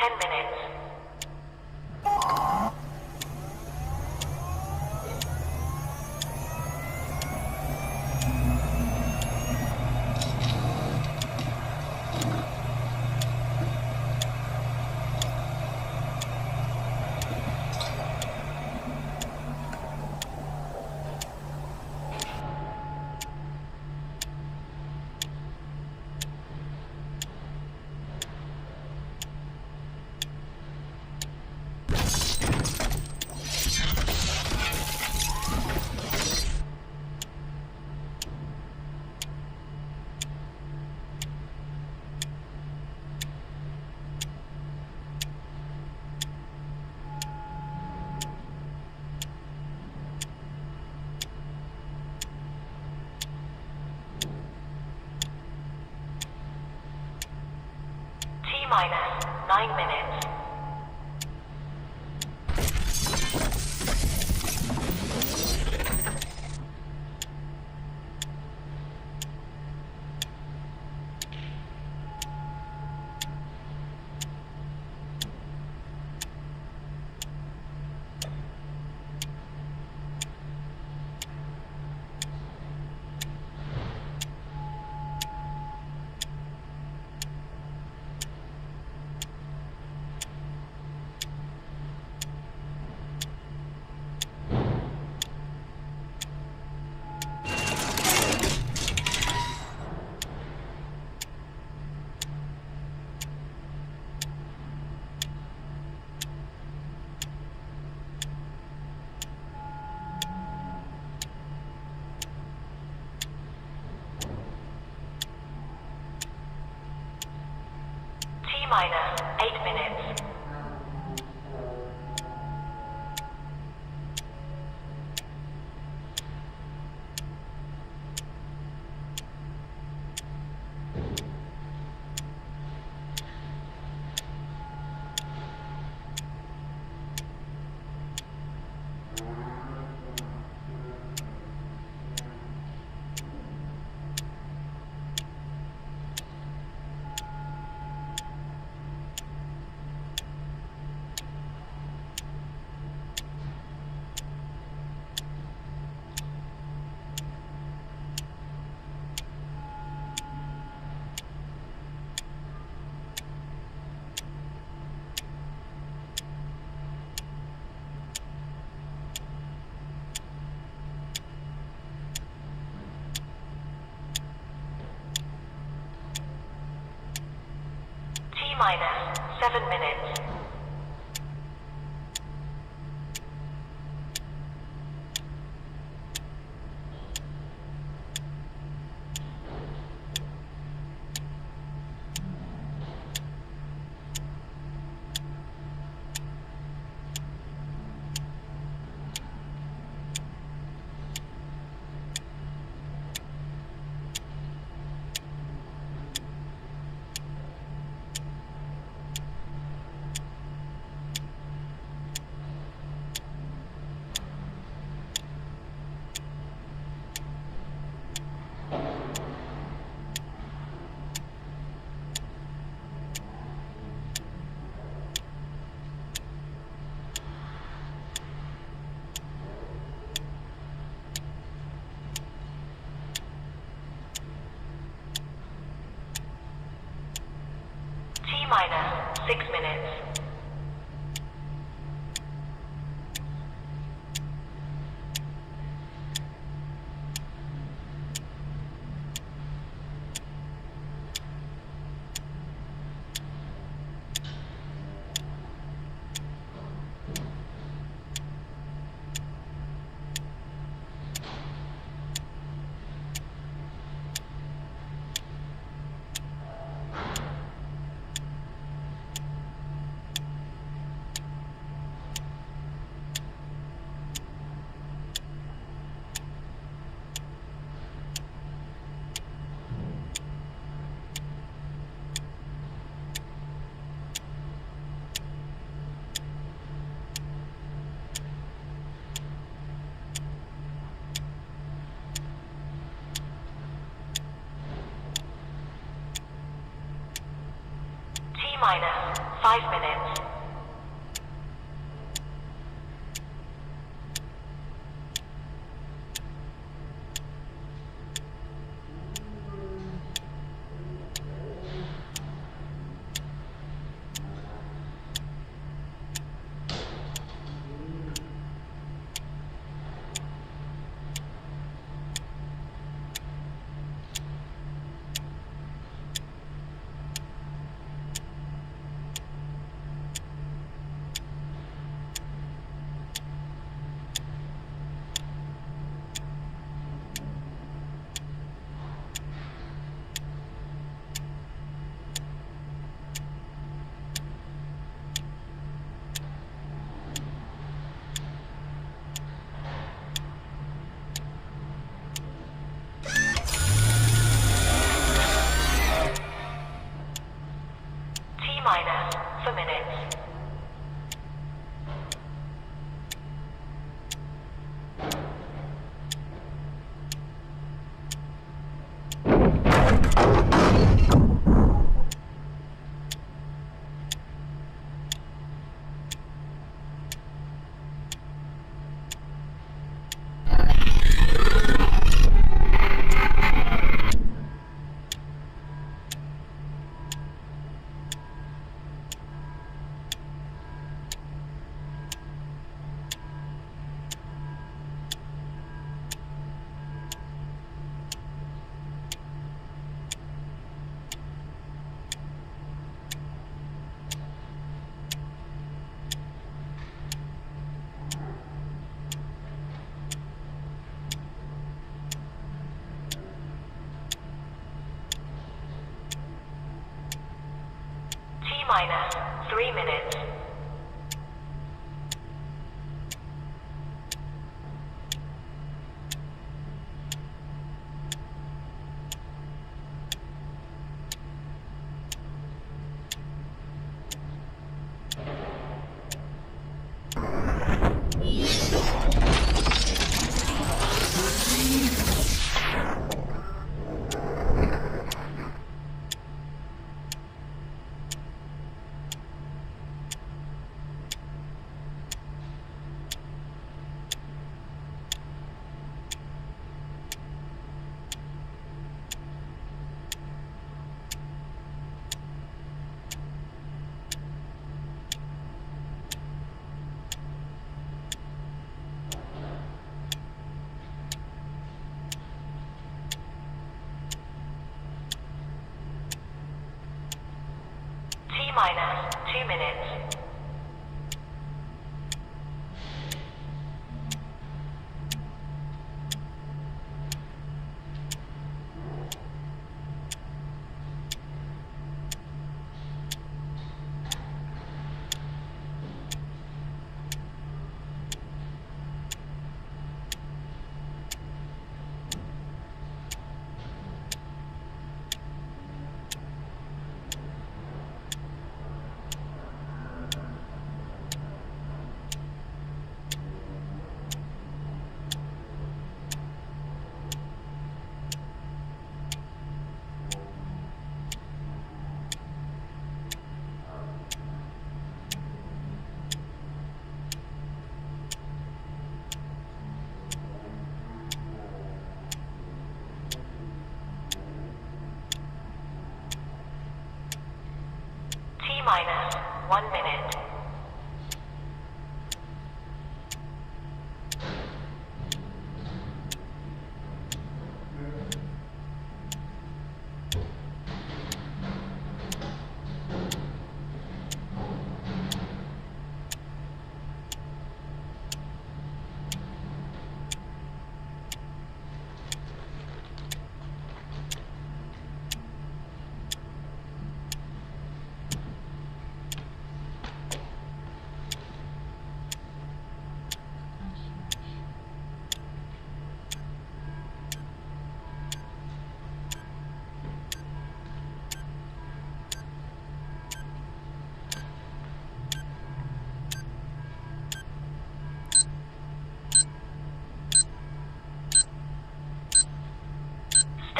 10 minutes. Minus 9 minutes. Minus 8 minutes. Minus 7 minutes.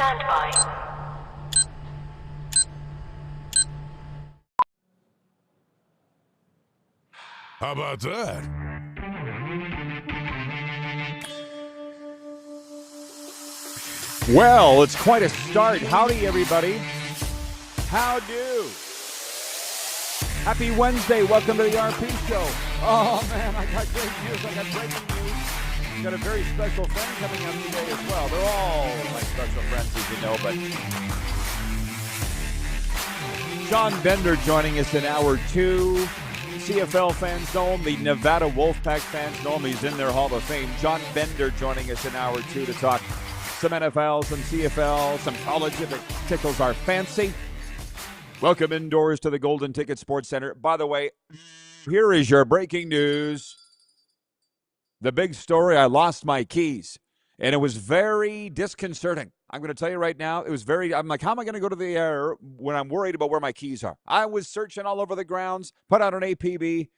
Stand by. How about that? Well, it's quite a start. Howdy, everybody. How do? Happy Wednesday. Welcome to the RP Show. Oh, man, I got great news. I got breaking news. Got a very special friend coming on today as well. They're all my special friends, as you know, but John Bender joining us in hour two. CFL fans know him. The Nevada Wolfpack fans know him. He's in their Hall of Fame. John Bender joining us in hour two to talk some NFL, some CFL, some college if it tickles our fancy. Welcome indoors to the Golden Ticket Sports Center. By the way, here is your breaking news. The big story, I lost my keys, and it was very disconcerting. I'm going to tell you right now, I'm like, how am I going to go to the air when I'm worried about where my keys are? I was searching all over the grounds, put out an APB,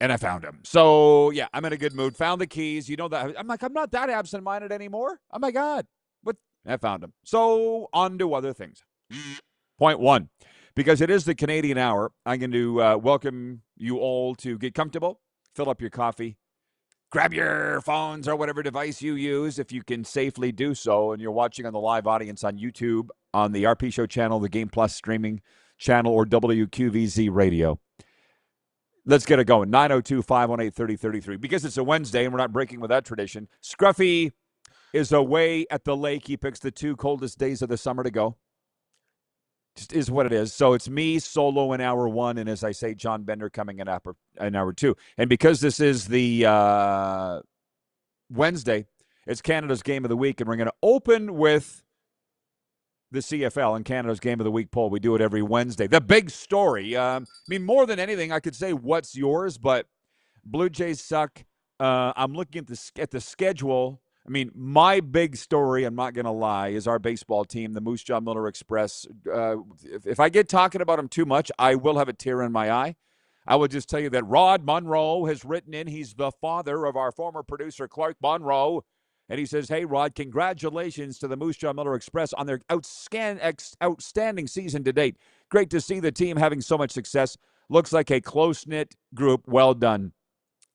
and I found them. So, yeah, I'm in a good mood. Found the keys. You know that. I'm like, I'm not that absent-minded anymore. Oh, my God. But I found them. So, on to other things. Point one, because it is the Canadian Hour, I'm going to welcome you all to get comfortable, fill up your coffee, grab your phones or whatever device you use if you can safely do so, and you're watching on the live audience on YouTube, on the RP Show channel, the Game Plus streaming channel, or WQVZ radio. Let's get it going. 902-518-3033. Because it's a Wednesday and we're not breaking with that tradition, Scruffy is away at the lake. He picks the two coldest days of the summer to go. Just is what it is. So it's me solo in hour one, and as I say, John Bender coming in hour two. And because this is the Wednesday, it's Canada's Game of the Week, and we're going to open with the CFL and Canada's Game of the Week poll. We do it every Wednesday. The big story. More than anything, I could say what's yours, but Blue Jays suck. I'm looking at the schedule. My big story, I'm not going to lie, is our baseball team, the Moose Jaw Miller Express. If I get talking about them too much, I will have a tear in my eye. I will just tell you that Rod Monroe has written in. He's the father of our former producer, Clark Monroe. And he says, hey, Rod, congratulations to the Moose Jaw Miller Express on their outstanding season to date. Great to see the team having so much success. Looks like a close-knit group. Well done.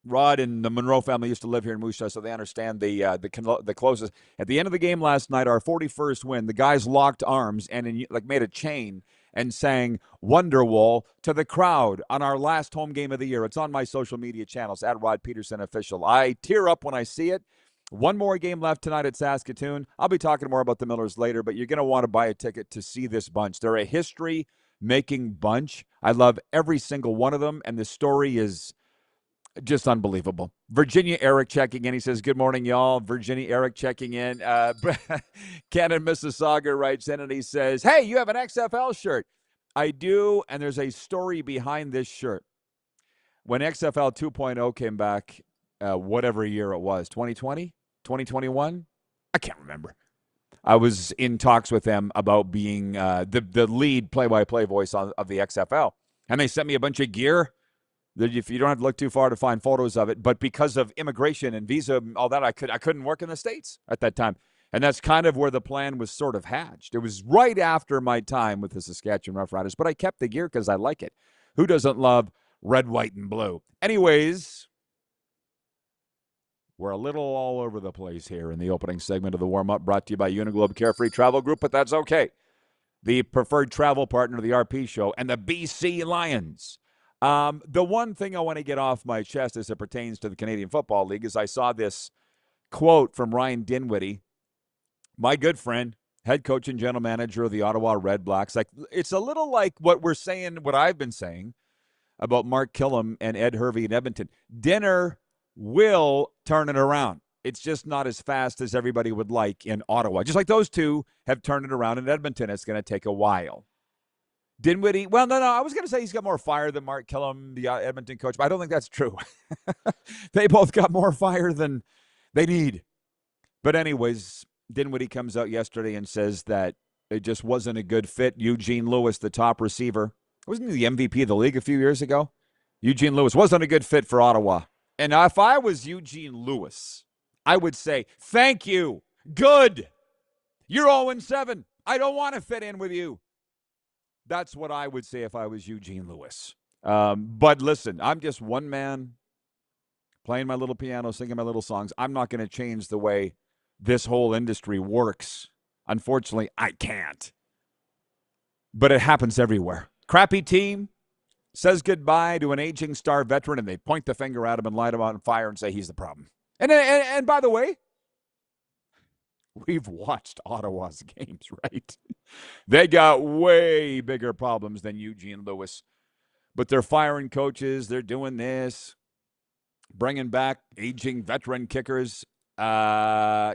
Rod and the Monroe family used to live here in Moose Jaw, so they understand the closest. At the end of the game last night, our 41st win, the guys locked arms and made a chain and sang Wonderwall to the crowd on our last home game of the year. It's on my social media channels, at Rod Pedersen Official. I tear up when I see it. One more game left tonight at Saskatoon. I'll be talking more about the Millers later, but you're going to want to buy a ticket to see this bunch. They're a history-making bunch. I love every single one of them, and the story is just unbelievable. Virginia Eric checking in. He says, good morning, y'all. Virginia Eric checking in. Cannon Mississauga writes in and he says, hey, you have an XFL shirt. I do, and there's a story behind this shirt. When XFL 2.0 came back, whatever year it was, 2020, 2021? I can't remember. I was in talks with them about being the lead play-by-play voice of the XFL. And they sent me a bunch of gear. If you don't have to look too far to find photos of it, but because of immigration and visa and all that, I couldn't work in the States at that time. And that's kind of where the plan was sort of hatched. It was right after my time with the Saskatchewan Roughriders, but I kept the gear because I like it. Who doesn't love red, white, and blue? Anyways, we're a little all over the place here in the opening segment of the warm-up, brought to you by Uniglobe Carefree Travel Group, but that's okay. The preferred travel partner of the RP Show and the BC Lions. The one thing I want to get off my chest as it pertains to the Canadian Football League is I saw this quote from Ryan Dinwiddie, my good friend, head coach and general manager of the Ottawa Red Blacks. It's a little like what I've been saying about Mark Killam and Ed Hervey in Edmonton. Dinner will turn it around. It's just not as fast as everybody would like in Ottawa. Just like those two have turned it around in Edmonton, it's going to take a while. Dinwiddie, well, no, I was going to say he's got more fire than Mark Killam, the Edmonton coach, but I don't think that's true. They both got more fire than they need. But anyways, Dinwiddie comes out yesterday and says that it just wasn't a good fit. Eugene Lewis, the top receiver, wasn't he the MVP of the league a few years ago? Eugene Lewis wasn't a good fit for Ottawa. And if I was Eugene Lewis, I would say, thank you, good. You're 0-7. I don't want to fit in with you. That's what I would say if I was Eugene Lewis. But listen, I'm just one man playing my little piano, singing my little songs. I'm not going to change the way this whole industry works. Unfortunately, I can't. But it happens everywhere. Crappy team says goodbye to an aging star veteran, and they point the finger at him and light him on fire and say he's the problem. And by the way, we've watched Ottawa's games, right? They got way bigger problems than Eugene Lewis. But they're firing coaches. They're doing this, bringing back aging veteran kickers. David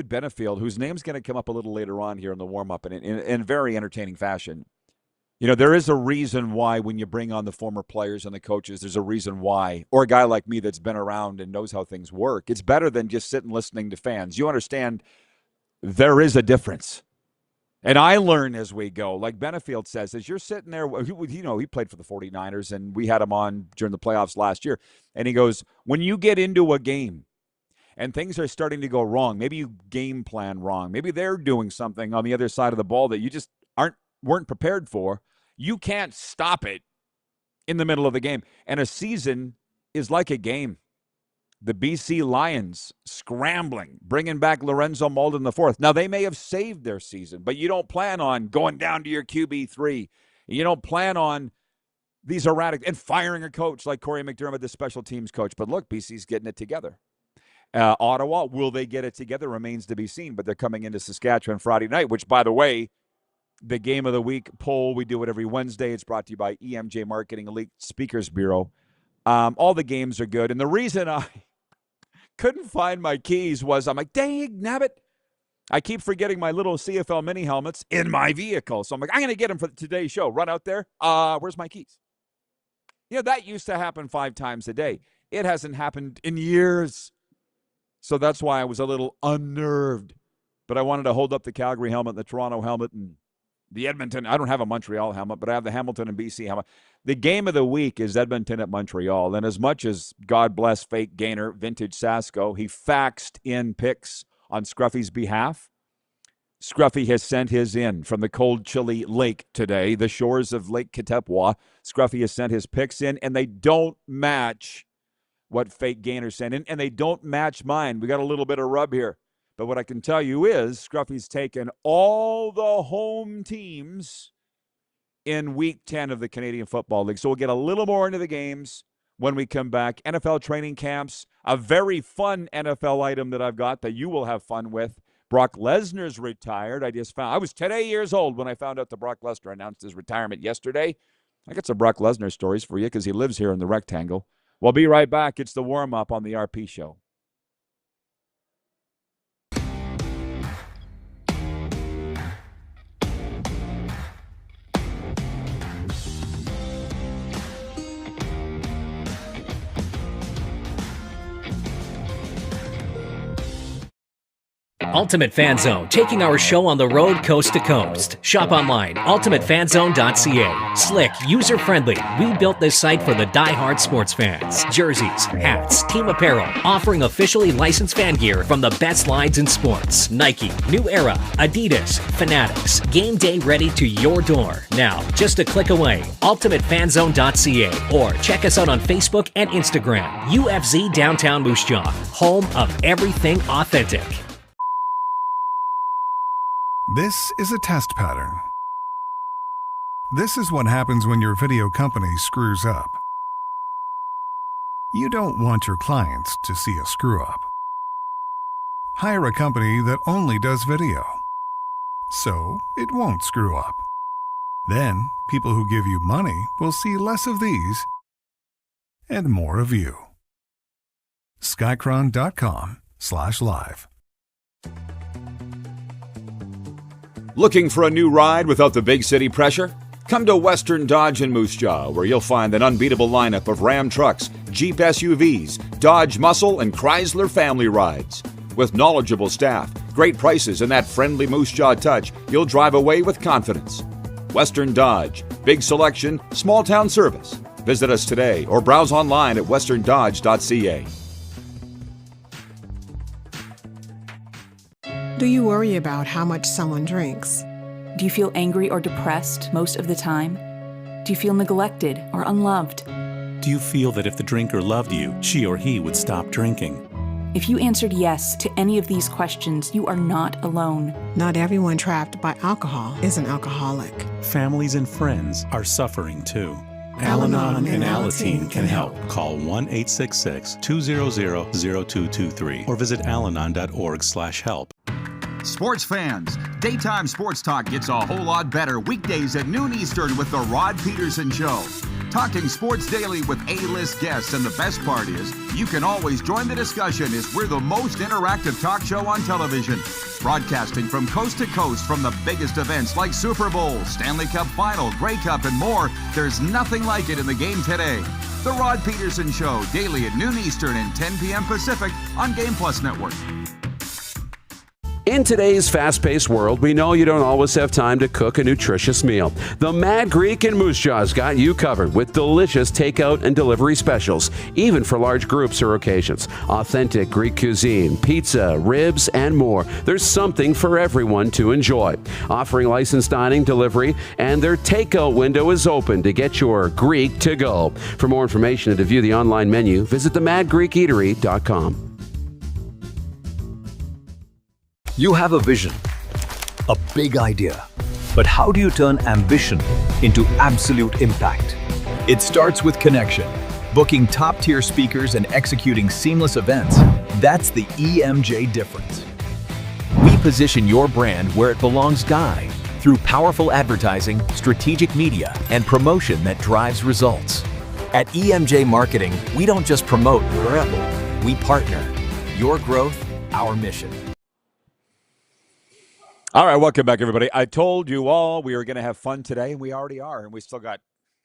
Benefield, whose name's going to come up a little later on here in the warm-up in very entertaining fashion. There is a reason why when you bring on the former players and the coaches, there's a reason why. Or a guy like me that's been around and knows how things work. It's better than just sitting listening to fans. You understand there is a difference. And I learn as we go. Like Benefield says, as you're sitting there, he played for the 49ers, and we had him on during the playoffs last year. And he goes, when you get into a game and things are starting to go wrong, maybe you game plan wrong, maybe they're doing something on the other side of the ball that you just weren't prepared for, you can't stop it in the middle of the game. And a season is like a game. The BC Lions scrambling, bringing back Lorenzo Malden IV. Now, they may have saved their season, but you don't plan on going down to your QB3. You don't plan on these erratic and firing a coach like Corey McDermott, the special teams coach. But look, BC's getting it together. Ottawa, will they get it together remains to be seen, but they're coming into Saskatchewan Friday night, which, by the way, the Game of the Week poll, we do it every Wednesday. It's brought to you by EMJ Marketing Elite Speakers Bureau. All the games are good. And the reason I couldn't find my keys was I'm like, dang, nabbit. I keep forgetting my little CFL mini helmets in my vehicle. So I'm like, I'm going to get them for today's show. Run out there. Where's my keys? That used to happen 5 times a day. It hasn't happened in years. So that's why I was a little unnerved. But I wanted to hold up the Calgary helmet, the Toronto helmet, and the Edmonton. I don't have a Montreal helmet, but I have the Hamilton and BC helmet. The game of the week is Edmonton at Montreal. And as much as God bless fake Gainer, vintage Sasko, he faxed in picks on Scruffy's behalf. Scruffy has sent his in from the cold, chilly lake today, the shores of Lake Kitepwa. Scruffy has sent his picks in, and they don't match what fake Gainer sent in, and they don't match mine. We got a little bit of rub here. But what I can tell you is Scruffy's taken all the home teams in Week 10 of the Canadian Football League. So we'll get a little more into the games when we come back. NFL training camps, a very fun NFL item that I've got that you will have fun with. Brock Lesnar's retired. I was 10 years old when I found out that Brock Lesnar announced his retirement yesterday. I got some Brock Lesnar stories for you because he lives here in the rectangle. We'll be right back. It's the warm-up on the RP Show. Ultimate Fan Zone, taking our show on the road coast to coast. Shop online, ultimatefanzone.ca. Slick, user-friendly. We built this site for the die-hard sports fans. Jerseys, hats, team apparel, offering officially licensed fan gear from the best lines in sports. Nike, New Era, Adidas, Fanatics. Game day ready to your door. Now, just a click away, ultimatefanzone.ca. Or check us out on Facebook and Instagram. UFZ Downtown Moose Jaw, home of everything authentic. This is a test pattern. This is what happens when your video company screws up. You don't want your clients to see a screw-up. Hire a company that only does video, so it won't screw up. Then, people who give you money will see less of these and more of you. Skycron.com/live. Looking for a new ride without the big city pressure? Come to Western Dodge in Moose Jaw, where you'll find an unbeatable lineup of Ram trucks, Jeep SUVs, Dodge Muscle, and Chrysler family rides. With knowledgeable staff, great prices, and that friendly Moose Jaw touch, you'll drive away with confidence. Western Dodge. Big selection, small town service. Visit us today or browse online at westerndodge.ca. Do you worry about how much someone drinks? Do you feel angry or depressed most of the time? Do you feel neglected or unloved? Do you feel that if the drinker loved you, she or he would stop drinking? If you answered yes to any of these questions, you are not alone. Not everyone trapped by alcohol is an alcoholic. Families and friends are suffering too. Al-Anon and Alateen can help. Call 1-866-200-0223 or visit alanon.org/help. Sports fans, daytime sports talk gets a whole lot better weekdays at noon Eastern with the Rod Pedersen Show. Talking sports daily with A-list guests, and the best part is, you can always join the discussion as we're the most interactive talk show on television. Broadcasting from coast to coast from the biggest events like Super Bowl, Stanley Cup Final, Grey Cup, and more, there's nothing like it in the game today. The Rod Pedersen Show, daily at noon Eastern and 10 p.m. Pacific on Game Plus Network. In today's fast-paced world, we know you don't always have time to cook a nutritious meal. The Mad Greek in Moose Jaw's got you covered with delicious takeout and delivery specials, even for large groups or occasions. Authentic Greek cuisine, pizza, ribs, and more. There's something for everyone to enjoy. Offering licensed dining, delivery, and their takeout window is open to get your Greek to go. For more information and to view the online menu, visit themadgreekeatery.com. You have a vision, a big idea, but how do you turn ambition into absolute impact? It starts with connection, booking top-tier speakers and executing seamless events. That's the EMJ difference. We position your brand where it belongs, Guy, through powerful advertising, strategic media, and promotion that drives results. At EMJ Marketing, we don't just promote, we partner. Your growth, our mission. All right, welcome back, everybody. I told you all we were going to have fun today, and we already are, and we still got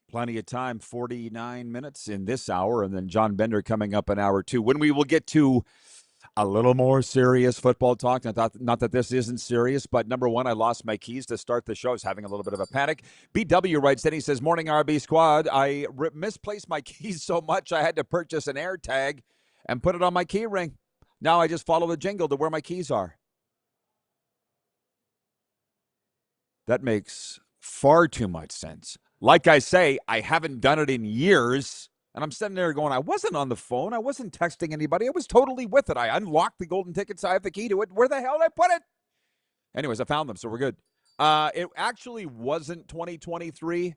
plenty of time, 49 minutes in this hour, and then John Bender coming up in hour two, when we will get to a little more serious football talk. Not that this isn't serious, but number one, I lost my keys to start the show. I was having a little bit of a panic. BW writes in, he says, morning, RB squad. I misplaced my keys so much I had to purchase an air tag and put it on my key ring. Now I just follow the jingle to where my keys are. That makes far too much sense. Like I say, I haven't done it in years, and I'm sitting there going, I wasn't on the phone. I wasn't texting anybody. I was totally with it. I unlocked the golden tickets. I have the key to it. Where the hell did I put it? Anyways, I found them, so we're good. It actually wasn't 2023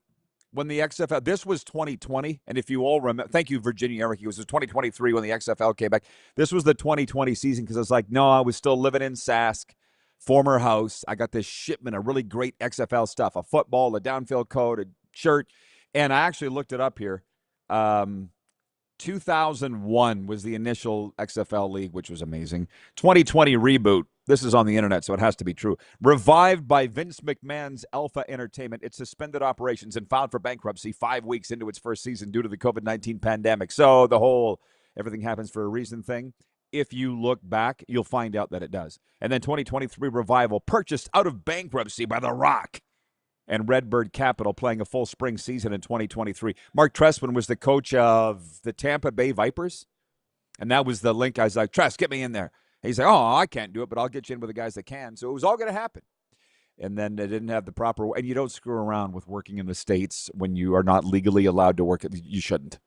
when the XFL, this was 2020, and if you all remember, thank you, Virginia Eric, it was 2023 when the XFL came back. This was the 2020 season because I was like, no, I was still living in Sask. Former house. I got this shipment of really great XFL stuff, a football, a downfield coat, a shirt, and I actually looked it up here. 2001 was the initial XFL league, which was amazing. 2020 reboot. This is on the internet, so it has to be true. Revived by Vince McMahon's Alpha Entertainment, it suspended operations and filed for bankruptcy 5 weeks into its first season due to the COVID-19 pandemic. So the whole everything happens for a reason thing. If you look back, you'll find out that it does. And then 2023 Revival, purchased out of bankruptcy by The Rock and Redbird Capital, playing a full spring season in 2023. Mark Trestman was the coach of the Tampa Bay Vipers, and that was the link. I was like, Tress, get me in there. And he's like, oh, I can't do it, but I'll get you in with the guys that can. So it was all going to happen. And then they didn't have the proper – and you don't screw around with working in the States when you are not legally allowed to work. You shouldn't.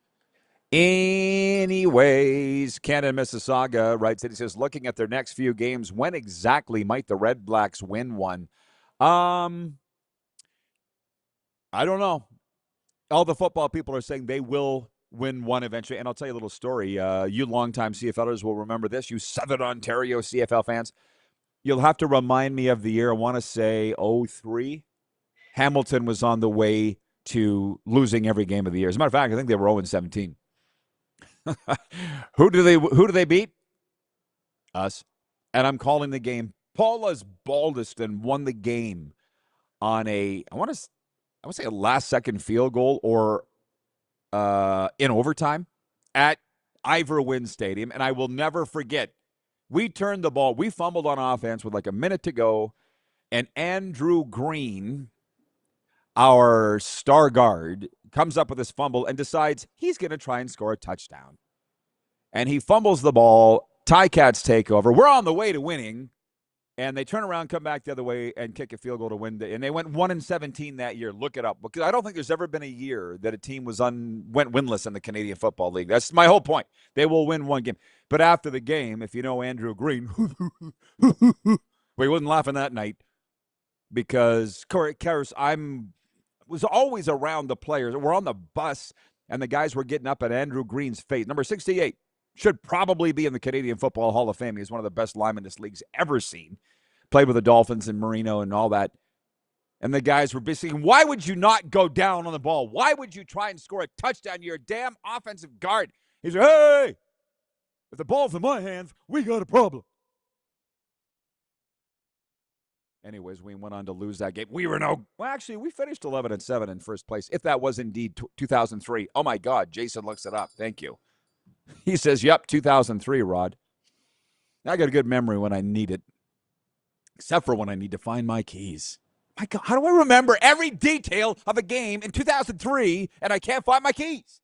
Anyways, Canada Mississauga writes that he says, looking at their next few games, when exactly might the Red Blacks win one? I don't know. All the football people are saying they will win one eventually. And I'll tell you a little story. You longtime CFLers will remember this. You Southern Ontario CFL fans. You'll have to remind me of the year. I want to say 03. Hamilton was on the way to losing every game of the year. As a matter of fact, I think they were 0-17. Who do they beat? Us. And I'm calling the game. Paula's Baldiston won the game on I want to say a last-second field goal or in overtime at Ivor Wynn Stadium. And I will never forget, we turned the ball. We fumbled on offense with like a minute to go, and Andrew Green, our star guard, comes up with this fumble and decides he's going to try and score a touchdown. And he fumbles the ball. Ticats take over. We're on the way to winning. And they turn around, come back the other way, and kick a field goal to win. And they went 1-17 that year. Look it up. Because I don't think there's ever been a year that a team went winless in the Canadian Football League. That's my whole point. They will win one game. But after the game, if you know Andrew Green, well, he wasn't laughing that night because Karras, was always around the players. We're on the bus, and the guys were getting up at Andrew Green's face. Number 68 should probably be in the Canadian Football Hall of Fame. He's one of the best linemen this league's ever seen. Played with the Dolphins and Marino and all that. And the guys were basically, why would you not go down on the ball? Why would you try and score a touchdown? You're a damn offensive guard. He's like, hey, if the ball's in my hands, we got a problem. Anyways, we went on to lose that game. We finished 11-7 in first place, if that was indeed 2003. Oh, my God. Jason looks it up. Thank you. He says, yep, 2003, Rod. I got a good memory when I need it, except for when I need to find my keys. My God, how do I remember every detail of a game in 2003 and I can't find my keys?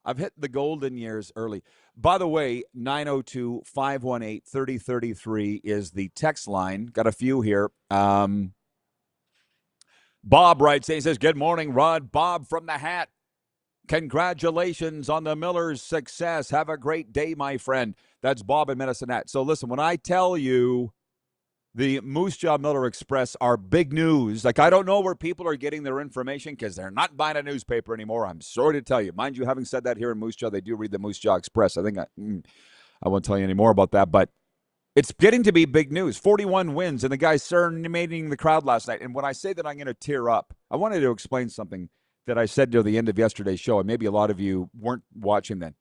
I've hit the golden years early. By the way, 902-518-3033 is the text line. Got a few here. Bob writes, he says, good morning, Rod. Bob from the Hat. Congratulations on the Millers' success. Have a great day, my friend. That's Bob in Medicine Hat. So listen, when I tell you the Moose Jaw Miller Express are big news, like I don't know where people are getting their information because they're not buying a newspaper anymore. I'm sorry to tell you. Mind you, having said that, here in Moose Jaw, they do read the Moose Jaw Express. I think I won't tell you any more about that, but it's getting to be big news. 41 wins, and the guy serenading the crowd last night. And when I say that I'm going to tear up, I wanted to explain something that I said near the end of yesterday's show, and maybe a lot of you weren't watching then.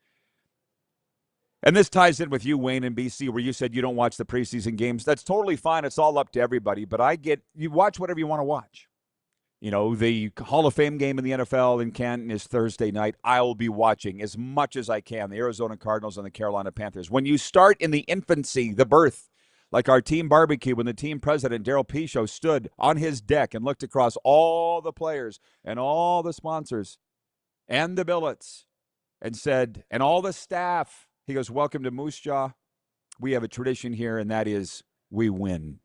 And this ties in with you, Wayne, in BC, where you said you don't watch the preseason games. That's totally fine. It's all up to everybody. But you watch whatever you want to watch. You know, the Hall of Fame game in the NFL in Canton is Thursday night. I'll be watching as much as I can the Arizona Cardinals and the Carolina Panthers. When you start in the infancy, the birth, like our team barbecue, when the team president, Daryl Pichot, stood on his deck and looked across all the players and all the sponsors and the billets and said, and all the staff, he goes, welcome to Moose Jaw. We have a tradition here, and that is we win.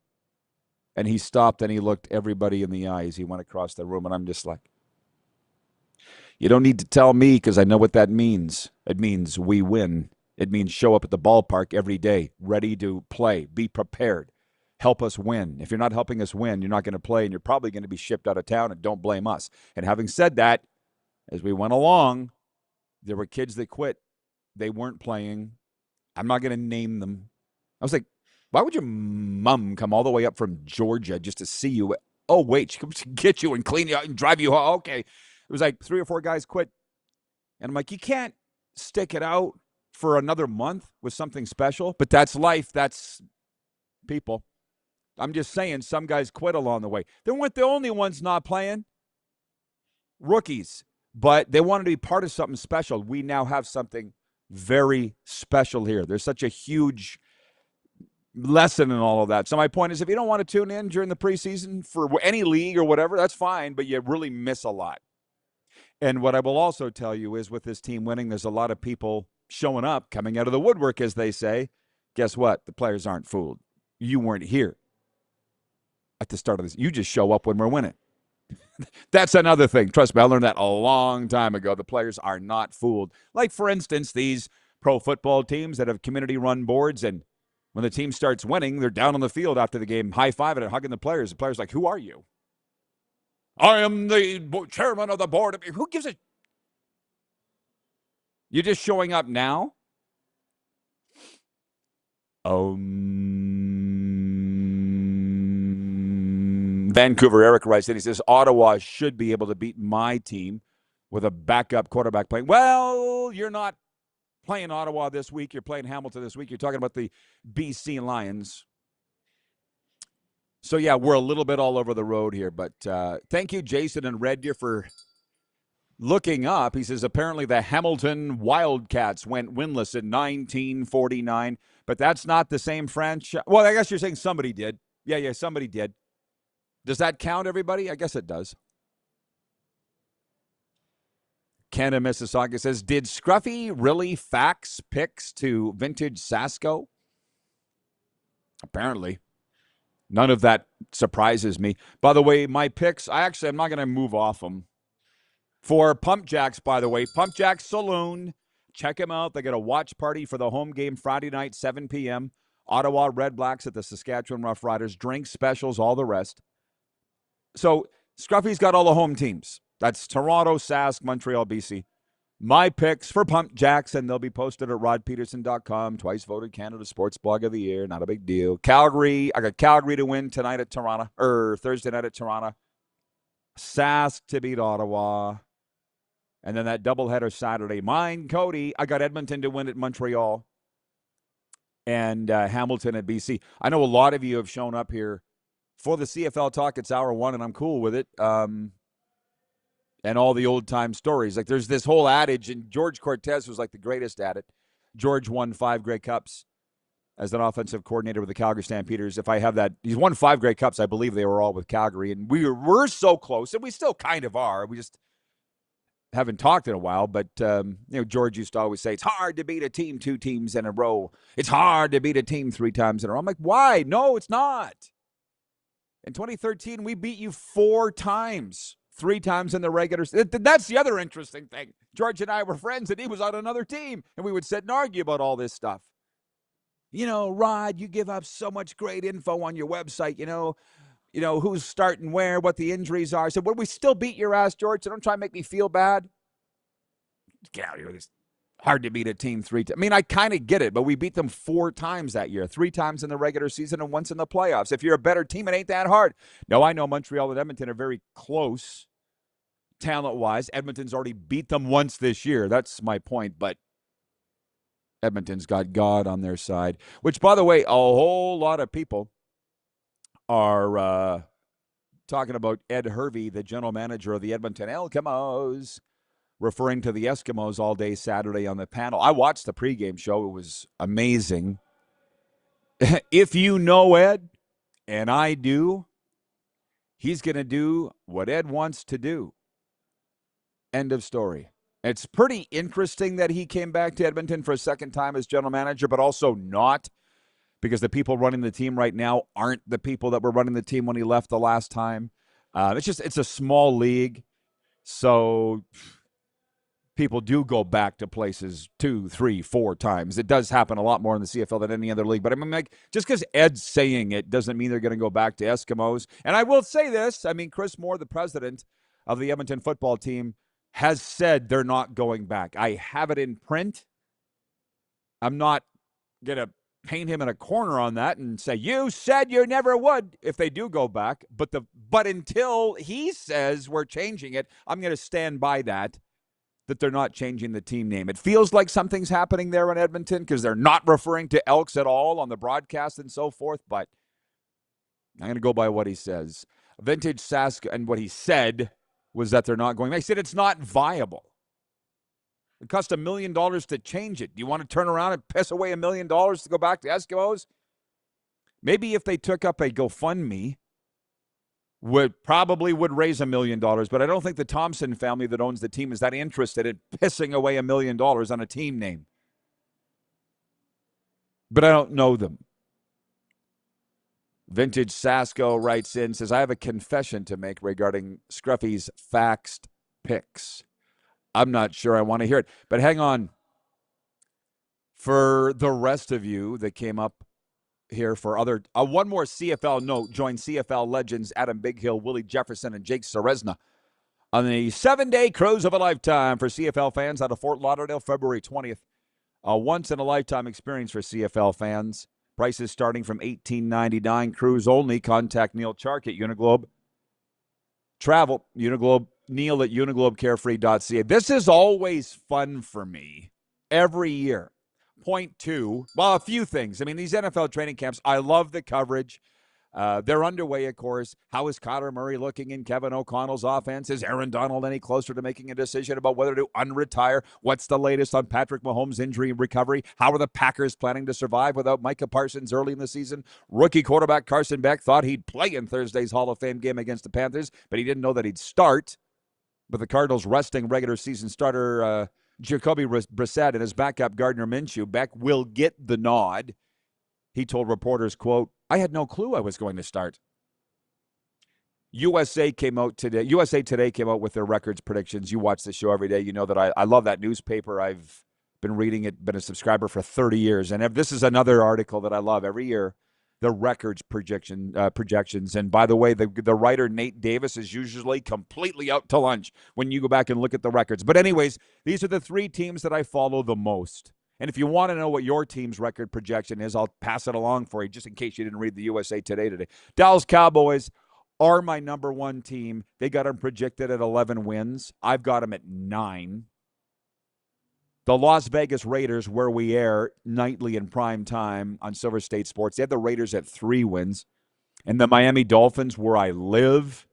And he stopped and he looked everybody in the eye as he went across the room, and I'm just like, you don't need to tell me because I know what that means. It means we win. It means show up at the ballpark every day, ready to play, be prepared, help us win. If you're not helping us win, you're not going to play, and you're probably going to be shipped out of town, and don't blame us. And having said that, as we went along, there were kids that quit. They weren't playing. I'm not going to name them. I was like, why would your mom come all the way up from Georgia just to see you? Oh, wait, she comes to get you and clean you out and drive you home. Okay. It was like 3 or 4 guys quit. And I'm like, you can't stick it out for another month with something special. But that's life. That's people. I'm just saying some guys quit along the way. They weren't the only ones not playing. Rookies. But they wanted to be part of something special. We now have something very special here. There's such a huge lesson in all of that. So my point is, if you don't want to tune in during the preseason for any league or whatever, that's fine, but you really miss a lot. And what I will also tell you is with this team winning, there's a lot of people showing up, coming out of the woodwork, as they say. Guess what? The players aren't fooled. You weren't here at the start of this. You just show up when we're winning. That's another thing. Trust me, I learned that a long time ago. The players are not fooled. Like, for instance, these pro football teams that have community-run boards, and when the team starts winning, they're down on the field after the game, high-fiving and hugging the players. The players are like, who are you? I am the chairman of the board. Who gives a... You're just showing up now? Vancouver Eric writes in. He says, Ottawa should be able to beat my team with a backup quarterback playing. Well, you're not playing Ottawa this week. You're playing Hamilton this week. You're talking about the BC Lions. So, yeah, we're a little bit all over the road here. But thank you, Jason and Red Deer, for looking up. He says, apparently the Hamilton Wildcats went winless in 1949. But that's not the same franchise. Well, I guess you're saying somebody did. Yeah, somebody did. Does that count, everybody? I guess it does. Canada Mississauga says, did Scruffy really fax pics to Vintage Sasko? Apparently. None of that surprises me. By the way, my picks, I'm not going to move off them. For PumpJacks, by the way, PumpJacks Saloon. Check them out. They got a watch party for the home game Friday night, 7 p.m. Ottawa Red Blacks at the Saskatchewan Roughriders. Drinks, specials, all the rest. So Scruffy's got all the home teams. That's Toronto, Sask, Montreal, BC. My picks for PumpJacks, and they'll be posted at rodpedersen.com. Twice voted Canada Sports Blog of the Year. Not a big deal. Calgary. I got Calgary to win tonight at Toronto, or Thursday night at Toronto. Sask to beat Ottawa. And then that doubleheader Saturday. Mine, Cody. I got Edmonton to win at Montreal. And Hamilton at BC. I know a lot of you have shown up here for the CFL Talk. It's hour one, and I'm cool with it. And all the old-time stories. Like, there's this whole adage, and George Cortez was, like, the greatest at it. George won 5 Grey Cups as an offensive coordinator with the Calgary Stampeders. If I have that, he's won 5 Grey Cups. I believe they were all with Calgary. And we're so close, and we still kind of are. We just haven't talked in a while. But, George used to always say, it's hard to beat a team 2 teams in a row. It's hard to beat a team 3 times in a row. I'm like, why? No, it's not. In 2013, we beat you 4 times. 3 times in the regular season. That's the other interesting thing. George and I were friends, and he was on another team, and we would sit and argue about all this stuff. Rod, you give up so much great info on your website, who's starting where, what the injuries are. So would we still beat your ass, George? So don't try to make me feel bad. Get out of here. It's hard to beat a team 3 times. I mean, I kind of get it, but we beat them 4 times that year, 3 times in the regular season and once in the playoffs. If you're a better team, it ain't that hard. No, I know Montreal and Edmonton are very close talent-wise. Edmonton's already beat them once this year. That's my point, but Edmonton's got God on their side, which, by the way, a whole lot of people are talking about Ed Hervey, the general manager of the Edmonton Eskimos, referring to the Eskimos all day Saturday on the panel. I watched the pregame show. It was amazing. If you know Ed, and I do, he's going to do what Ed wants to do. End of story. It's pretty interesting that he came back to Edmonton for a second time as general manager, but also not, because the people running the team right now aren't the people that were running the team when he left the last time. It's a small league, so people do go back to places 2, 3, 4 times. It does happen a lot more in the CFL than any other league. But I mean, like, just because Ed's saying it doesn't mean they're going to go back to Eskimos. And I will say this. I mean, Chris Moore, the president of the Edmonton football team, has said they're not going back. I have it in print. I'm not going to paint him in a corner on that and say, you said you never would if they do go back. But until he says we're changing it, I'm going to stand by that they're not changing the team name. It feels like something's happening there in Edmonton because they're not referring to Elks at all on the broadcast and so forth, but I'm going to go by what he says. Vintage Sask, and what he said was that they're not going. They said it's not viable. It cost $1 million to change it. Do you want to turn around and piss away $1 million to go back to Eskimos? Maybe if they took up a GoFundMe, would raise $1 million, but I don't think the Thompson family that owns the team is that interested in pissing away $1 million on a team name. But I don't know them. Vintage Sasko writes in, says, I have a confession to make regarding Scruffy's faxed picks. I'm not sure I want to hear it, but hang on. For the rest of you that came up here for other, one more CFL note. Join CFL legends Adam Bighill, Willie Jefferson, and Jake Serezna on the 7-day cruise of a lifetime for CFL fans out of Fort Lauderdale, February 20th. A once-in-a-lifetime experience for CFL fans. Prices starting from $18.99. Cruise only. Contact Neil Chark at Uniglobe. Travel, Uniglobe. Neil at uniglobecarefree.ca. This is always fun for me every year. Point 2, well, a few things. I mean, these NFL training camps, I love the coverage. They're underway, of course. How is Kyler Murray looking in Kevin O'Connell's offense? Is Aaron Donald any closer to making a decision about whether to unretire? What's the latest on Patrick Mahomes' injury and recovery? How are the Packers planning to survive without Micah Parsons early in the season? Rookie quarterback Carson Beck thought he'd play in Thursday's Hall of Fame game against the Panthers, but he didn't know that he'd start. But the Cardinals resting regular season starter Jacoby Brissett and his backup Gardner Minshew. Beck will get the nod. He told reporters, quote, "I had no clue I was going to start." USA Today came out with their records predictions. You watch the show every day. You know that I love that newspaper. I've been reading it, been a subscriber for 30 years. And this is another article that I love every year, the records projections. And by the way, the writer Nate Davis is usually completely out to lunch when you go back and look at the records. But anyways, these are the three teams that I follow the most. And if you want to know what your team's record projection is, I'll pass it along for you just in case you didn't read the USA today. Dallas Cowboys are my number one team. They got them projected at 11 wins. I've got them at 9. The Las Vegas Raiders, where we air nightly in prime time on Silver State Sports, they had the Raiders at 3 wins. And the Miami Dolphins, where I live,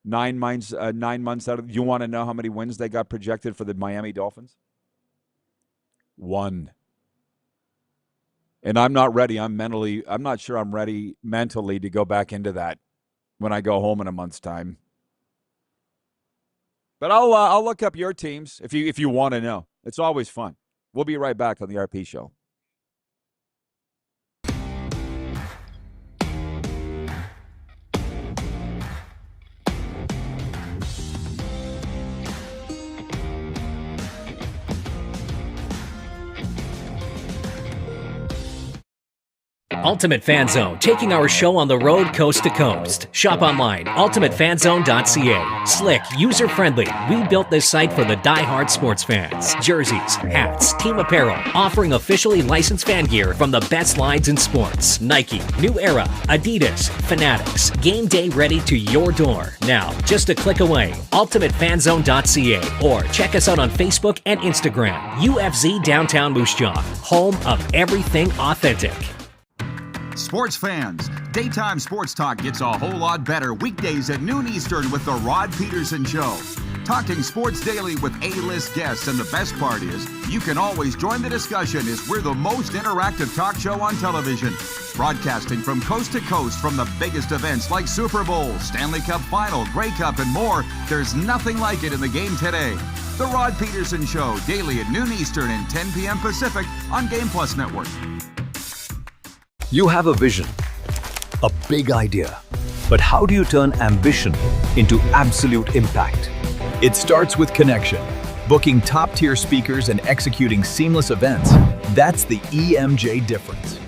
9 months out of. You want to know how many wins they got projected for the Miami Dolphins? 1. And I'm not ready. I'm not sure I'm ready mentally to go back into that when I go home in a month's time. But I'll look up your teams if you want to know. It's always fun. We'll be right back on the RP Show. Ultimate Fan Zone, taking our show on the road coast to coast. Shop online, ultimatefanzone.ca. Slick, user-friendly. We built this site for the die-hard sports fans. Jerseys, hats, team apparel, offering officially licensed fan gear from the best lines in sports. Nike, New Era, Adidas, Fanatics. Game day ready to your door. Now, just a click away, ultimatefanzone.ca, or check us out on Facebook and Instagram. UFZ Downtown Moose Jaw, home of everything authentic. Sports fans, daytime sports talk gets a whole lot better weekdays at noon Eastern with the Rod Pedersen Show. Talking sports daily with A-list guests, and the best part is you can always join the discussion as we're the most interactive talk show on television. Broadcasting from coast to coast from the biggest events like Super Bowl, Stanley Cup Final, Grey Cup, and more. There's nothing like it in the game today. The Rod Pedersen Show, daily at noon Eastern and 10 p.m. Pacific on Game Plus Network. You have a vision, a big idea, but how do you turn ambition into absolute impact? It starts with connection. Booking top-tier speakers and executing seamless events, that's the EMJ difference.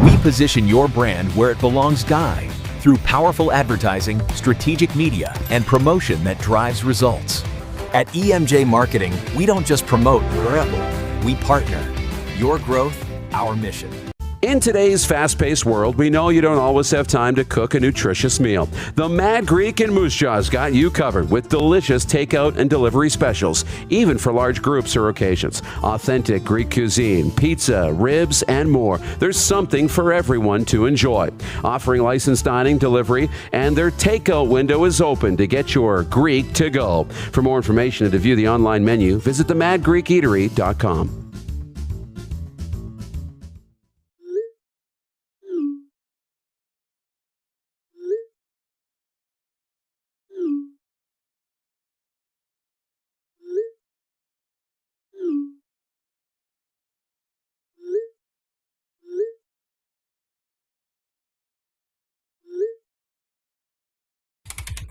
We position your brand where it belongs through powerful advertising, strategic media, and promotion that drives results. At EMJ Marketing, we don't just promote, we partner. Your growth, our mission. In today's fast-paced world, we know you don't always have time to cook a nutritious meal. The Mad Greek in Moose Jaw's got you covered with delicious takeout and delivery specials, even for large groups or occasions. Authentic Greek cuisine, pizza, ribs, and more. There's something for everyone to enjoy. Offering licensed dining, delivery, and their takeout window is open to get your Greek to go. For more information and to view the online menu, visit themadgreekeatery.com.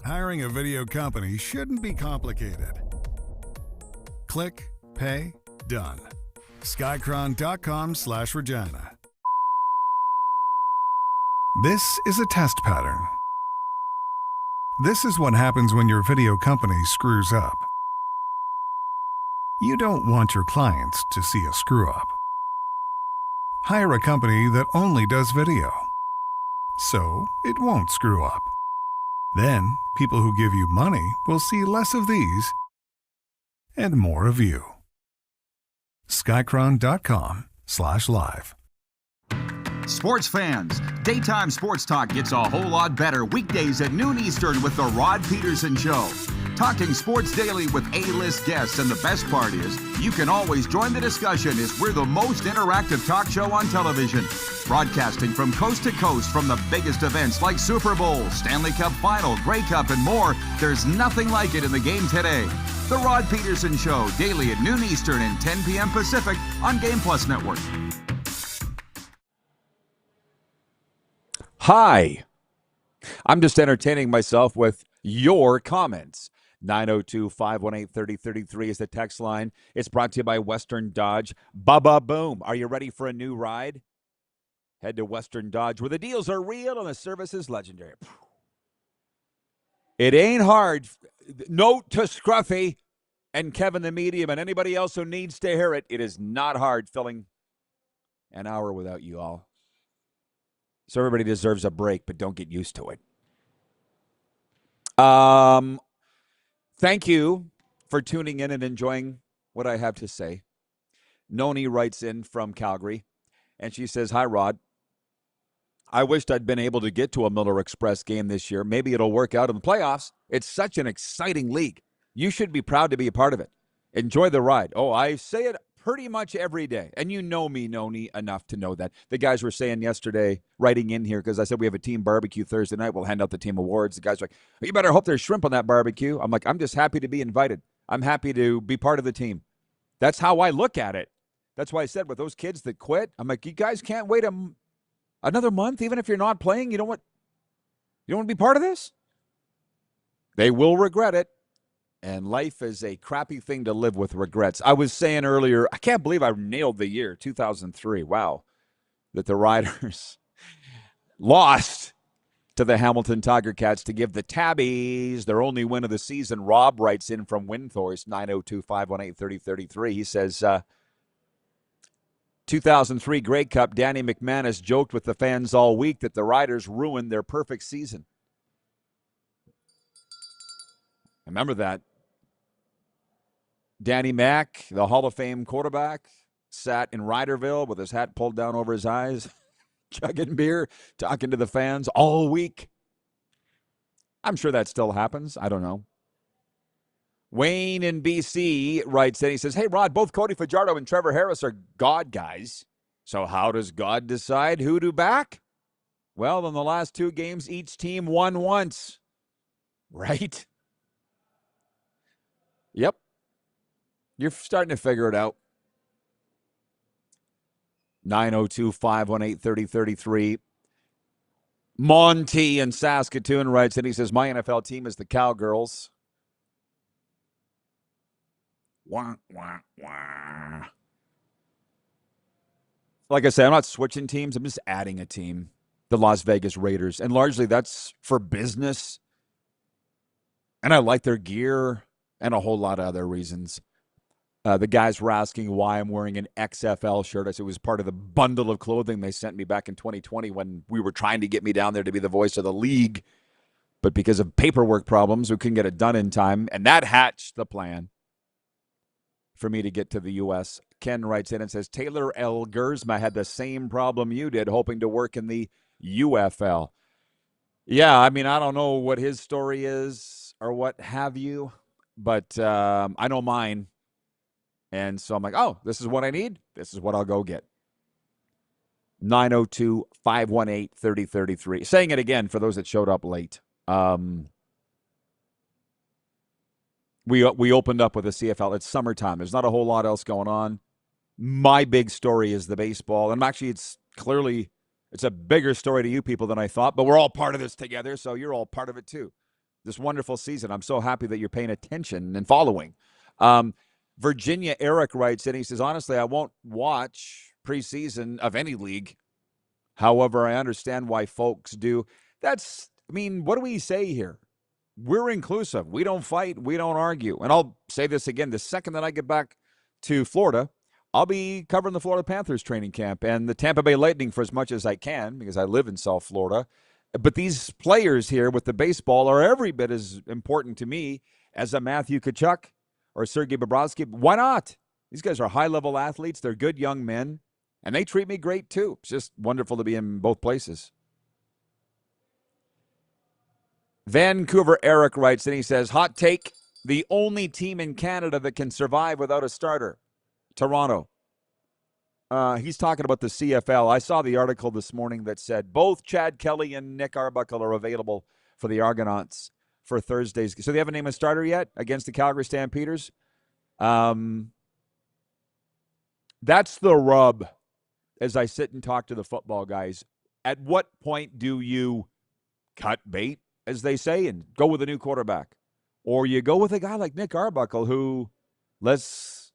Hiring a video company shouldn't be complicated. Click, pay, done. Skycron.com/Regina. This is a test pattern. This is what happens when your video company screws up. You don't want your clients to see a screw up. Hire a company that only does video, so it won't screw up. Then, people who give you money will see less of these and more of you. Skycron.com/live. Sports fans, daytime sports talk gets a whole lot better weekdays at noon Eastern with the Rod Pedersen Show. Talking sports daily with A-list guests, and the best part is, you can always join the discussion as we're the most interactive talk show on television. Broadcasting from coast to coast from the biggest events like Super Bowl, Stanley Cup Final, Grey Cup, and more, there's nothing like it in the game today. The Rod Pedersen Show, daily at noon Eastern and 10 p.m. Pacific on Game Plus Network. Hi. I'm just entertaining myself with your comments. 902-518-3033 is the text line. It's brought to you by Western Dodge. Baba Boom. Are you ready for a new ride? Head to Western Dodge where the deals are real and the service is legendary. It ain't hard. Note to Scruffy and Kevin the Medium and anybody else who needs to hear it. It is not hard filling an hour without you all. So everybody deserves a break, but don't get used to it. Thank you for tuning in and enjoying what I have to say. Noni writes in from Calgary, and she says, "Hi, Rod. I wished I'd been able to get to a Miller Express game this year. Maybe it'll work out in the playoffs. It's such an exciting league. You should be proud to be a part of it. Enjoy the ride." Oh, I say it pretty much every day. And you know me, Noni, enough to know that. The guys were saying yesterday, writing in here, because I said we have a team barbecue Thursday night. We'll hand out the team awards. The guys are like, you better hope there's shrimp on that barbecue. I'm like, I'm just happy to be invited. I'm happy to be part of the team. That's how I look at it. That's why I said with those kids that quit, I'm like, you guys can't wait another month, even if you're not playing. You don't want to be part of this? They will regret it. And life is a crappy thing to live with regrets. I was saying earlier, I can't believe I nailed the year, 2003. Wow. That the Riders lost to the Hamilton Tiger Cats to give the Tabbies their only win of the season. Rob writes in from Windthorst, 902-518-3033. He says, 2003 Grey Cup, Danny McManus joked with the fans all week that the Riders ruined their perfect season. Remember that. Danny Mack, the Hall of Fame quarterback, sat in Ryderville with his hat pulled down over his eyes, chugging beer, talking to the fans all week. I'm sure that still happens. I don't know. Wayne in BC writes in, he says, "Hey, Rod, both Cody Fajardo and Trevor Harris are God guys. So how does God decide who to back? Well, in the last two games, each team won once." Right? Yep. You're starting to figure it out. 902-518-3033. Monty in Saskatoon writes in, he says, "My NFL team is the Cowgirls." Wah, wah, wah. Like I say, I'm not switching teams. I'm just adding a team. The Las Vegas Raiders. And largely that's for business. And I like their gear and a whole lot of other reasons. The guys were asking why I'm wearing an XFL shirt. I said it was part of the bundle of clothing they sent me back in 2020 when we were trying to get me down there to be the voice of the league. But because of paperwork problems, we couldn't get it done in time. And that hatched the plan for me to get to the U.S. Ken writes in and says, "Taylor L. Gersma had the same problem you did, hoping to work in the UFL." Yeah, I mean, I don't know what his story is or what have you, but I know mine. And so I'm like, oh, this is what I need. This is what I'll go get. 902-518-3033. Saying it again for those that showed up late. We opened up with the CFL. It's summertime. There's not a whole lot else going on. My big story is the baseball. And actually, it's a bigger story to you people than I thought. But we're all part of this together, so you're all part of it too. This wonderful season. I'm so happy that you're paying attention and following. Virginia Eric writes in, he says, "Honestly, I won't watch preseason of any league. However, I understand why folks do." What do we say here? We're inclusive. We don't fight. We don't argue. And I'll say this again. The second that I get back to Florida, I'll be covering the Florida Panthers training camp and the Tampa Bay Lightning for as much as I can because I live in South Florida. But these players here with the baseball are every bit as important to me as a Matthew Tkachuk or Sergei Bobrovsky. Why not? These guys are high-level athletes. They're good young men, and they treat me great too. It's just wonderful to be in both places. Vancouver Eric writes, and he says, "Hot take, The only team in Canada that can survive without a starter, Toronto. He's talking about the CFL. I saw the article this morning that said both Chad Kelly and Nick Arbuckle are available for the Argonauts for Thursdays. So they haven't named a starter yet against the Calgary Stampeders. That's the rub as I sit and talk to the football guys. At what point do you cut bait, as they say, and go with a new quarterback? Or you go with a guy like Nick Arbuckle who, let's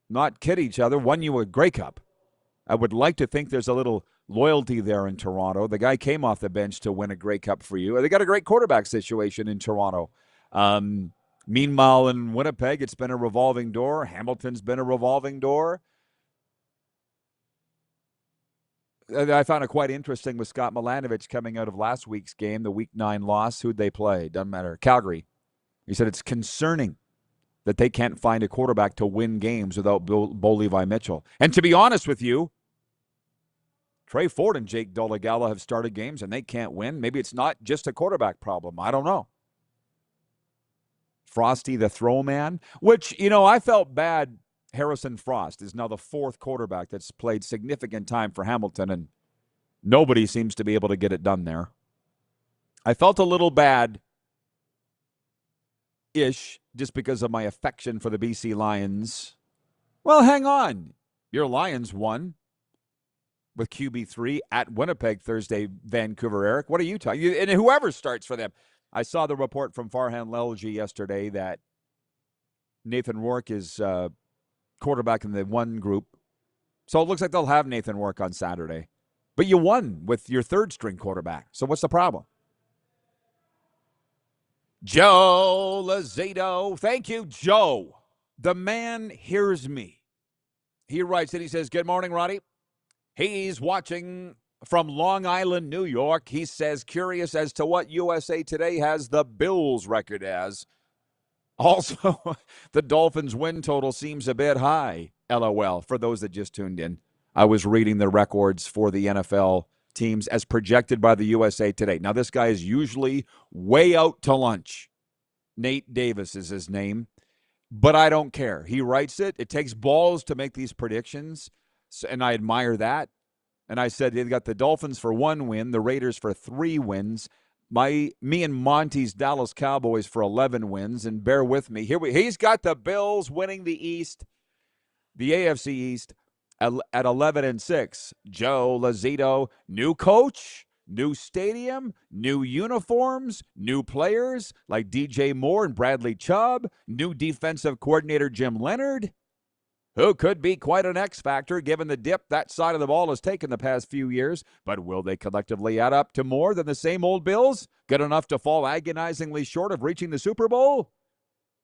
not kid each other, won you a Grey Cup. I would like to think there's a little loyalty there in Toronto. The guy came off the bench to win a Grey Cup for you. They got a great quarterback situation in Toronto. Meanwhile, in Winnipeg, it's been a revolving door. Hamilton's been a revolving door. I found it quite interesting with Scott Milanovich coming out of last week's game, the Week 9 loss. Who'd they play? Doesn't matter. Calgary. He said it's concerning that they can't find a quarterback to win games without Bo Levi Mitchell. And to be honest with you, Trey Ford and Jake Dolegala have started games and they can't win. Maybe it's not just a quarterback problem. I don't know. Frosty the throw man, which, I felt bad. Harrison Frost is now the fourth quarterback that's played significant time for Hamilton, and nobody seems to be able to get it done there. I felt a little bad-ish just because of my affection for the BC Lions. Well, hang on. Your Lions won with QB3 at Winnipeg Thursday, Vancouver, Eric. What are you talking? And whoever starts for them. I saw the report from Farhan Lelji yesterday that Nathan Rourke is quarterback in the one group. So it looks like they'll have Nathan Rourke on Saturday. But you won with your third-string quarterback. So what's the problem? Joe Lazito. Thank you, Joe. The man hears me. He writes it. He says, good morning, Roddy. He's watching from Long Island, New York. He says, curious as to what USA Today has the Bills record as. Also, the Dolphins' win total seems a bit high, LOL, for those that just tuned in. I was reading the records for the NFL teams as projected by the USA Today. Now, this guy is usually way out to lunch. Nate Davis is his name, but I don't care. He writes it. It takes balls to make these predictions, and I admire that. And I said they got the Dolphins for 1 win, the Raiders for 3 wins, me and Monty's Dallas Cowboys for 11 wins, and bear with me. He's got the Bills winning the East, the AFC East, at 11-6. Joe Lazito, new coach, new stadium, new uniforms, new players like DJ Moore and Bradley Chubb, new defensive coordinator Jim Leonard, who could be quite an X factor given the dip that side of the ball has taken the past few years. But will they collectively add up to more than the same old Bills? Good enough to fall agonizingly short of reaching the Super Bowl?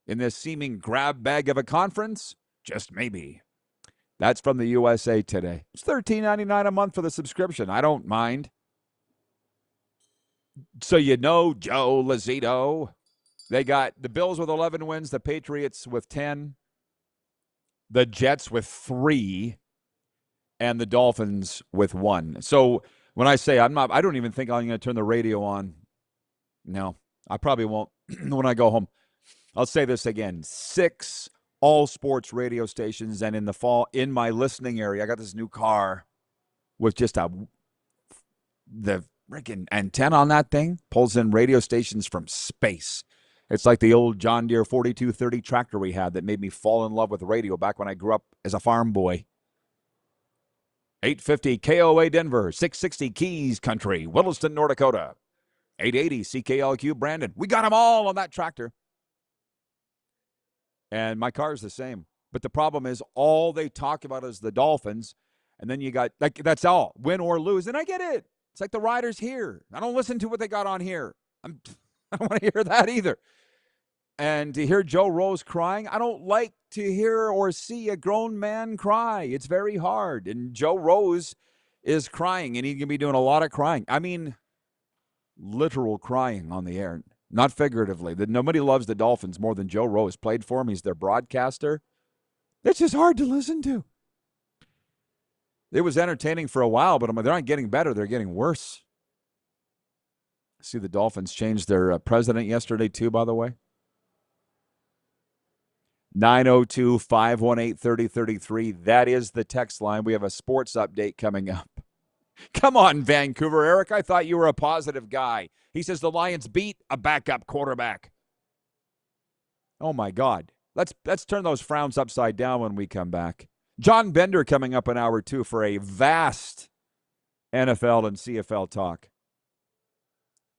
In this seeming grab bag of a conference? Just maybe. That's from the USA Today. It's $13.99 a month for the subscription. I don't mind. So Joe Lazito. They got the Bills with 11 wins, the Patriots with 10. The Jets with 3, and the Dolphins with 1. So when I say I don't even think I'm going to turn the radio on. No, I probably won't when I go home. I'll say this again. 6 all-sports radio stations, and in the fall, in my listening area, I got this new car with just the freaking antenna on that thing. Pulls in radio stations from space. It's like the old John Deere 4230 tractor we had that made me fall in love with radio back when I grew up as a farm boy. 850 KOA Denver, 660 Keys Country, Williston, North Dakota. 880 CKLQ Brandon. We got them all on that tractor. And my car's the same. But the problem is all they talk about is the Dolphins. And then you got, that's all, win or lose. And I get it. It's like the Riders here. I don't listen to what they got on here. I don't want to hear that either. And to hear Joe Rose crying, I don't like to hear or see a grown man cry. It's very hard. And Joe Rose is crying, and he's going to be doing a lot of crying. I mean, literal crying on the air, not figuratively. Nobody loves the Dolphins more than Joe Rose. Played for him. He's their broadcaster. It's just hard to listen to. It was entertaining for a while, but they're not getting better. They're getting worse. I see the Dolphins changed their president yesterday, too, by the way. 902-518-3033. That is the text line. We have a sports update coming up. Come on, Vancouver. Eric, I thought you were a positive guy. He says the Lions beat a backup quarterback. Oh, my God. Let's turn those frowns upside down when we come back. John Bender coming up in hour 2 for a vast NFL and CFL talk.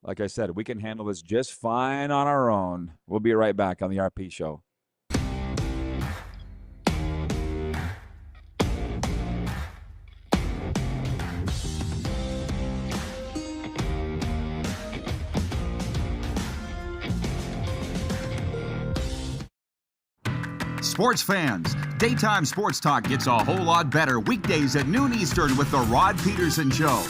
Like I said, we can handle this just fine on our own. We'll be right back on the RP Show. Sports fans, daytime sports talk gets a whole lot better weekdays at noon Eastern with the Rod Pedersen Show.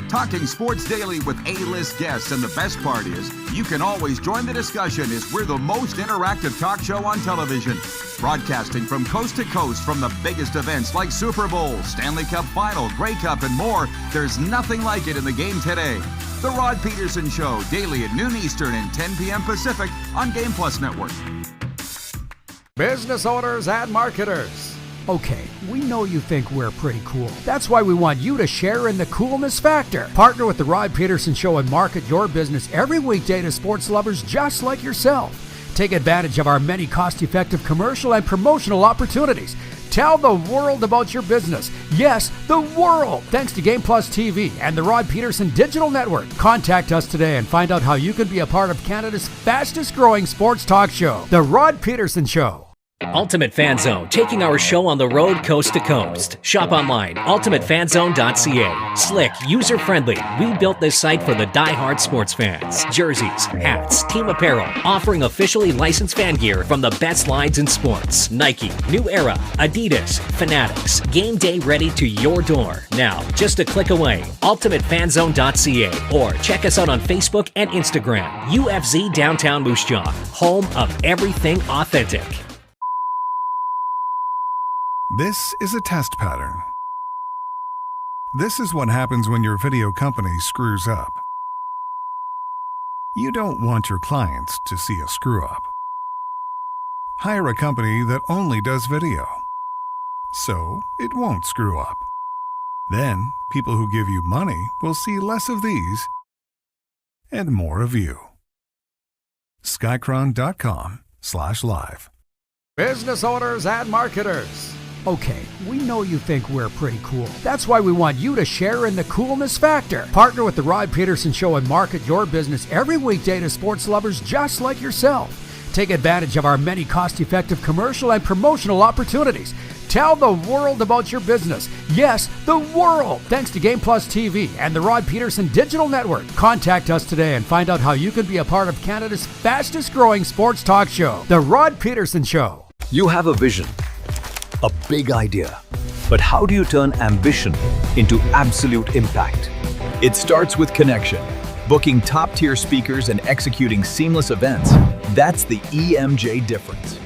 Talking sports daily with A-list guests, and the best part is you can always join the discussion as we're the most interactive talk show on television. Broadcasting from coast to coast from the biggest events like Super Bowl, Stanley Cup Final, Grey Cup, and more, there's nothing like it in the game today. The Rod Pedersen Show, daily at noon Eastern and 10 p.m. Pacific on Game Plus Network. Business owners and marketers. Okay, we know you think we're pretty cool. That's why we want you to share in the coolness factor. Partner with the Rod Pedersen Show and market your business every weekday to sports lovers just like yourself. Take advantage of our many cost-effective commercial and promotional opportunities. Tell the world about your business. Yes, the world. Thanks to Game Plus TV and the Rod Pedersen Digital Network. Contact us today and find out how you can be a part of Canada's fastest growing sports talk show, The Rod Pedersen Show. Ultimate Fan Zone, taking our show on the road coast to coast. Shop online, ultimatefanzone.ca. Slick, user-friendly. We built this site for the die-hard sports fans. Jerseys, hats, team apparel, offering officially licensed fan gear from the best lines in sports. Nike, New Era, Adidas, Fanatics. Game day ready to your door. Now, just a click away, ultimatefanzone.ca, or check us out on Facebook and Instagram. UFZ Downtown Moose Jaw, home of everything authentic. This is a test pattern. This is what happens when your video company screws up. You don't want your clients to see a screw up. Hire a company that only does video, so it won't screw up. Then, people who give you money will see less of these and more of you. Skycron.com/live. Business owners and marketers. Okay, we know you think we're pretty cool. That's why we want you to share in the coolness factor. Partner with the Rod Pedersen Show and market your business every weekday to sports lovers just like yourself. Take advantage of our many cost-effective commercial and promotional opportunities. Tell the world about your business. Yes, the world. Thanks to Game Plus TV and the Rod Pedersen Digital Network. Contact us today and find out how you can be a part of Canada's fastest growing sports talk show, The Rod Pedersen Show. You have a vision, a big idea, but how do you turn ambition into absolute impact? It starts with connection. Booking top-tier speakers and executing seamless events, that's the EMJ difference.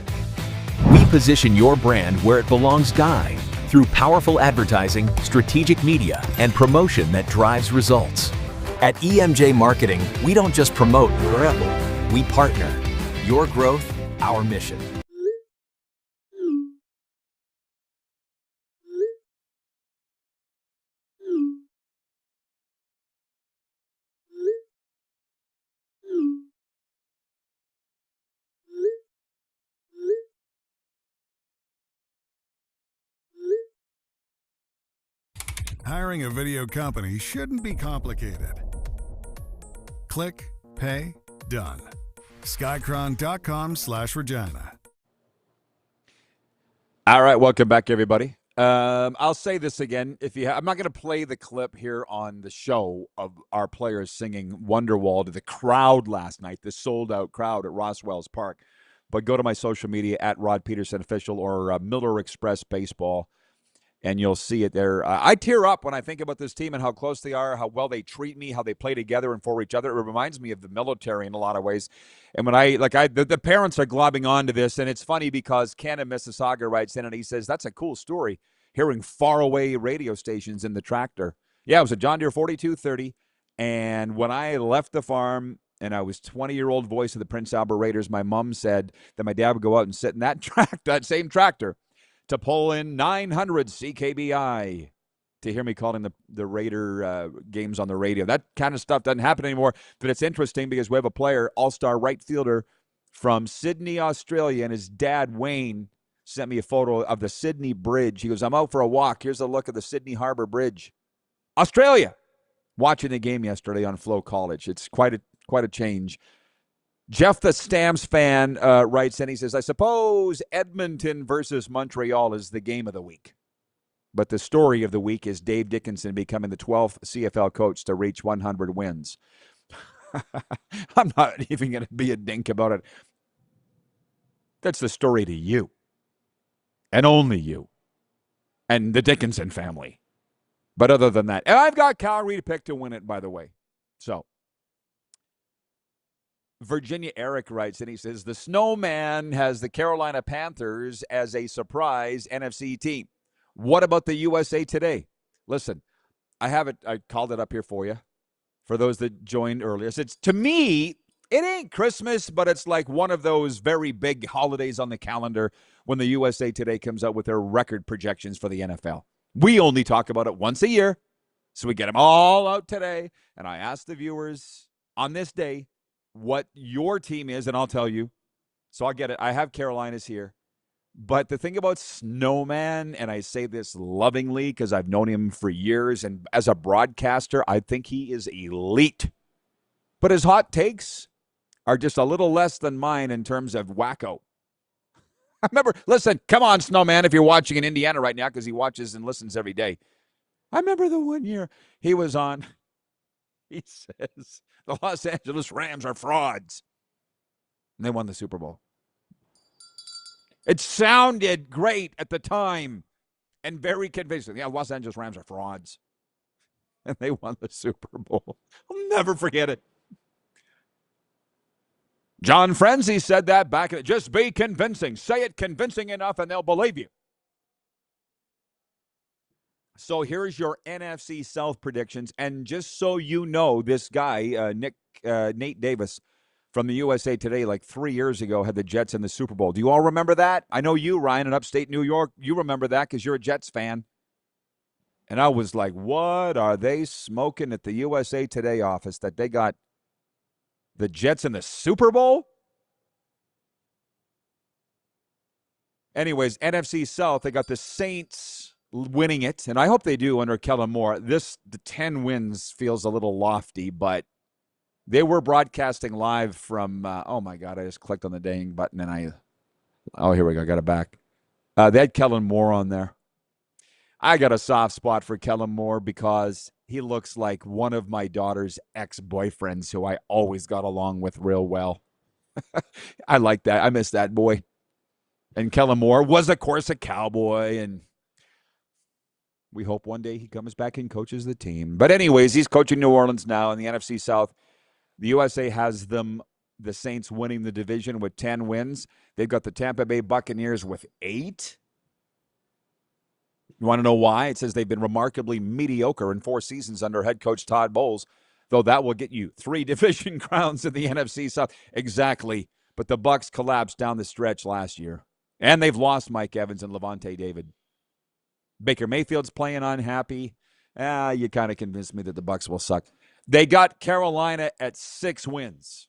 We position your brand where it belongs, Guy, through powerful advertising, strategic media, and promotion that drives results. At EMJ Marketing, we don't just promote, we partner. Your growth, our mission. Hiring a video company shouldn't be complicated. Click, pay, done. Skycron.com/Regina. All right, welcome back, everybody. I'll say this again. I'm not going to play the clip here on the show of our players singing Wonderwall to the crowd last night, the sold-out crowd at Roswell's Park. But go to my social media at Rod Pedersen Official or Miller Express Baseball, and you'll see it there. I tear up when I think about this team and how close they are, how well they treat me, how they play together and for each other. It reminds me of the military in a lot of ways. And when the parents are globbing onto this, and it's funny because Ken in Mississauga writes in and he says, that's a cool story, hearing faraway radio stations in the tractor. Yeah, it was a John Deere 4230, and when I left the farm and I was 20-year-old voice of the Prince Albert Raiders, my mom said that my dad would go out and sit in that same tractor to pull in 900 CKBI to hear me calling the Raider games on the radio. That kind of stuff doesn't happen anymore, but it's interesting because we have a player, all-star right fielder from Sydney, Australia, and his dad, Wayne, sent me a photo of the Sydney Bridge. He goes, I'm out for a walk. Here's a look at the Sydney Harbor Bridge. Australia! Watching the game yesterday on Flow College. It's quite a change. Jeff the Stamps fan writes in, he says, I suppose Edmonton versus Montreal is the game of the week. But the story of the week is Dave Dickinson becoming the 12th CFL coach to reach 100 wins. I'm not even going to be a dink about it. That's the story to you. And only you. And the Dickinson family. But other than that, and I've got Calgary to pick to win it, by the way. So, Virginia Eric writes, and he says, the Snowman has the Carolina Panthers as a surprise NFC team. What about the USA Today? Listen, I called it up here for you. For those that joined earlier. It's, to me, it ain't Christmas, but it's like one of those very big holidays on the calendar when the USA Today comes out with their record projections for the NFL. We only talk about it once a year, so we get them all out today. And I asked the viewers on this day what your team is, and I'll tell you. So I'll get it. I have Carolina's here. But the thing about Snowman, and I say this lovingly because I've known him for years, and as a broadcaster, I think he is elite. But his hot takes are just a little less than mine in terms of wacko. I remember, listen, come on, Snowman, if you're watching in Indiana right now, because he watches and listens every day. I remember the one year he was on, he says, the Los Angeles Rams are frauds. And they won the Super Bowl. It sounded great at the time and very convincing. Yeah, Los Angeles Rams are frauds. And they won the Super Bowl. I'll never forget it. John Frenzy said that back in it. Just be convincing. Say it convincing enough and they'll believe you. So here's your NFC South predictions. And just so you know, this guy, Nate Davis, from the USA Today like 3 years ago had the Jets in the Super Bowl. Do you all remember that? I know you, Ryan, in upstate New York, you remember that because you're a Jets fan. And I was like, what are they smoking at the USA Today office that they got the Jets in the Super Bowl? Anyways, NFC South, they got the Saints winning it, and I hope they do under Kellen Moore. The 10 wins feels a little lofty, but they were broadcasting live from, oh, my God, I just clicked on the dang button, and here we go, I got it back. They had Kellen Moore on there. I got a soft spot for Kellen Moore because he looks like one of my daughter's ex-boyfriends who I always got along with real well. I like that. I miss that boy. And Kellen Moore was, of course, a Cowboy, and we hope one day he comes back and coaches the team. But anyways, he's coaching New Orleans now in the NFC South. The USA has the Saints winning the division with 10 wins. They've got the Tampa Bay Buccaneers with 8. You want to know why? It says they've been remarkably mediocre in 4 seasons under head coach Todd Bowles, though that will get you 3 division crowns in the NFC South. Exactly. But the Bucs collapsed down the stretch last year. And they've lost Mike Evans and Levante David. Baker Mayfield's playing unhappy. You kind of convinced me that the Bucs will suck. They got Carolina at 6 wins.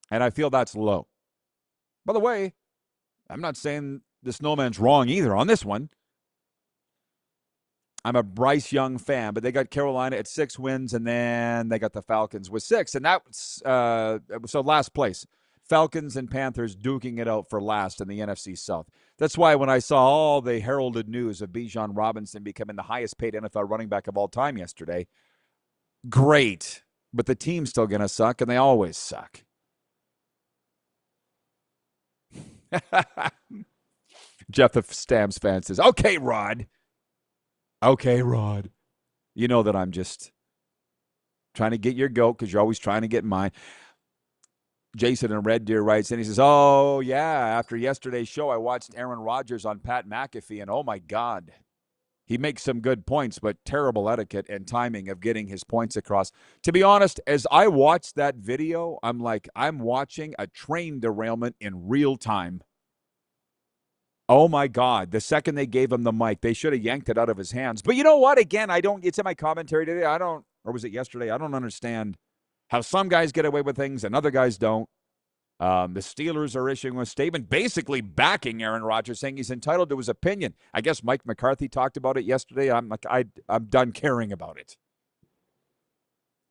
And I feel that's low. By the way, I'm not saying the Snowman's wrong either on this one. I'm a Bryce Young fan, but they got Carolina at 6 wins, and then they got the Falcons with 6. And that's so last place. Falcons and Panthers duking it out for last in the NFC South. That's why when I saw all the heralded news of Bijan Robinson becoming the highest paid NFL running back of all time yesterday, great. But the team's still going to suck, and they always suck. Jeff the Stamps fan says, okay, Rod. Okay, Rod. You know that I'm just trying to get your goat because you're always trying to get mine. Jason in Red Deer writes, and he says, oh, yeah, after yesterday's show, I watched Aaron Rodgers on Pat McAfee, and oh, my God. He makes some good points, but terrible etiquette and timing of getting his points across. To be honest, as I watched that video, I'm like, I'm watching a train derailment in real time. Oh, my God. The second they gave him the mic, they should have yanked it out of his hands. But you know what? Again, it's in my commentary today. Or was it yesterday? I don't understand how some guys get away with things and other guys don't. The Steelers are issuing a statement basically backing Aaron Rodgers, saying he's entitled to his opinion. I guess Mike McCarthy talked about it yesterday. I'm done caring about it.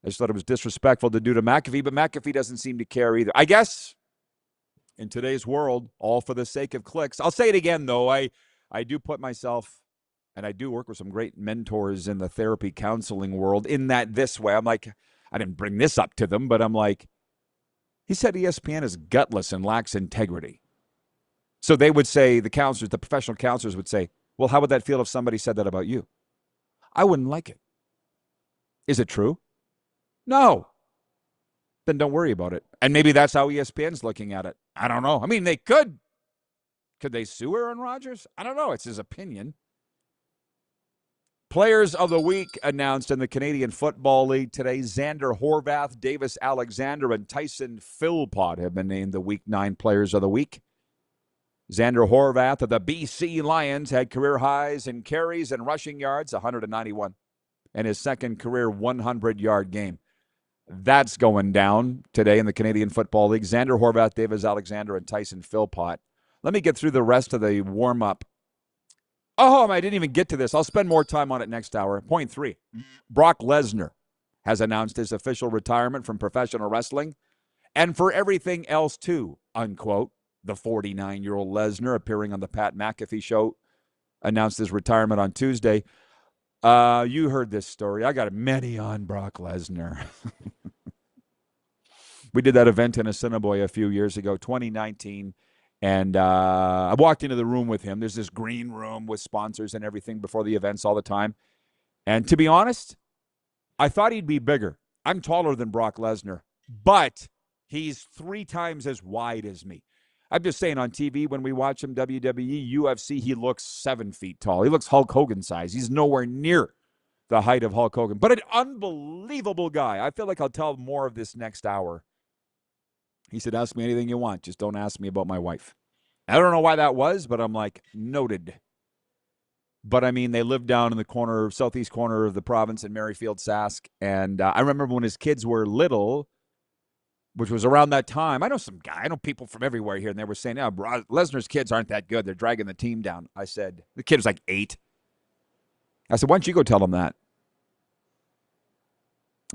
I just thought it was disrespectful to do to McAfee, but McAfee doesn't seem to care either. I guess in today's world, all for the sake of clicks. I'll say it again, though. I do put myself, and I do work with some great mentors in the therapy counseling world in that this way. I'm like, I didn't bring this up to them, but I'm like, he said ESPN is gutless and lacks integrity. So they would say, the professional counselors would say, well, how would that feel if somebody said that about you? I wouldn't like it. Is it true? No. Then don't worry about it. And maybe that's how ESPN's looking at it. I don't know. I mean, they could. Could they sue Aaron Rodgers? I don't know. It's his opinion. Players of the Week announced in the Canadian Football League today. Xander Horvath, Davis Alexander, and Tyson Philpott have been named the Week 9 Players of the Week. Xander Horvath of the BC Lions had career highs in carries and rushing yards, 191, and his second career 100-yard game. That's going down today in the Canadian Football League. Xander Horvath, Davis Alexander, and Tyson Philpott. Let me get through the rest of the warm-up. Oh, I didn't even get to this. I'll spend more time on it next hour. Point 3. Brock Lesnar has announced his official retirement from professional wrestling and for everything else too, unquote. The 49-year-old Lesnar, appearing on the Pat McAfee Show, announced his retirement on Tuesday. You heard this story. I got many on Brock Lesnar. We did that event in Assiniboia a few years ago, 2019. And I walked into the room with him. There's this green room with sponsors and everything before the events all the time. And to be honest, I thought he'd be bigger. I'm taller than Brock Lesnar, but he's 3 times as wide as me. I'm just saying, on TV, when we watch him, WWE, UFC, he looks 7 feet tall. He looks Hulk Hogan size. He's nowhere near the height of Hulk Hogan, but an unbelievable guy. I feel like I'll tell more of this next hour. He said, ask me anything you want. Just don't ask me about my wife. I don't know why that was, but I'm like, noted. But, I mean, they live down in the southeast corner of the province in Merrifield, Sask. And I remember when his kids were little, which was around that time. I know people from everywhere here, and they were saying, Lesnar's kids aren't that good. They're dragging the team down. I said, the kid was like 8. I said, why don't you go tell them that?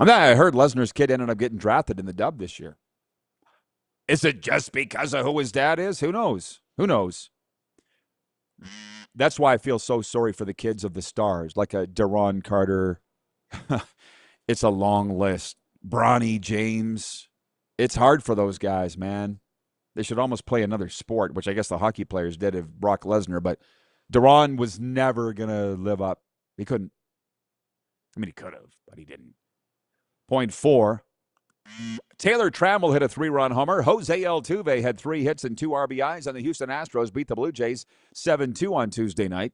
And then I heard Lesnar's kid ended up getting drafted in the dub this year. Is it just because of who his dad is? Who knows? Who knows? That's why I feel so sorry for the kids of the Stars, like a Deron Carter. It's a long list. Bronny James. It's hard for those guys, man. They should almost play another sport, which I guess the hockey players did of Brock Lesnar, but Deron was never going to live up. He couldn't. I mean, he could have, but he didn't. Point 4. Taylor Trammell hit a 3-run homer. Jose Altuve had 3 hits and 2 RBIs, and the Houston Astros beat the Blue Jays 7-2 on Tuesday night.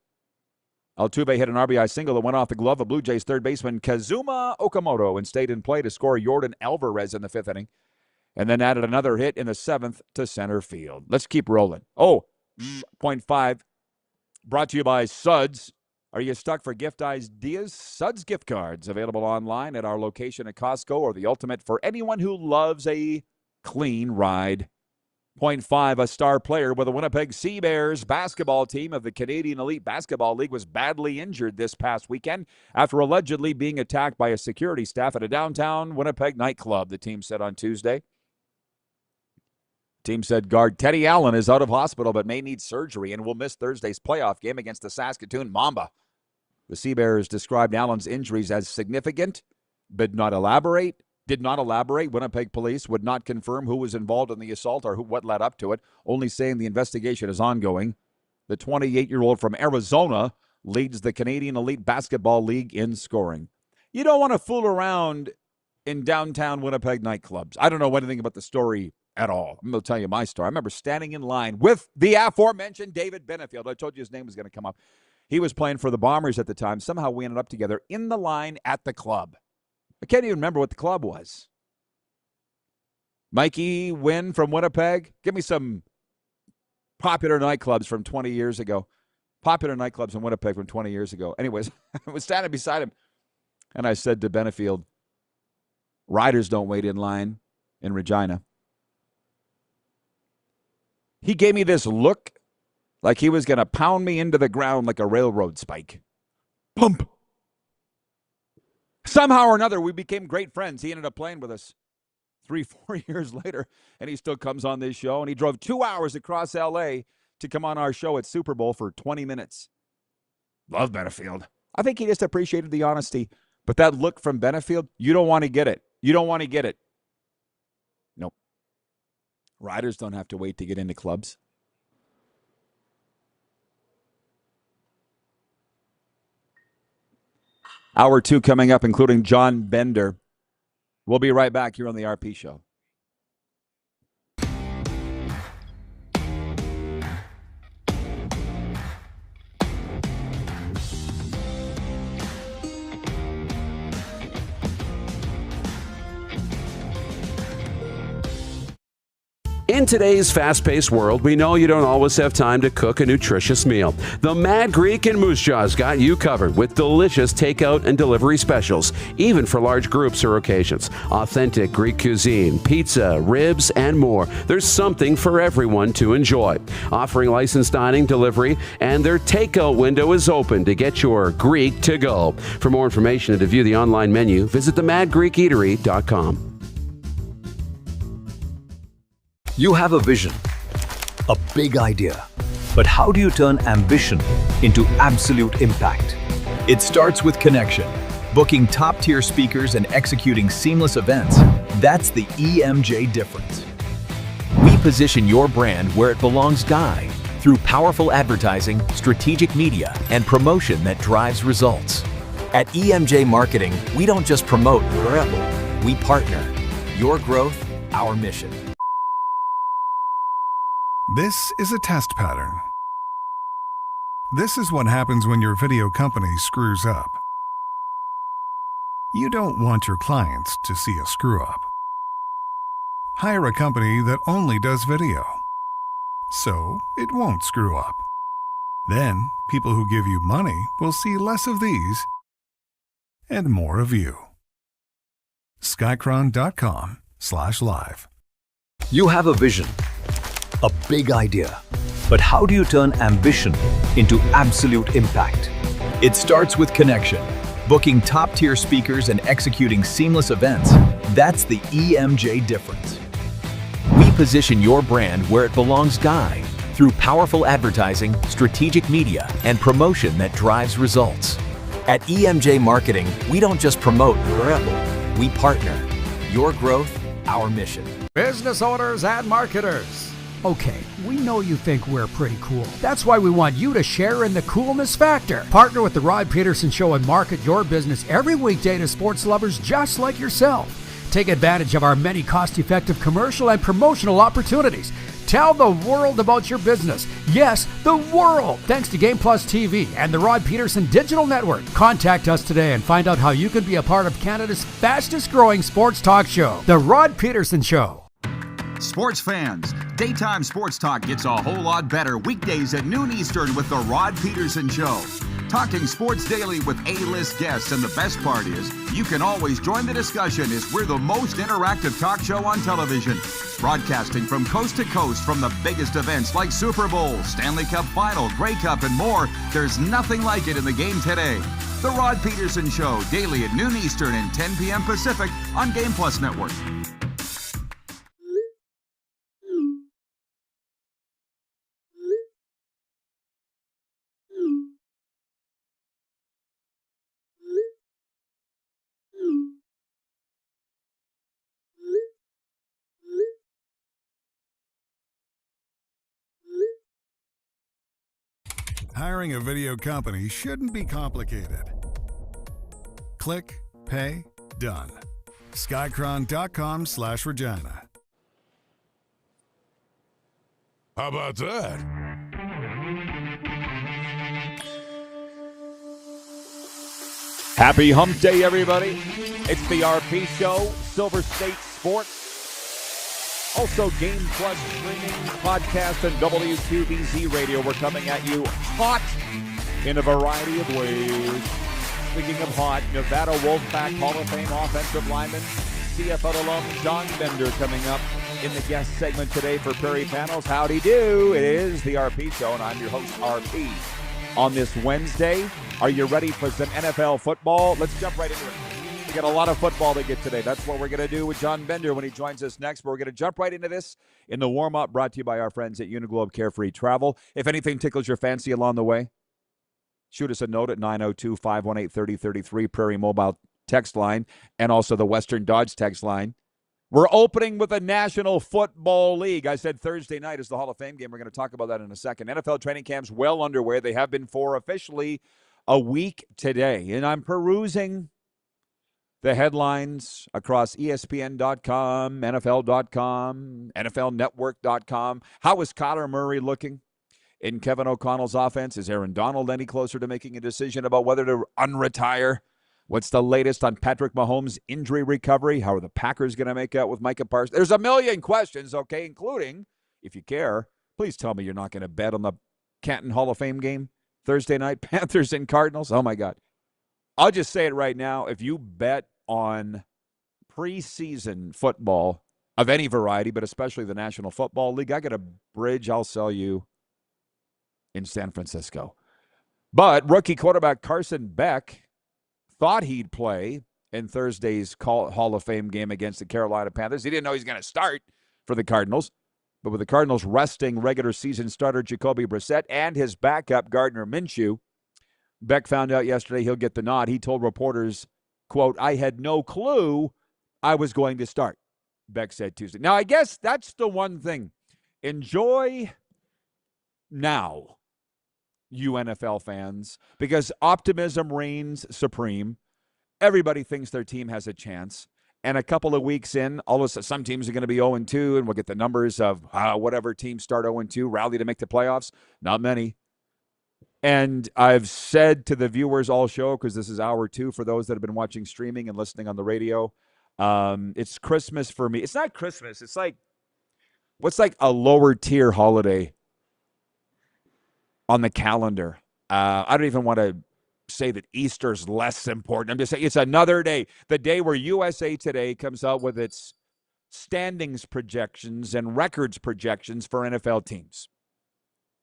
Altuve hit an RBI single that went off the glove of Blue Jays third baseman Kazuma Okamoto and stayed in play to score Yordan Alvarez in the 5th inning, and then added another hit in the 7th to center field. Let's keep rolling. Point 5, brought to you by Suds. Are you stuck for gift ideas? Suds gift cards available online at our location at Costco, or the ultimate for anyone who loves a clean ride. Point 5, a star player with the Winnipeg Sea Bears basketball team of the Canadian Elite Basketball League was badly injured this past weekend after allegedly being attacked by a security staff at a downtown Winnipeg nightclub, the team said on Tuesday. Team said guard Teddy Allen is out of hospital but may need surgery and will miss Thursday's playoff game against the Saskatoon Mamba. The Sea Bears described Allen's injuries as significant, but did not elaborate. Winnipeg police would not confirm who was involved in the assault or what led up to it, only saying the investigation is ongoing. The 28-year-old from Arizona leads the Canadian Elite Basketball League in scoring. You don't want to fool around in downtown Winnipeg nightclubs. I don't know anything about the story at all. I'm going to tell you my story. I remember standing in line with the aforementioned David Benefield. I told you his name was going to come up. He was playing for the Bombers at the time. Somehow we ended up together in the line at the club. I can't even remember what the club was. Mikey Wynn from Winnipeg. Give me some popular nightclubs from 20 years ago. Popular nightclubs in Winnipeg from 20 years ago. Anyways, I was standing beside him, and I said to Benefield, riders don't wait in line in Regina. He gave me this look like he was going to pound me into the ground like a railroad spike. Pump. Somehow or another, we became great friends. He ended up playing with us 3-4 years later, and he still comes on this show. And he drove 2 hours across L.A. to come on our show at Super Bowl for 20 minutes. Love Benefield. I think he just appreciated the honesty. But that look from Benefield, you don't want to get it. You don't want to get it. Nope. Riders don't have to wait to get into clubs. Hour 2 coming up, including John Bender. We'll be right back here on the RP Show. In today's fast-paced world, we know you don't always have time to cook a nutritious meal. The Mad Greek in Moose Jaw's got you covered with delicious takeout and delivery specials, even for large groups or occasions. Authentic Greek cuisine, pizza, ribs, and more. There's something for everyone to enjoy. Offering licensed dining, delivery, and their takeout window is open to get your Greek to go. For more information and to view the online menu, visit themadgreekeatery.com. You have a vision, a big idea, but how do you turn ambition into absolute impact? It starts with connection, booking top-tier speakers and executing seamless events. That's the EMJ difference. We position your brand where it belongs, Guy, through powerful advertising, strategic media, and promotion that drives results. At EMJ Marketing, we don't just promote, we partner. Your growth, our mission. This is a test pattern. This is what happens when your video company screws up. You don't want your clients to see a screw-up. Hire a company that only does video, so it won't screw up. Then, people who give you money will see less of these and more of you. Skycron.com/live. You have a vision, a big idea, but how do you turn ambition into absolute impact? It starts with connection, booking top-tier speakers and executing seamless events. That's the EMJ difference. We position your brand where it belongs, Guy, through powerful advertising, strategic media, and promotion that drives results. At EMJ Marketing, we don't just promote, we partner. Your growth, our mission. Business owners and marketers. Okay, we know you think we're pretty cool. That's why we want you to share in the coolness factor. Partner with the Rod Pedersen Show and market your business every weekday to sports lovers just like yourself. Take advantage of our many cost-effective commercial and promotional opportunities. Tell the world about your business. Yes, the world. Thanks to Game Plus TV and the Rod Pedersen Digital Network. Contact us today and find out how you can be a part of Canada's fastest-growing sports talk show, The Rod Pedersen Show. Sports fans, daytime sports talk gets a whole lot better weekdays at noon Eastern with the Rod Pedersen Show. Talking sports daily with A-list guests, and the best part is you can always join the discussion as we're the most interactive talk show on television. Broadcasting from coast to coast from the biggest events like Super Bowl, Stanley Cup Final, Grey Cup, and more. There's nothing like it in the game today. The Rod Pedersen Show, daily at noon Eastern and 10 p.m. Pacific on Game Plus Network. Hiring a video company shouldn't be complicated. Click, pay, done. Skycron.com/Regina. How about that? Happy Hump Day, everybody. It's the RP Show, Silver State Sports. Also, Game Plus streaming, podcast, and WQBZ Radio. We're coming at you hot in a variety of ways. Speaking of hot, Nevada Wolfpack Hall of Fame offensive lineman, CFL alum John Bender coming up in the guest segment today for Prairie Panels. Howdy do. It is the RP Show, and I'm your host, RP. On this Wednesday, are you ready for some NFL football? Let's jump right into it. We got a lot of football to get today. That's what we're going to do with John Bender when he joins us next. But we're going to jump right into this in the warm-up brought to you by our friends at Uniglobe Carefree Travel. If anything tickles your fancy along the way, shoot us a note at 902-518-3033, Prairie Mobile text line, and also the Western Dodge text line. We're opening with the National Football League. I said Thursday night is the Hall of Fame game. We're going to talk about that in a second. NFL training camps well underway. They have been for officially a week today. And I'm perusing the headlines across ESPN.com, NFL.com, NFLnetwork.com. How is Kyler Murray looking in Kevin O'Connell's offense? Is Aaron Donald any closer to making a decision about whether to unretire? What's the latest on Patrick Mahomes' injury recovery? How are the Packers going to make out with Micah Parsons? There's a million questions, okay, including, if you care, please tell me you're not going to bet on the Canton Hall of Fame game Thursday night, Panthers and Cardinals. Oh, my God. I'll just say it right now. If you bet on preseason football of any variety, but especially the National Football League, I got a bridge I'll sell you in San Francisco. But rookie quarterback Carson Beck thought he'd play in Thursday's Hall of Fame game against the Carolina Panthers. He didn't know he was going to start for the Cardinals. But with the Cardinals resting regular season starter Jacoby Brissett and his backup Gardner Minshew, Beck found out yesterday he'll get the nod. He told reporters, quote, "I had no clue I was going to start," Beck said Tuesday. Now, I guess that's the one thing. Enjoy now, you NFL fans, because optimism reigns supreme. Everybody thinks their team has a chance. And a couple of weeks in, all of a sudden, some teams are going to be 0-2, and we'll get the numbers of whatever teams start 0-2, rally to make the playoffs. Not many. And I've said to the viewers all show, because this is hour 2 for those that have been watching streaming and listening on the radio, it's Christmas for me. It's not Christmas. It's like, what's like a lower tier holiday on the calendar? I don't even want to say that Easter's less important. I'm just saying it's another day. The day where USA Today comes out with its standings projections and records projections for NFL teams.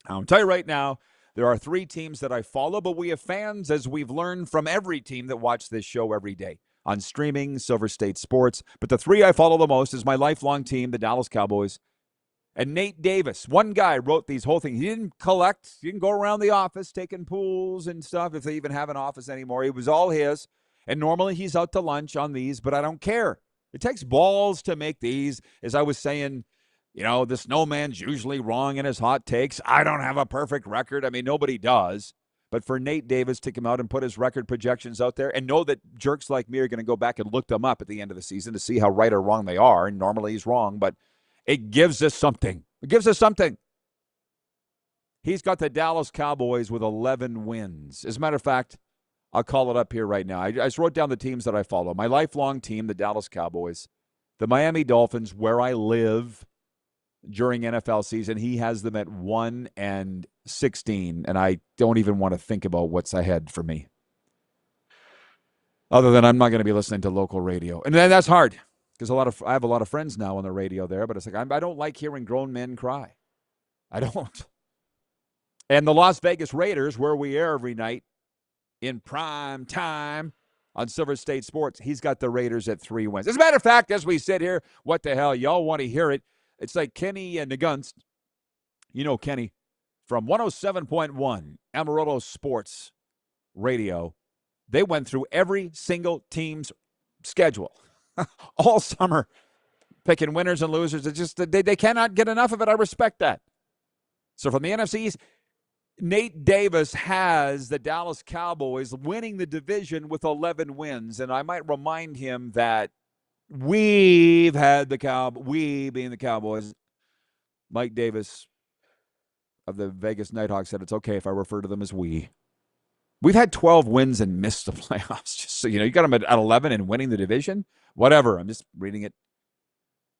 I'll tell you right now, there are 3 teams that I follow, but we have fans, as we've learned from every team that watch this show every day on streaming, Silver State Sports. But the 3 I follow the most is my lifelong team, the Dallas Cowboys, and Nate Davis. One guy wrote these whole things. He didn't collect. You can go around the office taking pools and stuff if they even have an office anymore. It was all his. And normally he's out to lunch on these, but I don't care. It takes balls to make these. As I was saying, you know, the snowman's usually wrong in his hot takes. I don't have a perfect record. I mean, nobody does. But for Nate Davis to come out and put his record projections out there and know that jerks like me are going to go back and look them up at the end of the season to see how right or wrong they are. And normally he's wrong, but it gives us something. It gives us something. He's got the Dallas Cowboys with 11 wins. As a matter of fact, I'll call it up here right now. I just wrote down the teams that I follow. My lifelong team, the Dallas Cowboys. The Miami Dolphins, where I live during NFL season, he has them at 1-16, and I don't even want to think about what's ahead for me. Other than I'm not going to be listening to local radio. And then that's hard. Because I have a lot of friends now on the radio there, but it's like I don't like hearing grown men cry. I don't. And the Las Vegas Raiders, where we air every night in prime time on Silver State Sports, he's got the Raiders at 3 wins. As a matter of fact, as we sit here, what the hell, y'all want to hear it? It's like Kenny and Nagunst, you know Kenny, from 107.1 Amarillo Sports Radio. They went through every single team's schedule all summer, picking winners and losers. It's just they cannot get enough of it. I respect that. So from the NFC East, Nate Davis has the Dallas Cowboys winning the division with 11 wins. And I might remind him that we've had we being the Cowboys. Mike Davis of the Vegas Nighthawks said it's okay if I refer to them as we. We've had 12 wins and missed the playoffs. Just so you know, you got them at 11 and winning the division. Whatever. I'm just reading it.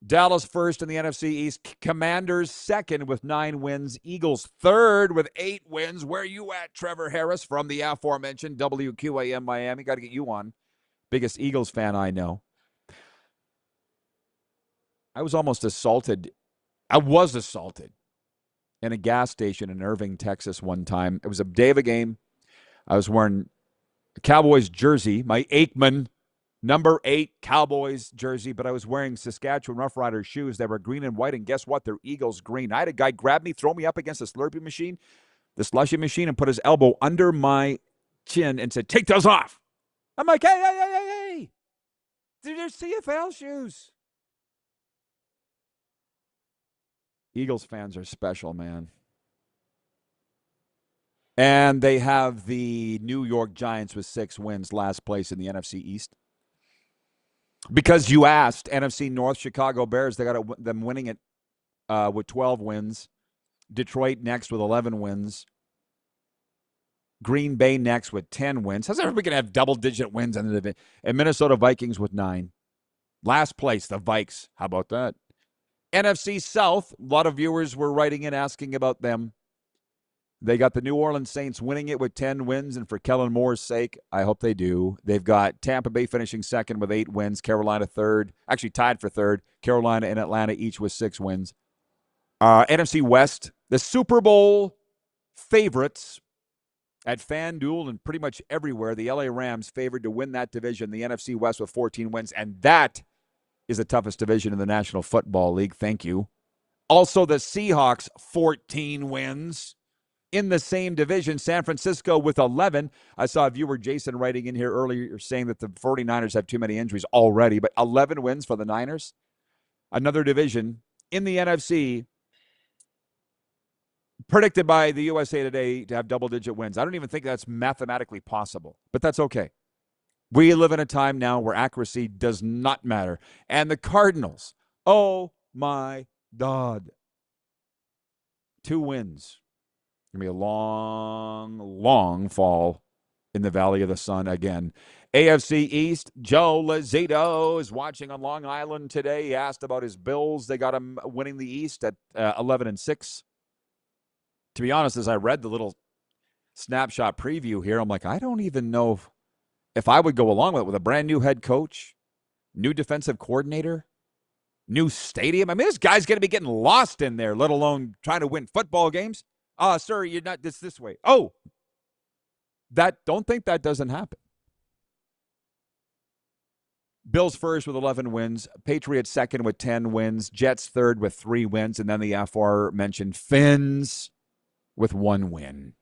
Dallas first in the NFC East. Commanders second with 9 wins. Eagles third with 8 wins. Where you at, Trevor Harris from the aforementioned WQAM Miami? Got to get you on. Biggest Eagles fan I know. I was assaulted in a gas station in Irving, Texas one time. It was a day of a game. I was wearing a Cowboys jersey, my Aikman number 8 Cowboys jersey, but I was wearing Saskatchewan Roughriders shoes. They were green and white, and guess what? They're Eagles green. I had a guy grab me, throw me up against the Slurpee machine, the slushy machine, and put his elbow under my chin and said, "Take those off." I'm like, hey. They're CFL shoes. Eagles fans are special, man. And they have the New York Giants with 6 wins, last place in the NFC East. Because you asked, NFC North, Chicago Bears, they got them winning it with 12 wins. Detroit next with 11 wins. Green Bay next with 10 wins. How's everybody going to have double-digit wins in the division? And Minnesota Vikings with 9. Last place, the Vikes. How about that? NFC South, a lot of viewers were writing in asking about them. They got the New Orleans Saints winning it with 10 wins, and for Kellen Moore's sake, I hope they do. They've got Tampa Bay finishing second with 8 wins, Carolina third, actually tied for third, Carolina and Atlanta each with 6 wins. NFC West, the Super Bowl favorites at FanDuel and pretty much everywhere, the LA Rams favored to win that division, the NFC West with 14 wins, and that is the toughest division in the National Football League. Thank you. Also, the Seahawks, 14 wins. In the same division, San Francisco with 11. I saw a viewer, Jason, writing in here earlier saying that the 49ers have too many injuries already, but 11 wins for the Niners. Another division in the NFC predicted by the USA Today to have double-digit wins. I don't even think that's mathematically possible, but that's okay. We live in a time now where accuracy does not matter. And the Cardinals, oh my God, 2 wins. Going to be a long, long fall in the Valley of the Sun again. AFC East, Joe Lazito is watching on Long Island today. He asked about his Bills. They got him winning the East at 11-6. To be honest, as I read the little snapshot preview here, I'm like, I don't even know if I would go along with a brand new head coach, new defensive coordinator, new stadium. I mean, this guy's going to be getting lost in there, let alone trying to win football games. Sir, you're not this way. Oh, don't think that doesn't happen. Bills first with 11 wins. Patriots second with 10 wins. Jets third with 3 wins. And then the aforementioned Finns with 1 win.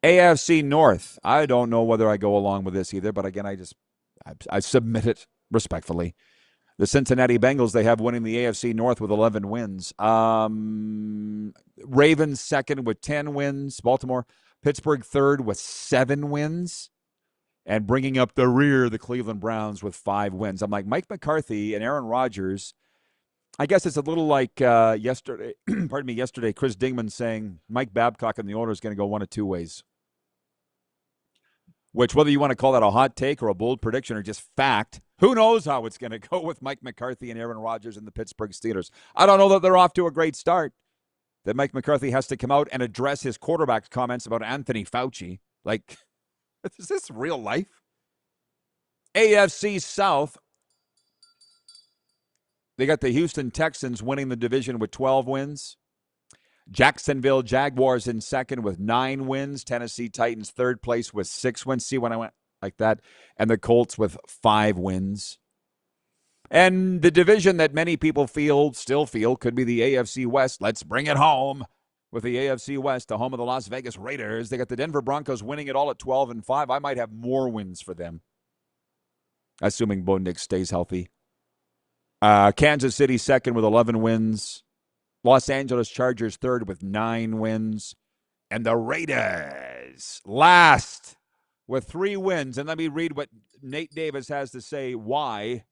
AFC North. I don't know whether I go along with this either, but again, I submit it respectfully. The Cincinnati Bengals, they have winning the AFC North with 11 wins. Ravens second with 10 wins. Baltimore. Pittsburgh third with 7 wins. And bringing up the rear, the Cleveland Browns with 5 wins. I'm like, Mike McCarthy and Aaron Rodgers, I guess it's a little like yesterday, Chris Dingman saying Mike Babcock and the owner is going to go one of 2 ways. Which, whether you want to call that a hot take or a bold prediction or just fact, who knows how it's going to go with Mike McCarthy and Aaron Rodgers and the Pittsburgh Steelers. I don't know that they're off to a great start. That Mike McCarthy has to come out and address his quarterback's comments about Anthony Fauci. Like, is this real life? AFC South, they got the Houston Texans winning the division with 12 wins. Jacksonville Jaguars in second with 9 wins. Tennessee Titans third place with 6 wins. See when I went like that? And the Colts with 5 wins. And the division that many people still feel could be the AFC West. Let's bring it home with the AFC West, the home of the Las Vegas Raiders. They got the Denver Broncos winning it all at 12-5. I might have more wins for them, assuming Bo Nix stays healthy. Kansas City second with 11 wins. Los Angeles Chargers third with 9 wins. And the Raiders last with 3 wins. And let me read what Nate Davis has to say why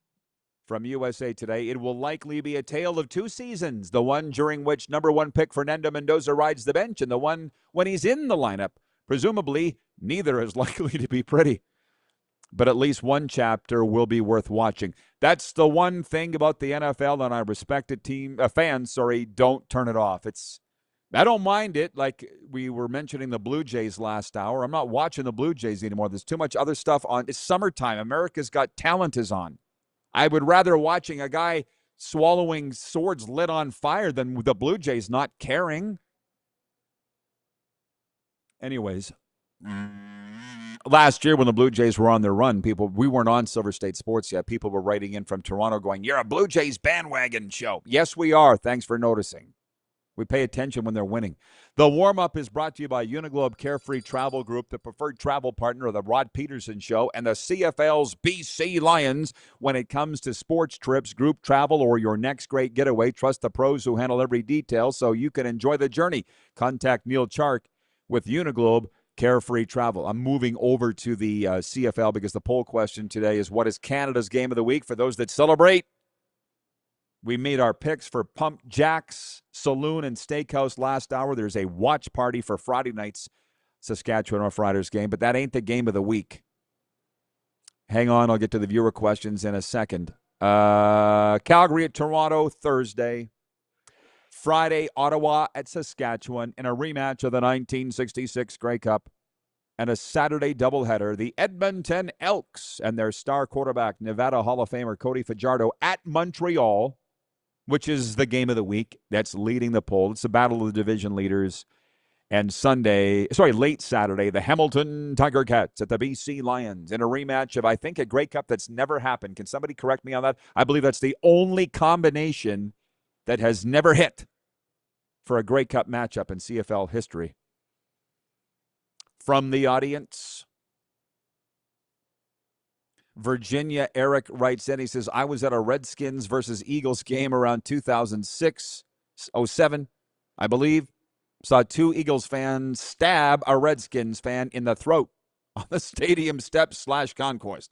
from USA Today. It will likely be a tale of 2 seasons. The one during which number 1 pick Fernando Mendoza rides the bench, and the one when he's in the lineup, Presumably, neither is likely to be pretty. But at least one chapter will be worth watching. That's the one thing about the NFL, and I respect it. Fans, don't turn it off. I don't mind it. Like we were mentioning the Blue Jays last hour. I'm not watching the Blue Jays anymore. There's too much other stuff on. It's summertime. America's Got Talent is on. I would rather watching a guy swallowing swords lit on fire than the Blue Jays not caring. Anyways, last year when the Blue Jays were on their run, we weren't on Silver State Sports yet. People were writing in from Toronto going, "You're a Blue Jays bandwagon show." Yes, we are. Thanks for noticing. We pay attention when they're winning. The warm-up is brought to you by Uniglobe Carefree Travel Group, the preferred travel partner of the Rod Pedersen Show and the CFL's BC Lions. When it comes to sports trips, group travel, or your next great getaway, trust the pros who handle every detail so you can enjoy the journey. Contact Neil Chark with Uniglobe Carefree Travel. I'm moving over to the CFL because the poll question today is, what is Canada's game of the week? For those that celebrate, we made our picks for PumpJacks Saloon and Steakhouse last hour. There's a watch party for Friday night's Saskatchewan Roughriders game, but that ain't the game of the week. Hang on, I'll get to the viewer questions in a second. Calgary at Toronto Thursday. Friday, Ottawa at Saskatchewan in a rematch of the 1966 Grey Cup. And a Saturday doubleheader, the Edmonton Elks and their star quarterback, Nevada Hall of Famer Cody Fajardo at Montreal, which is the game of the week that's leading the poll. It's the battle of the division leaders. And late Saturday, the Hamilton Tiger Cats at the BC Lions in a rematch of, I think, a Grey Cup that's never happened. Can somebody correct me on that? I believe that's the only combination that has never hit for a Grey Cup matchup in CFL history. From the audience, Virginia Eric writes in. He says, I was at a Redskins versus Eagles game around 2006-07, I believe. Saw two Eagles fans stab a Redskins fan in the throat on the stadium steps /concourse.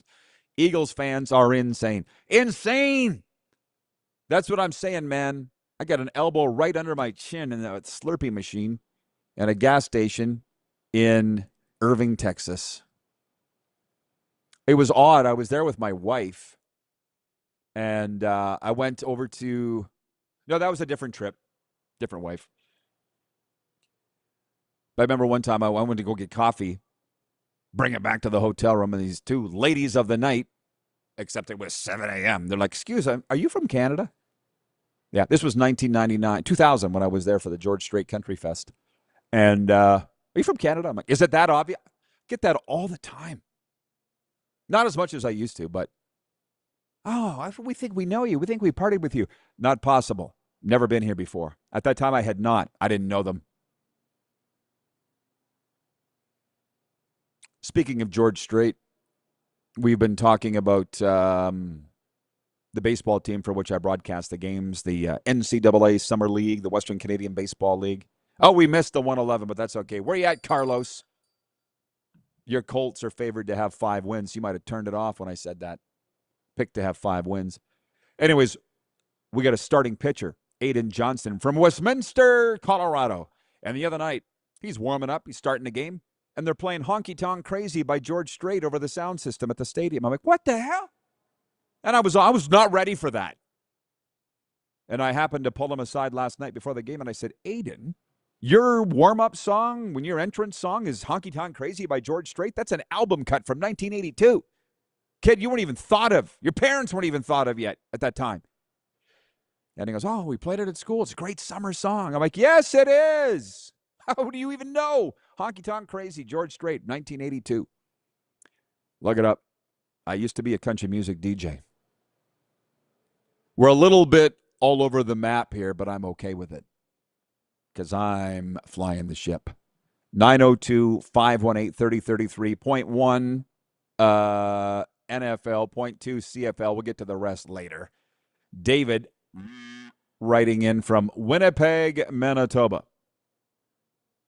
Eagles fans are insane. Insane! That's what I'm saying, man. I got an elbow right under my chin in a Slurpee machine at a gas station in Irving, Texas. It was odd. I was there with my wife, and I went over to – no, that was a different trip, different wife. But I remember one time I went to go get coffee, bring it back to the hotel room, and these two ladies of the night, except it was 7 a.m., they're like, excuse me, are you from Canada? Yeah, this was 2000 when I was there for the George Strait Country Fest. And are you from Canada? I'm like, is it that obvious? Get that all the time. Not as much as I used to, but, we think we know you. We think we partied with you. Not possible. Never been here before. At that time, I had not. I didn't know them. Speaking of George Strait, we've been talking about the baseball team for which I broadcast the games, the NCAA Summer League, the Western Canadian Baseball League. Oh, we missed the 111, but that's okay. Where you at, Carlos? Your Colts are favored to have 5 wins. You might have turned it off when I said that. Picked to have 5 wins. Anyways, we got a starting pitcher, Aiden Johnson from Westminster, Colorado. And the other night, he's warming up. He's starting the game. And they're playing Honky Tonk Crazy by George Strait over the sound system at the stadium. I'm like, what the hell? And I was not ready for that. And I happened to pull him aside last night before the game, and I said, Aiden, your warm-up song, when your entrance song is Honky Tonk Crazy by George Strait, that's an album cut from 1982. Kid, you weren't even thought of. Your parents weren't even thought of yet at that time. And he goes, we played it at school. It's a great summer song. I'm like, yes, it is. How do you even know? Honky Tonk Crazy, George Strait, 1982. Look it up. I used to be a country music DJ. We're a little bit all over the map here, but I'm okay with it because I'm flying the ship. 902-518-3033. Point 1 NFL, point 2 CFL. We'll get to the rest later. David writing in from Winnipeg, Manitoba.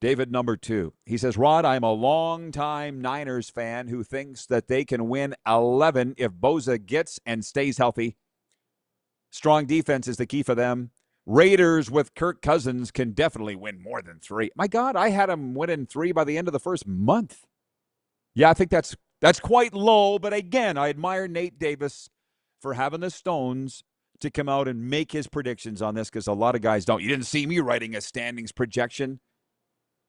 David, number 2. He says, Rod, I'm a longtime Niners fan who thinks that they can win 11 if Bosa gets and stays healthy. Strong defense is the key for them. Raiders with Kirk Cousins can definitely win more than 3. My God, I had them winning 3 by the end of the first month. Yeah, I think that's quite low, but again, I admire Nate Davis for having the stones to come out and make his predictions on this because a lot of guys don't. You didn't see me writing a standings projection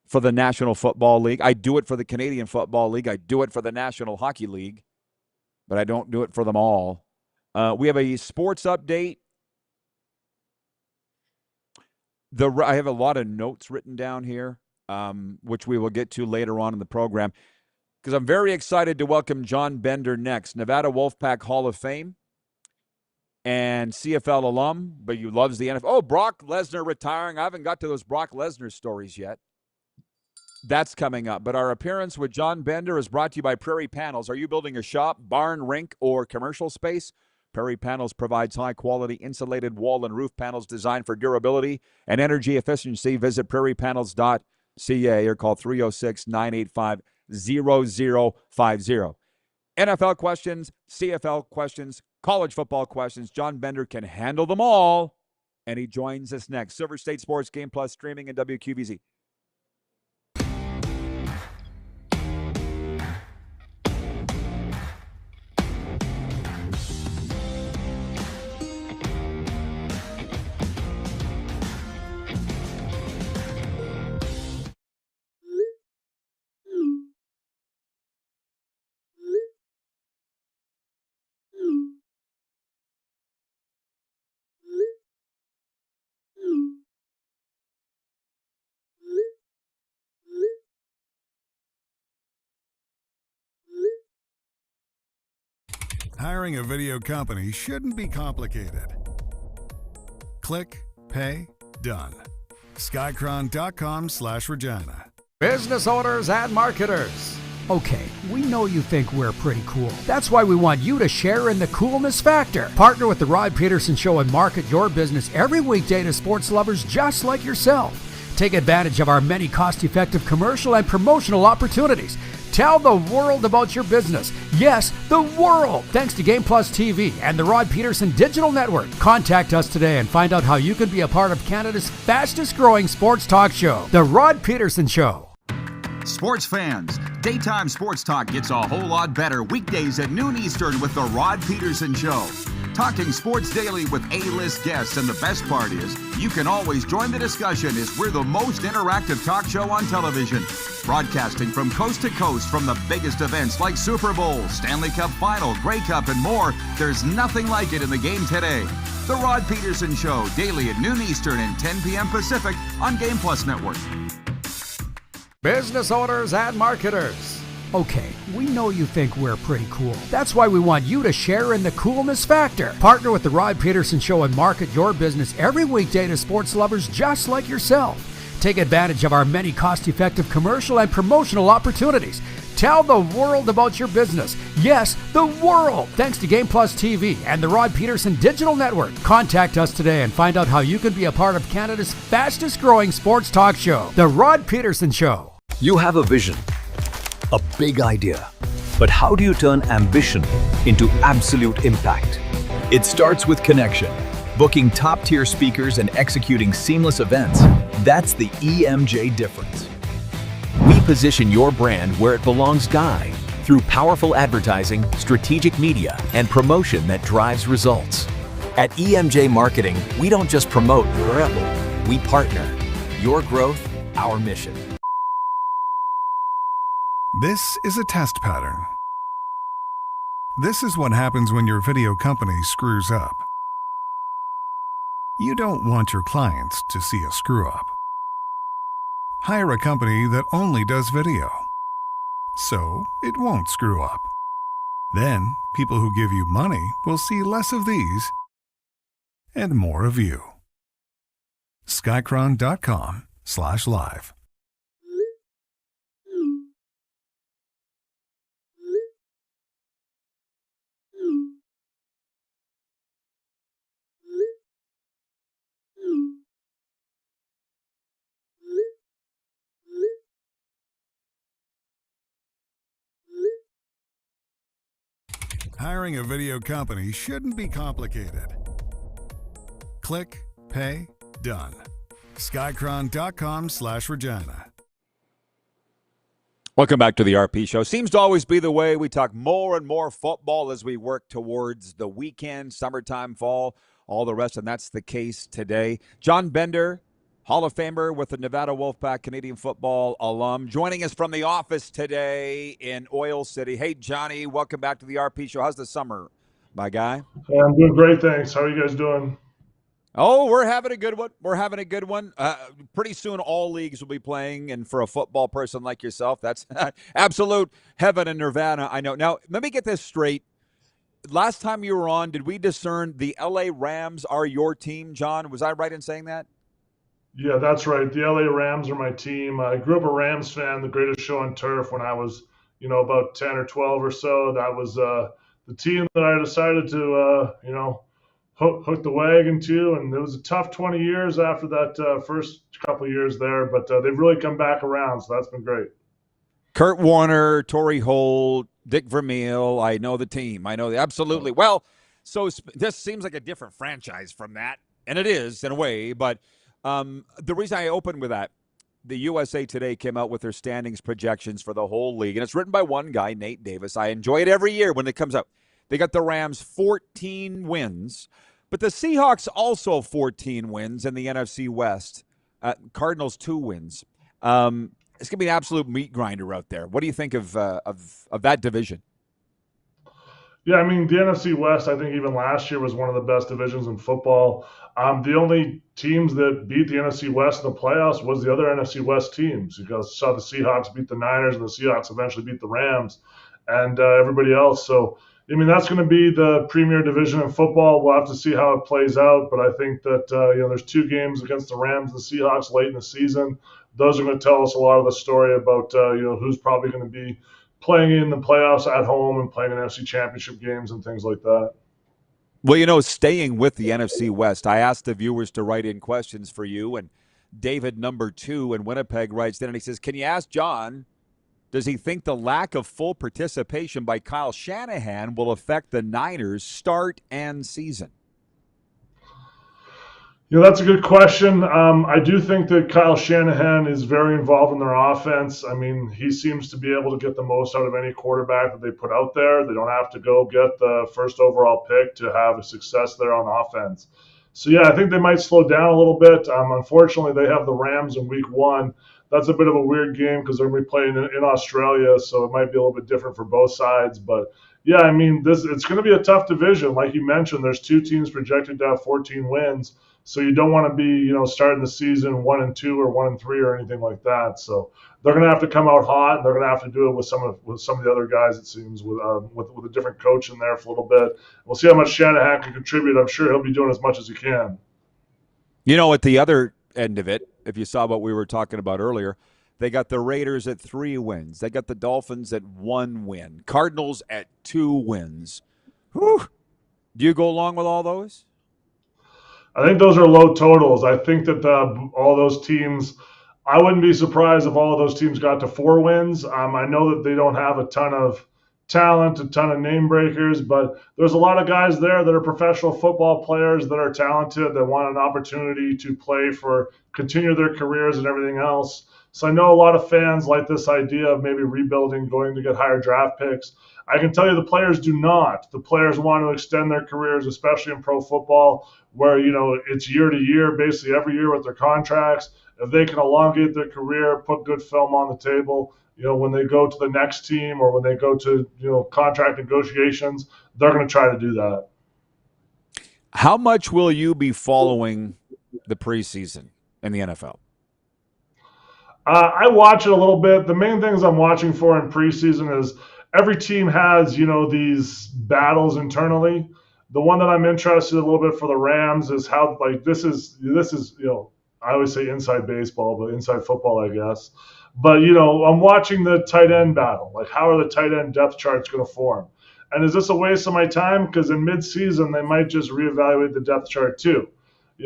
for the National Football League. I do it for the Canadian Football League. I do it for the National Hockey League, but I don't do it for them all. We have a sports update. I have a lot of notes written down here, which we will get to later on in the program, because I'm very excited to welcome John Bender next, Nevada Wolfpack Hall of Fame and CFL alum, but he loves the NFL. Oh, Brock Lesnar retiring. I haven't got to those Brock Lesnar stories yet. That's coming up. But our appearance with John Bender is brought to you by Prairie Panels. Are you building a shop, barn, rink, or commercial space? Prairie Panels provides high-quality insulated wall and roof panels designed for durability and energy efficiency. Visit prairiepanels.ca or call 306-985-0050. NFL questions, CFL questions, college football questions. John Bender can handle them all, and he joins us next. Silver State Sports Game Plus streaming in WQVZ. Hiring a video company shouldn't be complicated. Click, pay, done. Skycron.com/Regina. Business owners and marketers. Okay, we know you think we're pretty cool. That's why we want you to share in the coolness factor. Partner with the Rod Pedersen Show and market your business every weekday to sports lovers just like yourself. Take advantage of our many cost-effective commercial and promotional opportunities. Tell the world about your business. Yes, the world. Thanks to Game Plus TV and the Rod Pedersen Digital Network. Contact us today and find out how you can be a part of Canada's fastest-growing sports talk show, The Rod Pedersen Show. Sports fans, daytime sports talk gets a whole lot better weekdays at noon Eastern with the Rod Pedersen Show. Talking sports daily with A-list guests, and the best part is you can always join the discussion as we're the most interactive talk show on television. Broadcasting from coast to coast from the biggest events like Super Bowl, Stanley Cup Final, Grey Cup, and more. There's nothing like it in the game today. The Rod Pedersen Show, daily at noon Eastern and 10 p.m. Pacific on Game Plus Network. Business owners and marketers. Okay, we know you think we're pretty cool. That's why we want you to share in the coolness factor. Partner with the Rod Pedersen Show and market your business every weekday to sports lovers just like yourself. Take advantage of our many cost-effective commercial and promotional opportunities. Tell the world about your business. Yes, the world. Thanks to Game Plus TV and the Rod Pedersen Digital Network. Contact us today and find out how you can be a part of Canada's fastest-growing sports talk show, The Rod Pedersen Show. You have a vision, a big idea, but how do you turn ambition into absolute impact? It starts with connection. Booking top-tier speakers and executing seamless events. That's the EMJ difference. We position your brand where it belongs, Guy, through powerful advertising, strategic media, and promotion that drives results. At EMJ Marketing, we don't just promote, we partner. Your growth, our mission. This is a test pattern. This is what happens when your video company screws up. You don't want your clients to see a screw-up. Hire a company that only does video, so it won't screw up. Then, people who give you money will see less of these and more of you. Skycron.com/live. Hiring a video company shouldn't be complicated. Click, pay, Done. Skycron.com/Regina. Welcome back to the RP Show. Seems to always be the way. We talk more and more football as we work towards the weekend, summertime, fall, all the rest, and that's the case today. John Bender, Hall of Famer with the Nevada Wolfpack, Canadian football alum, joining us from the office today in Oil City. Hey, Johnny, welcome back to the RP Show. How's the summer, my guy? Hey, I'm doing great, thanks. How are you guys doing? Oh, we're having a good one. Pretty soon all leagues will be playing, and for a football person like yourself, that's absolute heaven and nirvana, I know. Now, let me get this straight. Last time you were on, did we discern the LA Rams are your team, John? Was I right in saying that? Yeah, that's right. The LA Rams are my team. I grew up a Rams fan, the greatest show on turf, when I was, about 10 or 12 or so. That was the team that I decided to, hook the wagon to, and it was a tough 20 years after that first couple of years there, but they've really come back around, so that's been great. Kurt Warner, Torrey Holt, Dick Vermeil, I know the team. I know absolutely. Well, so this seems like a different franchise from that, and it is in a way, but the reason I opened with that, the USA Today came out with their standings projections for the whole league, and it's written by one guy, Nate Davis. I enjoy it every year when it comes out. They got the Rams 14 wins, but the Seahawks also 14 wins in the NFC West. Cardinals 2 wins. It's going to be an absolute meat grinder out there. What do you think of that division? Yeah, I mean, the NFC West, I think even last year was one of the best divisions in football. The only teams that beat the NFC West in the playoffs was the other NFC West teams. You guys saw the Seahawks beat the Niners, and the Seahawks eventually beat the Rams and everybody else. So, I mean, that's going to be the premier division in football. We'll have to see how it plays out, but I think that there's 2 games against the Rams and the Seahawks late in the season. Those are going to tell us a lot of the story about who's probably going to be playing in the playoffs at home and playing in NFC Championship games and things like that. Well, staying with the NFC West, I asked the viewers to write in questions for you, and David, number 2 in Winnipeg, writes in, and he says, can you ask John, does he think the lack of full participation by Kyle Shanahan will affect the Niners' start and season? That's a good question. I do think that Kyle Shanahan is very involved in their offense. I mean, he seems to be able to get the most out of any quarterback that they put out there. They don't have to go get the first overall pick to have a success there on offense. So, yeah, I think they might slow down a little bit. Unfortunately, they have the Rams in week 1. That's a bit of a weird game because they're going to be playing in Australia, so it might be a little bit different for both sides. But, yeah, I mean, it's going to be a tough division. Like you mentioned, there's 2 teams projected to have 14 wins. So you don't want to be, starting the season 1-2 or 1-3 or anything like that. So they're going to have to come out hot. And they're going to have to do it with some of the other guys, it seems, with a different coach in there for a little bit. We'll see how much Shanahan can contribute. I'm sure he'll be doing as much as he can. At the other end of it, if you saw what we were talking about earlier, they got the Raiders at 3 wins. They got the Dolphins at 1 win. Cardinals at 2 wins. Whew. Do you go along with all those? I think those are low totals. I think that all those teams, I wouldn't be surprised if all of those teams got to 4 wins. I know that they don't have a ton of talent, a ton of name breakers, but there's a lot of guys there that are professional football players that are talented, that want an opportunity to continue their careers and everything else. So I know a lot of fans like this idea of maybe rebuilding, going to get higher draft picks. I can tell you the players do not. The players want to extend their careers, especially in pro football, where, it's year to year, basically every year with their contracts. If they can elongate their career, put good film on the table, when they go to the next team or when they go to, contract negotiations, they're going to try to do that. How much will you be following the preseason in the NFL? I watch it a little bit. The main things I'm watching for in preseason is every team has, these battles internally. The one that I'm interested in a little bit for the Rams is how, this is, I always say inside baseball, but inside football, I guess. But, I'm watching the tight end battle. How are the tight end depth charts going to form? And is this a waste of my time? Because in mid-season, they might just reevaluate the depth chart too.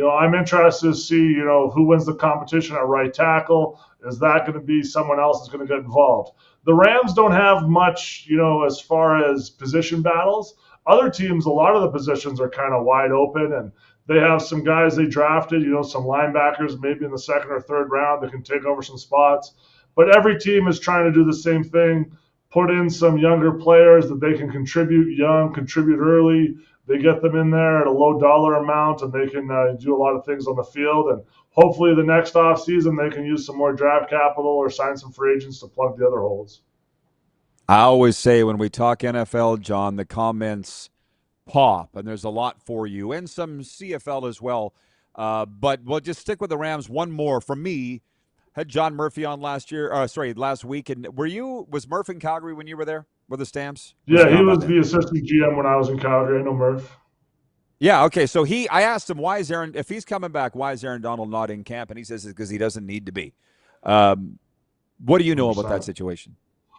I'm interested to see, who wins the competition at right tackle. Is that going to be someone else that's going to get involved? The Rams don't have much, as far as position battles. Other teams, a lot of the positions are kind of wide open, and They have some guys they drafted, some linebackers maybe in the second or third round that can take over some spots. But every team is trying to do the same thing, put in some younger players that they can contribute young, contribute early. They get them in there at a low dollar amount, and they can do a lot of things on the field. And hopefully the next offseason they can use some more draft capital or sign some free agents to plug the other holes. I always say when we talk NFL, John, the comments pop, and there's a lot for you, and some CFL as well. But we'll just stick with the Rams. One more from me. Had John Murphy on last week. And was Murph in Calgary when you were there with the Stamps? Yeah, he was the assistant GM when I was in Calgary. I know Murph. Yeah, okay. So I asked him, if he's coming back, why is Aaron Donald not in camp? And he says it's because he doesn't need to be. What do you know about that situation?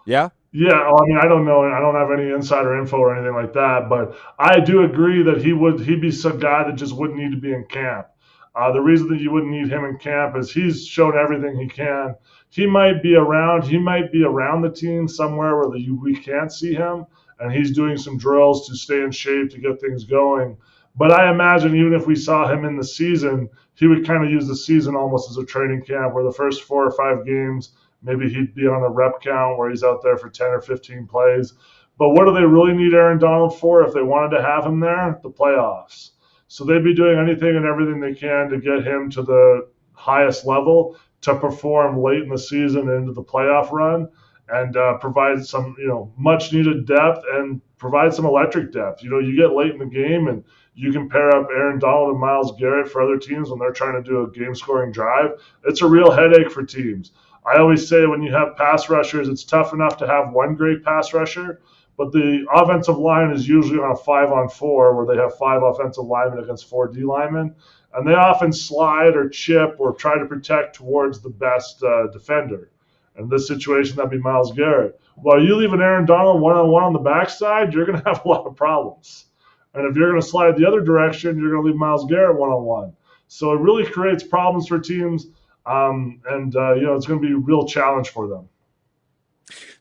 Yeah? Yeah, I don't know. I don't have any insider info or anything like that, but I do agree that he'd be some guy that just wouldn't need to be in camp. The reason that you wouldn't need him in camp is he's shown everything he can. He might be around the team somewhere where we can't see him, and he's doing some drills to stay in shape to get things going. But I imagine even if we saw him in the season, he would kind of use the season almost as a training camp where the first 4 or 5 games, maybe he'd be on a rep count where he's out there for 10 or 15 plays. But what do they really need Aaron Donald for if they wanted to have him there? The playoffs. So they'd be doing anything and everything they can to get him to the highest level to perform late in the season into the playoff run and provide some, much needed depth and provide some electric depth. You get late in the game and you can pair up Aaron Donald and Myles Garrett for other teams when they're trying to do a game-scoring drive. It's a real headache for teams. I always say when you have pass rushers, it's tough enough to have one great pass rusher, but the offensive line is usually on a 5-on-4 where they have 5 offensive linemen against 4 D linemen, and they often slide or chip or try to protect towards the best defender. In this situation, that'd be Myles Garrett. While you leave an Aaron Donald one-on-one on the backside, you're going to have a lot of problems. And if you're going to slide the other direction, you're going to leave Myles Garrett one-on-one. So it really creates problems for teams, and it's going to be a real challenge for them.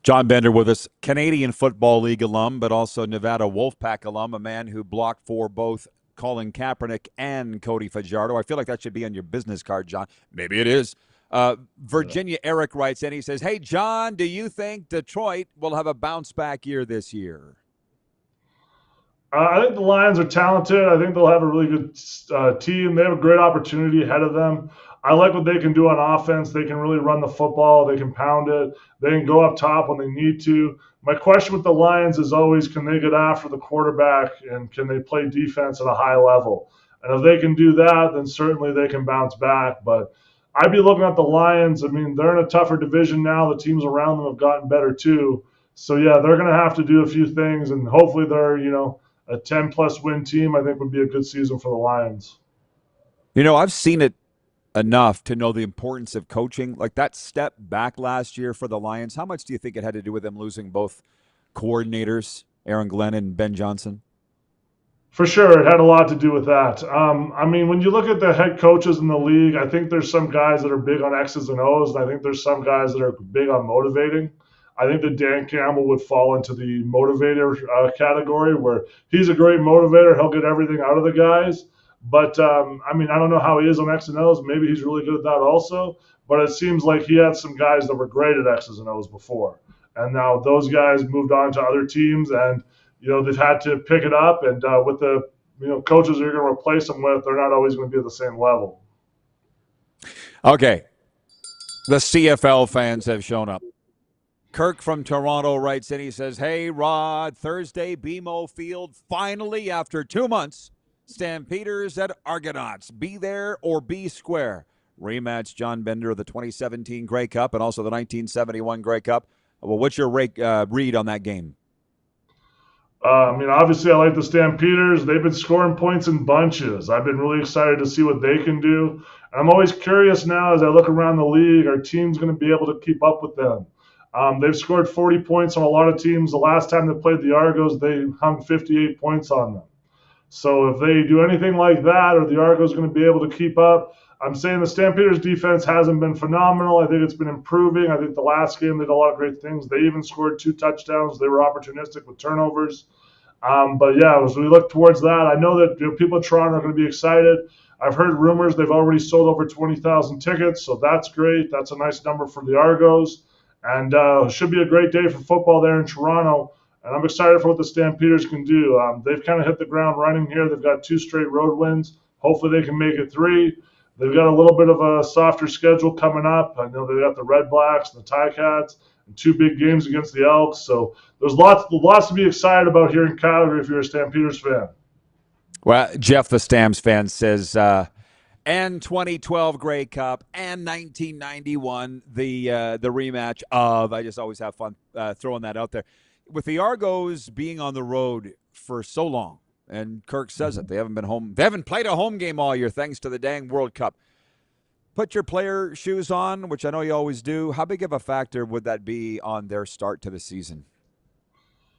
John Bender with us, Canadian Football League alum, but also Nevada Wolfpack alum, a man who blocked for both Colin Kaepernick and Cody Fajardo. I feel like that should be on your business card, John. Maybe it is. Virginia Eric writes in, he says, hey, John, do you think Detroit will have a bounce-back year this year? I think the Lions are talented. I think they'll have a really good team. They have a great opportunity ahead of them. I like what they can do on offense. They can really run the football. They can pound it. They can go up top when they need to. My question with the Lions is always, can they get after the quarterback and can they play defense at a high level? And if they can do that, then certainly they can bounce back. But I'd be looking at the Lions. They're in a tougher division now. The teams around them have gotten better too. So, yeah, they're going to have to do a few things, and hopefully they're, a 10-plus win team. I think would be a good season for the Lions. I've seen it enough to know the importance of coaching. Like that step back last year for the Lions, how much do you think it had to do with them losing both coordinators, Aaron Glenn and Ben Johnson? For sure, it had a lot to do with that. When you look at the head coaches in the league, I think there's some guys that are big on X's and O's, and I think there's some guys that are big on motivating. I think that Dan Campbell would fall into the motivator category where he's a great motivator. He'll get everything out of the guys. But, I don't know how he is on X and O's. Maybe he's really good at that also. But it seems like he had some guys that were great at X's and O's before. And now those guys moved on to other teams, and, they've had to pick it up. And with the, coaches you're going to replace them with, they're not always going to be at the same level. Okay. The CFL fans have shown up. Kirk from Toronto writes in, he says, hey, Rod, Thursday, BMO Field, finally, after 2 months, Stampeders at Argonauts. Be there or be square. Rematch John Bender of the 2017 Grey Cup and also the 1971 Grey Cup. Well, what's your read on that game? Obviously, I like the Stampeders. They've been scoring points in bunches. I've been really excited to see what they can do. I'm always curious now as I look around the league, our team's going to be able to keep up with them. They've scored 40 points on a lot of teams. The last time they played the Argos, they hung 58 points on them. So if they do anything like that, or the Argos going to be able to keep up, I'm saying the Stampeders defense hasn't been phenomenal. I think it's been improving. I think the last game they did a lot of great things. They even scored 2 touchdowns. They were opportunistic with turnovers. But yeah, as we look towards that, I know that people in Toronto are going to be excited. I've heard rumors they've already sold over 20,000 tickets, so that's great. That's a nice number for the Argos. And it should be a great day for football there in Toronto. And I'm excited for what the Stampeders can do. They've kind of hit the ground running here. They've got 2 straight road wins. Hopefully they can make it 3. They've got a little bit of a softer schedule coming up. I know they've got the Red Blacks and the Ticats and 2 big games against the Elks. So there's lots to be excited about here in Calgary if you're a Stampeders fan. Well, Jeff, the Stamps fan, says, and 2012 Grey Cup and 1991, the rematch of, I just always have fun throwing that out there. With the Argos being on the road for so long, and Kirk says it, they haven't been home. They haven't played a home game all year thanks to the dang World Cup. Put your player shoes on, which I know you always do. How big of a factor would that be on their start to the season?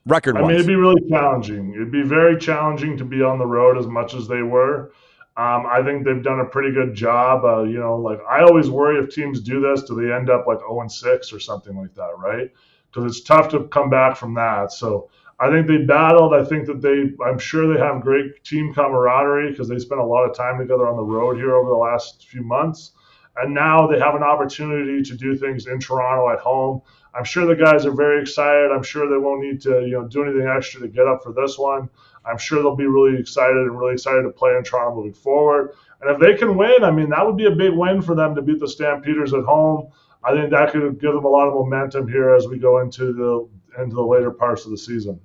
Record-wise. I mean, it'd be really challenging. It'd be very challenging to be on the road as much as they were. I think they've done a pretty good job. I always worry if teams do this, do they end up like 0-6 or something like that, right? Because it's tough to come back from that. So I think they battled. I think that I'm sure they have great team camaraderie because they spent a lot of time together on the road here over the last few months. And now they have an opportunity to do things in Toronto at home. I'm sure the guys are very excited. I'm sure they won't need to, do anything extra to get up for this one. I'm sure they'll be really excited to play in Toronto moving forward. And if they can win, I mean, that would be a big win for them to beat the Stampeders at home. I think that could give them a lot of momentum here as we go into the later parts of the season.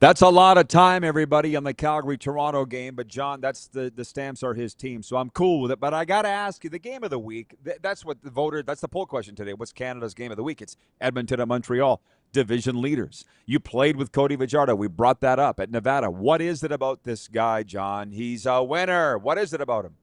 That's a lot of time, everybody, on the Calgary-Toronto game. But, John, that's the Stamps are his team, so I'm cool with it. But I got to ask you, the game of the week, that's the poll question today. What's Canada's game of the week? It's Edmonton and Montreal, division leaders. You played with Cody Fajardo. We brought that up at Nevada. What is it about this guy, John? He's a winner. What is it about him?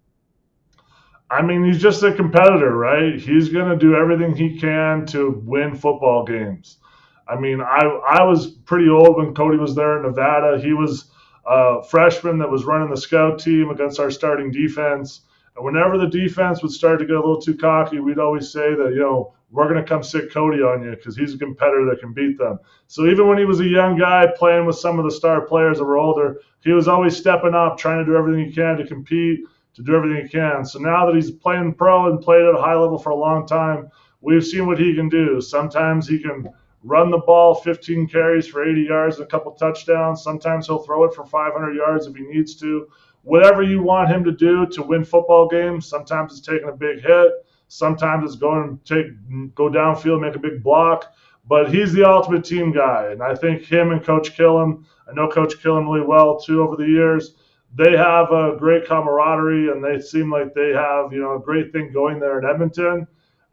I mean, he's just a competitor, right? He's going to do everything he can to win football games. I mean, I was pretty old when Cody was there in Nevada. He was a freshman that was running the scout team against our starting defense. And whenever the defense would start to get a little too cocky, we'd always say that, we're going to come sit Cody on you because he's a competitor that can beat them. So even when he was a young guy playing with some of the star players that were older, he was always stepping up, trying to do everything he can to compete, to do everything he can. So now that he's playing pro and played at a high level for a long time, we've seen what he can do. Sometimes he can run the ball 15 carries for 80 yards and a couple touchdowns. Sometimes he'll throw it for 500 yards if he needs to. Whatever you want him to do to win football games, sometimes it's taking a big hit. Sometimes it's go downfield, make a big block. But he's the ultimate team guy. And I think him and Coach Killam, I know Coach Killam really well too over the years. They have a great camaraderie and they seem like they have, a great thing going there in Edmonton.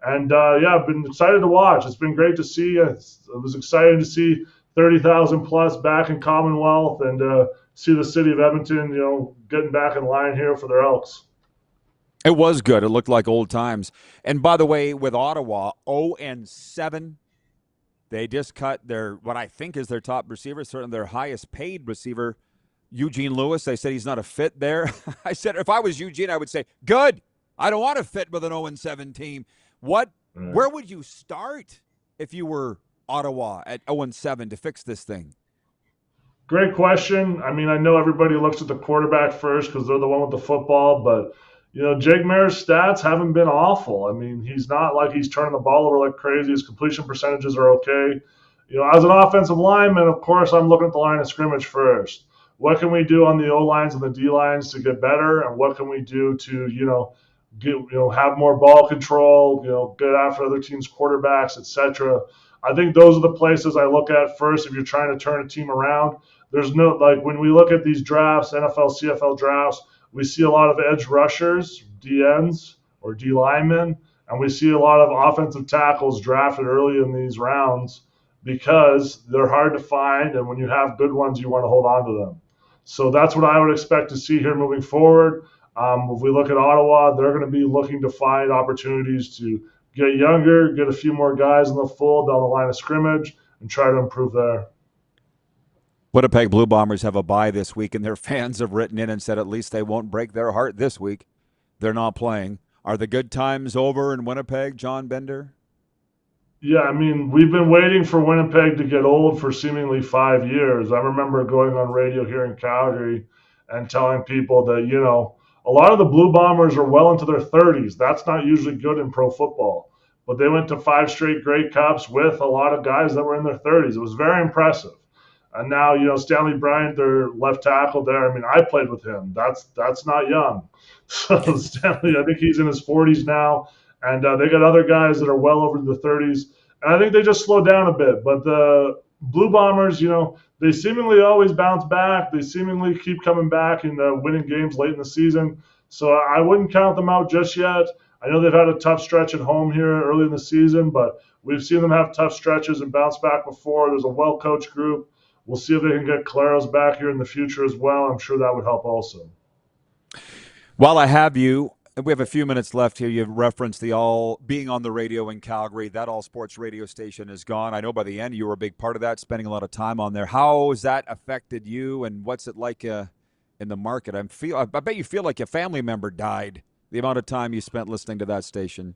And, I've been excited to watch. It's been great to see. It was exciting to see 30,000 plus back in Commonwealth and see the city of Edmonton, getting back in line here for their Elks. It was good. It looked like old times. And by the way, with Ottawa, 0-7, they just cut what I think is their top receiver, certainly their highest paid receiver, Eugene Lewis. They said he's not a fit there. I said, if I was Eugene, I would say, good. I don't want to fit with an 0-7 team. Where would you start if you were Ottawa at 0-7 to fix this thing? Great question. I mean, I know everybody looks at the quarterback first because they're the one with the football, but Jake Mayer's stats haven't been awful. I mean, he's not like he's turning the ball over like crazy. His completion percentages are okay. As an offensive lineman, of course, I'm looking at the line of scrimmage first. What can we do on the O-lines and the D-lines to get better, and what can we do to, have more ball control, get after other teams' quarterbacks, etc. I think those are the places I look at first if you're trying to turn a team around. There's no, when we look at these drafts, NFL, CFL drafts, we see a lot of edge rushers, DNs or D linemen, and we see a lot of offensive tackles drafted early in these rounds because they're hard to find, and when you have good ones, you want to hold on to them. So that's what I would expect to see here moving forward. If we look at Ottawa, they're going to be looking to find opportunities to get younger, get a few more guys in the fold down the line of scrimmage, and try to improve there. Winnipeg Blue Bombers have a bye this week, and their fans have written in and said at least they won't break their heart this week. They're not playing. Are the good times over in Winnipeg, John Bender? Yeah, I mean, we've been waiting for Winnipeg to get old for seemingly 5 years. I remember going on radio here in Calgary and telling people that, a lot of the Blue Bombers are well into their 30s. That's not usually good in pro football. But they went to 5 straight Grey Cups with a lot of guys that were in their 30s. It was very impressive. And now, Stanley Bryant, their left tackle there, I mean, I played with him. That's not young. So Stanley, I think he's in his 40s now. And they got other guys that are well over the 30s. And I think they just slowed down a bit. But the Blue Bombers, they seemingly always bounce back. They seemingly keep coming back and winning games late in the season. So I wouldn't count them out just yet. I know they've had a tough stretch at home here early in the season, but we've seen them have tough stretches and bounce back before. There's a well-coached group. We'll see if they can get Claros back here in the future as well. I'm sure that would help also. While I have you, we have a few minutes left here. You've referenced the being on the radio in Calgary. That all sports radio station is gone. I know by the end you were a big part of that, spending a lot of time on there. How has that affected you, and what's it like in the market? I bet you feel like a family member died, the amount of time you spent listening to that station.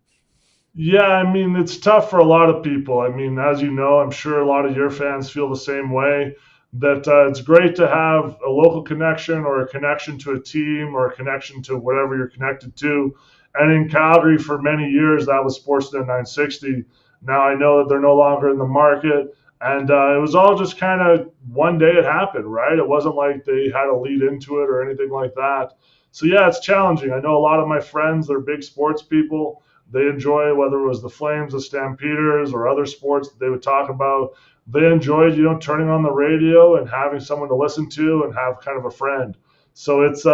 Yeah, I mean, it's tough for a lot of people. I mean, as you know, I'm sure a lot of your fans feel the same way, that it's great to have a local connection or a connection to a team or a connection to whatever you're connected to. And in Calgary for many years, that was Sportsnet 960. Now I know that they're no longer in the market. And it was all just kind of one day it happened, right? It wasn't like they had a lead into it or anything like that. So yeah, it's challenging. I know a lot of my friends, they're big sports people. They enjoy, whether it was the Flames, the Stampeders, or other sports that they would talk about. They enjoyed, turning on the radio and having someone to listen to and have kind of a friend. So it's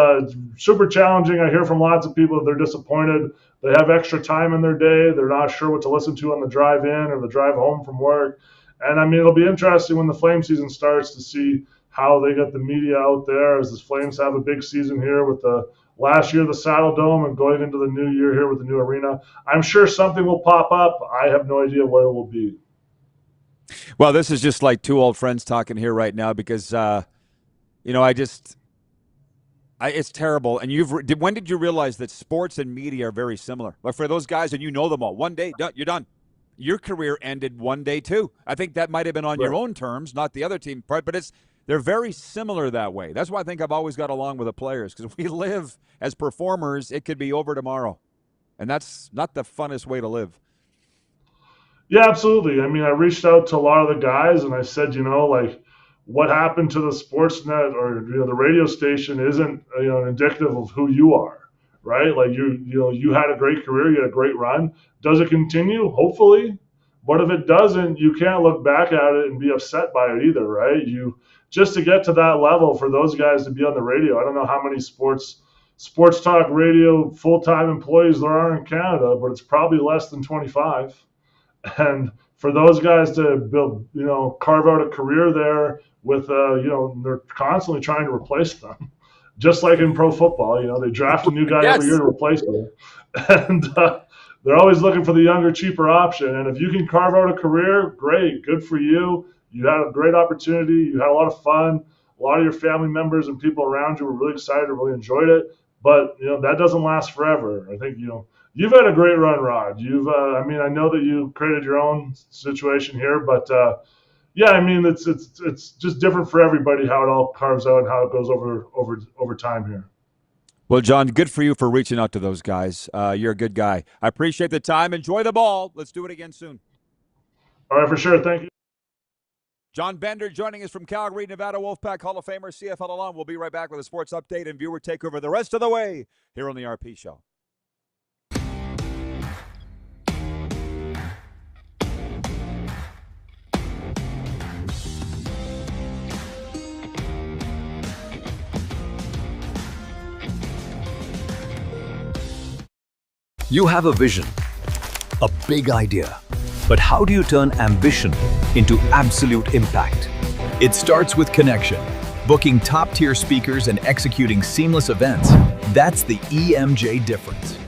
super challenging. I hear from lots of people that they're disappointed. They have extra time in their day. They're not sure what to listen to on the drive in or the drive home from work. And I mean, it'll be interesting when the Flame season starts to see how they get the media out there, as the Flames have a big season here with the last year the Saddle Dome and going into the new year here with the new arena. I'm sure something will pop up. I have no idea what it will be. Well, this is just like two old friends talking here right now because, it's terrible. And when did you realize that sports and media are very similar? But for those guys, and you know them all, one day, you're done. Your career ended one day too. I think that might have been on your own terms, not the other team part, but they're very similar that way. That's why I think I've always got along with the players, because if we live as performers, it could be over tomorrow. And that's not the funnest way to live. Yeah, absolutely. I mean, I reached out to a lot of the guys and I said, what happened to the Sportsnet or the radio station isn't indicative of who you are, right? Like you had a great career, you had a great run. Does it continue? Hopefully. But if it doesn't, you can't look back at it and be upset by it either, right? Just to get to that level for those guys to be on the radio. I don't know how many sports talk radio full-time employees there are in Canada, but it's probably less than 25. And for those guys to build, carve out a career there with, they're constantly trying to replace them. Just like in pro football, they draft a new guy every year to replace them. And they're always looking for the younger, cheaper option. And if you can carve out a career, great, good for you. You had a great opportunity. You had a lot of fun. A lot of your family members and people around you were really excited, really enjoyed it. But, that doesn't last forever. I think, you've had a great run, Rod. I know that you created your own situation here, but it's just different for everybody how it all carves out and how it goes over time here. Well, John, good for you for reaching out to those guys. You're a good guy. I appreciate the time. Enjoy the ball. Let's do it again soon. All right, for sure. Thank you. John Bender joining us from Calgary, Nevada, Wolfpack Hall of Famer, CFL alum. We'll be right back with a sports update and viewer takeover the rest of the way here on the RP Show. You have a vision, a big idea, but how do you turn ambition into absolute impact? It starts with connection. Booking top-tier speakers and executing seamless events, that's the EMJ difference.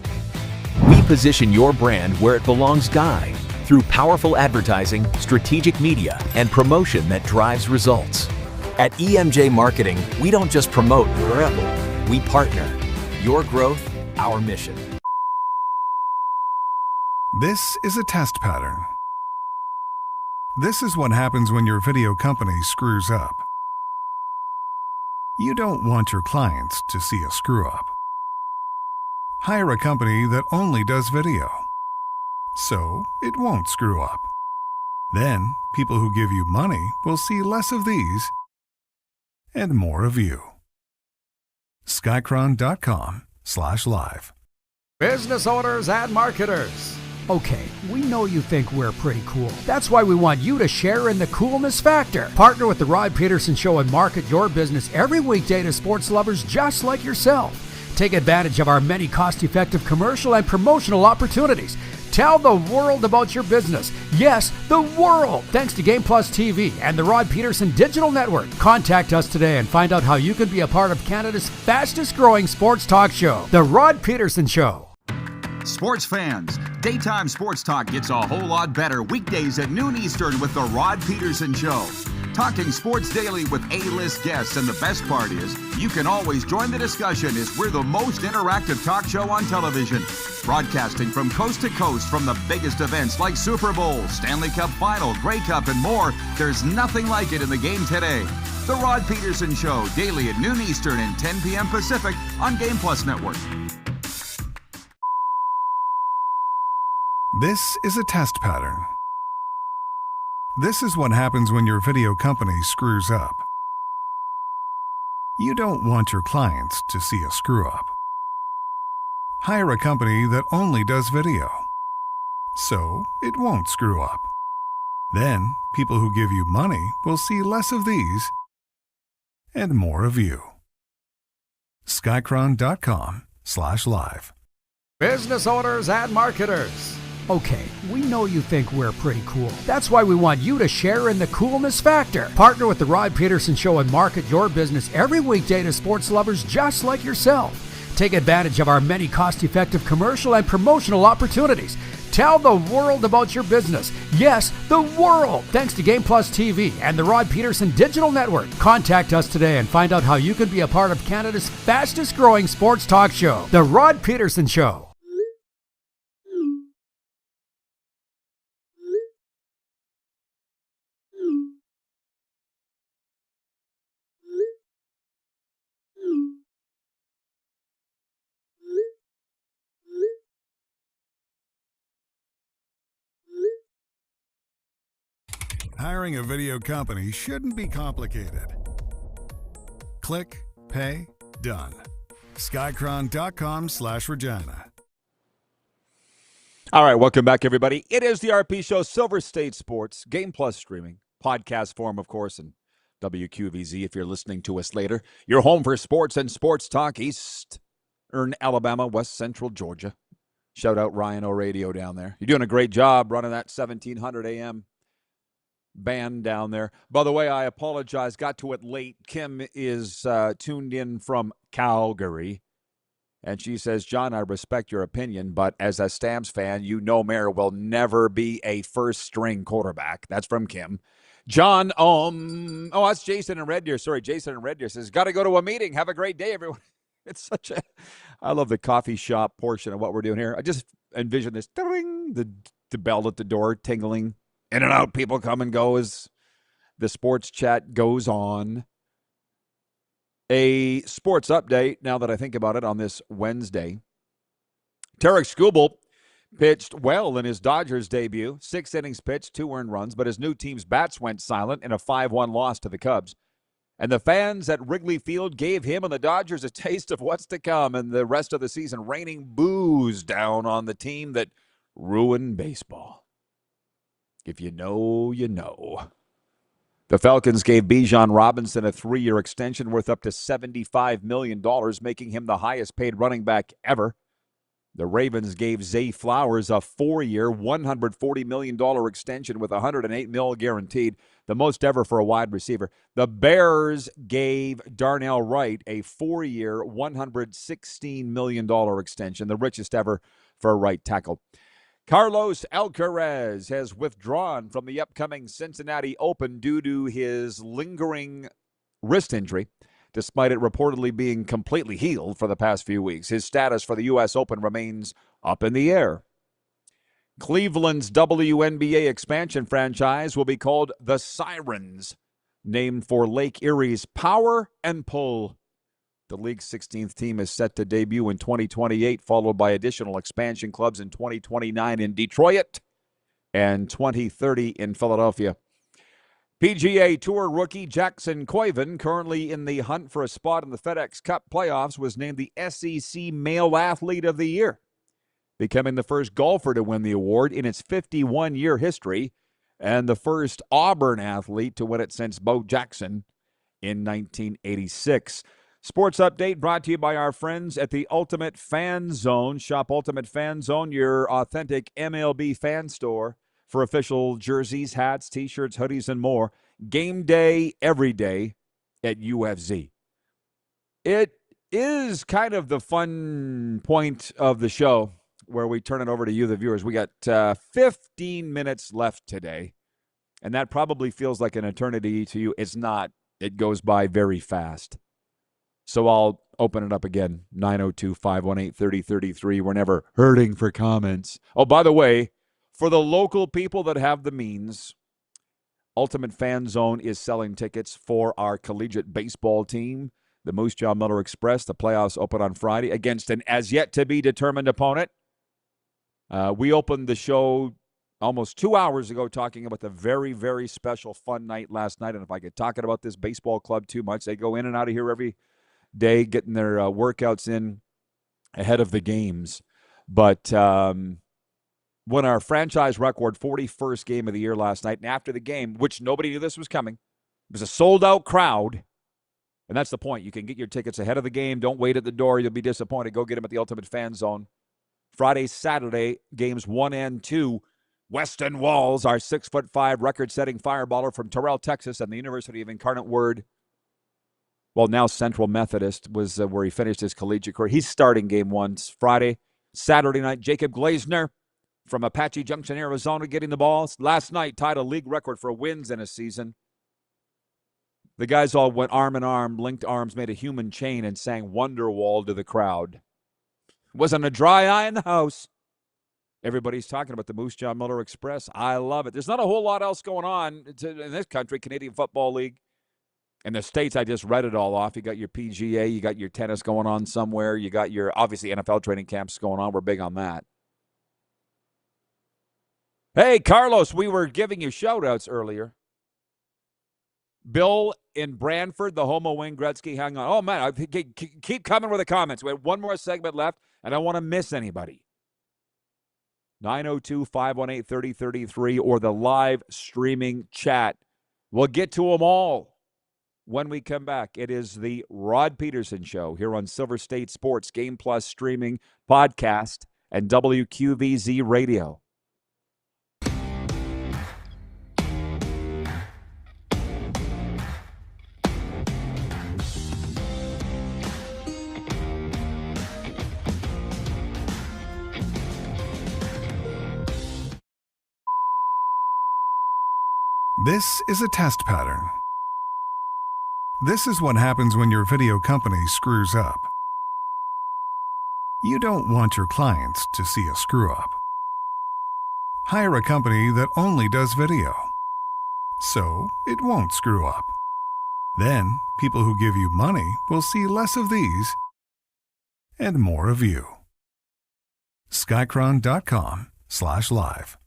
We position your brand where it belongs, Guy, through powerful advertising, strategic media, and promotion that drives results. At EMJ Marketing, we don't just promote, we partner. Your growth, our mission. This is a test pattern. This is what happens when your video company screws up. You don't want your clients to see a screw up. Hire a company that only does video, so it won't screw up. Then, people who give you money will see less of these and more of you. Skycron.com/live. Business owners and marketers. Okay, we know you think we're pretty cool. That's why we want you to share in the coolness factor. Partner with the Rod Pedersen Show and market your business every weekday to sports lovers just like yourself. Take advantage of our many cost-effective commercial and promotional opportunities. Tell the world about your business. Yes, the world. Thanks to Game Plus TV and the Rod Pedersen Digital Network. Contact us today and find out how you can be a part of Canada's fastest-growing sports talk show, The Rod Pedersen Show. Sports fans, daytime sports talk gets a whole lot better weekdays at noon Eastern with the Rod Pedersen Show. Talking sports daily with A-list guests, and the best part is you can always join the discussion as we're the most interactive talk show on television. Broadcasting from coast to coast from the biggest events like Super Bowl, Stanley Cup Final, Grey Cup, and more. There's nothing like it in the game today. The Rod Pedersen Show, daily at noon Eastern and 10 p.m. Pacific on Game Plus Network. This is a test pattern. This is what happens when your video company screws up. You don't want your clients to see a screw up. Hire a company that only does video, so it won't screw up. Then, people who give you money will see less of these and more of you. Skycron.com/live. Business owners and marketers. Okay, we know you think we're pretty cool. That's why we want you to share in the coolness factor. Partner with the Rod Pedersen Show and market your business every weekday to sports lovers just like yourself. Take advantage of our many cost-effective commercial and promotional opportunities. Tell the world about your business. Yes, the world. Thanks to Game Plus TV and the Rod Pedersen Digital Network. Contact us today and find out how you can be a part of Canada's fastest-growing sports talk show, The Rod Pedersen Show. Hiring a video company shouldn't be complicated. Click, pay, done. Skycron.com/Regina. All right, welcome back, everybody. It is the RP Show, Silver State Sports, Game Plus streaming, podcast form, of course, and WQVZ if you're listening to us later. Your home for sports and sports talk, Eastern Alabama, West Central Georgia. Shout out Ryan O'Radio down there. You're doing a great job running that 1700 AM band down there. By the way, I apologize. Got to it late. Kim is tuned in from Calgary. And she says, John, I respect your opinion, but as a Stamps fan, you know Mayer will never be a first-string quarterback. That's from Kim. John, that's Jason in Red Deer. Sorry, Jason in Red Deer says, got to go to a meeting. Have a great day, everyone. It's such a, I love the coffee shop portion of what we're doing here. I just envision this, the bell at the door tingling. In and out, people come and go as the sports chat goes on. A sports update, now that I think about it, on this Wednesday. Tarek Skubal pitched well in his Dodgers debut. 6 innings pitched, 2 earned runs, but his new team's bats went silent in a 5-1 loss to the Cubs. And the fans at Wrigley Field gave him and the Dodgers a taste of what's to come and the rest of the season, raining boos down on the team that ruined baseball. If you know, you know. The Falcons gave Bijan Robinson a 3-year extension worth up to $75 million, making him the highest-paid running back ever. The Ravens gave Zay Flowers a 4-year, $140 million extension with $108 million guaranteed, the most ever for a wide receiver. The Bears gave Darnell Wright a 4-year, $116 million extension, the richest ever for a right tackle. Carlos Alcaraz has withdrawn from the upcoming Cincinnati Open due to his lingering wrist injury, despite it reportedly being completely healed for the past few weeks. His status for the U.S. Open remains up in the air. Cleveland's WNBA expansion franchise will be called the Sirens, named for Lake Erie's power and pull. The league's 16th team is set to debut in 2028, followed by additional expansion clubs in 2029 in Detroit and 2030 in Philadelphia. PGA Tour rookie Jackson Koivin, currently in the hunt for a spot in the FedEx Cup playoffs, was named the SEC Male Athlete of the Year, becoming the first golfer to win the award in its 51-year history and the first Auburn athlete to win it since Bo Jackson in 1986. Sports update brought to you by our friends at the Ultimate Fan Zone. Shop Ultimate Fan Zone, your authentic MLB fan store, for official jerseys, hats, T-shirts, hoodies, and more. Game day, every day at UFZ. It is kind of the fun point of the show where we turn it over to you, the viewers. We got 15 minutes left today, and that probably feels like an eternity to you. It's not. It goes by very fast. So I'll open it up again, 902-518-3033. We're never hurting for comments. Oh, by the way, for the local people that have the means, Ultimate Fan Zone is selling tickets for our collegiate baseball team, the Moose Jaw Miller Express. The playoffs open on Friday against an as-yet-to-be-determined opponent. We opened the show almost 2 hours ago talking about the very, very special fun night last night. And if I get talking about this baseball club too much, they go in and out of here every day getting their workouts in ahead of the games. But when our franchise record 41st game of the year last night, and after the game, which nobody knew this was coming, it was a sold-out crowd. And that's the point. You can get your tickets ahead of the game. Don't wait at the door. You'll be disappointed. Go get them at the Ultimate Fan Zone. Friday, Saturday, games 1 and 2. Weston Walls, our 6'5" record-setting fireballer from Terrell, Texas, and the University of Incarnate Word. Well, now Central Methodist was where he finished his collegiate career. He's starting game 1 Friday. Saturday night, Jacob Glazner from Apache Junction, Arizona, getting the ball. Last night, tied a league record for wins in a season. The guys all went arm in arm, linked arms, made a human chain, and sang Wonderwall to the crowd. Wasn't a dry eye in the house. Everybody's talking about the Moose Jaw Miller Express. I love it. There's not a whole lot else going on in this country, Canadian Football League. In the States, I just read it all off. You got your PGA, you got your tennis going on somewhere, you got your, obviously, NFL training camps going on. We're big on that. Hey, Carlos, we were giving you shout-outs earlier. Bill in Brantford, the home of Wayne Gretzky, hang on. Oh, man, keep coming with the comments. We have one more segment left, and I don't want to miss anybody. 902-518-3033 or the live streaming chat. We'll get to them all when we come back. It is the Rod Pedersen Show here on Silver State Sports, Game Plus streaming, podcast, and WQVZ Radio. This is a test pattern. This is what happens when your video company screws up. You don't want your clients to see a screw-up. Hire a company that only does video, so it won't screw up. Then, people who give you money will see less of these and more of you. Skycron.com/live.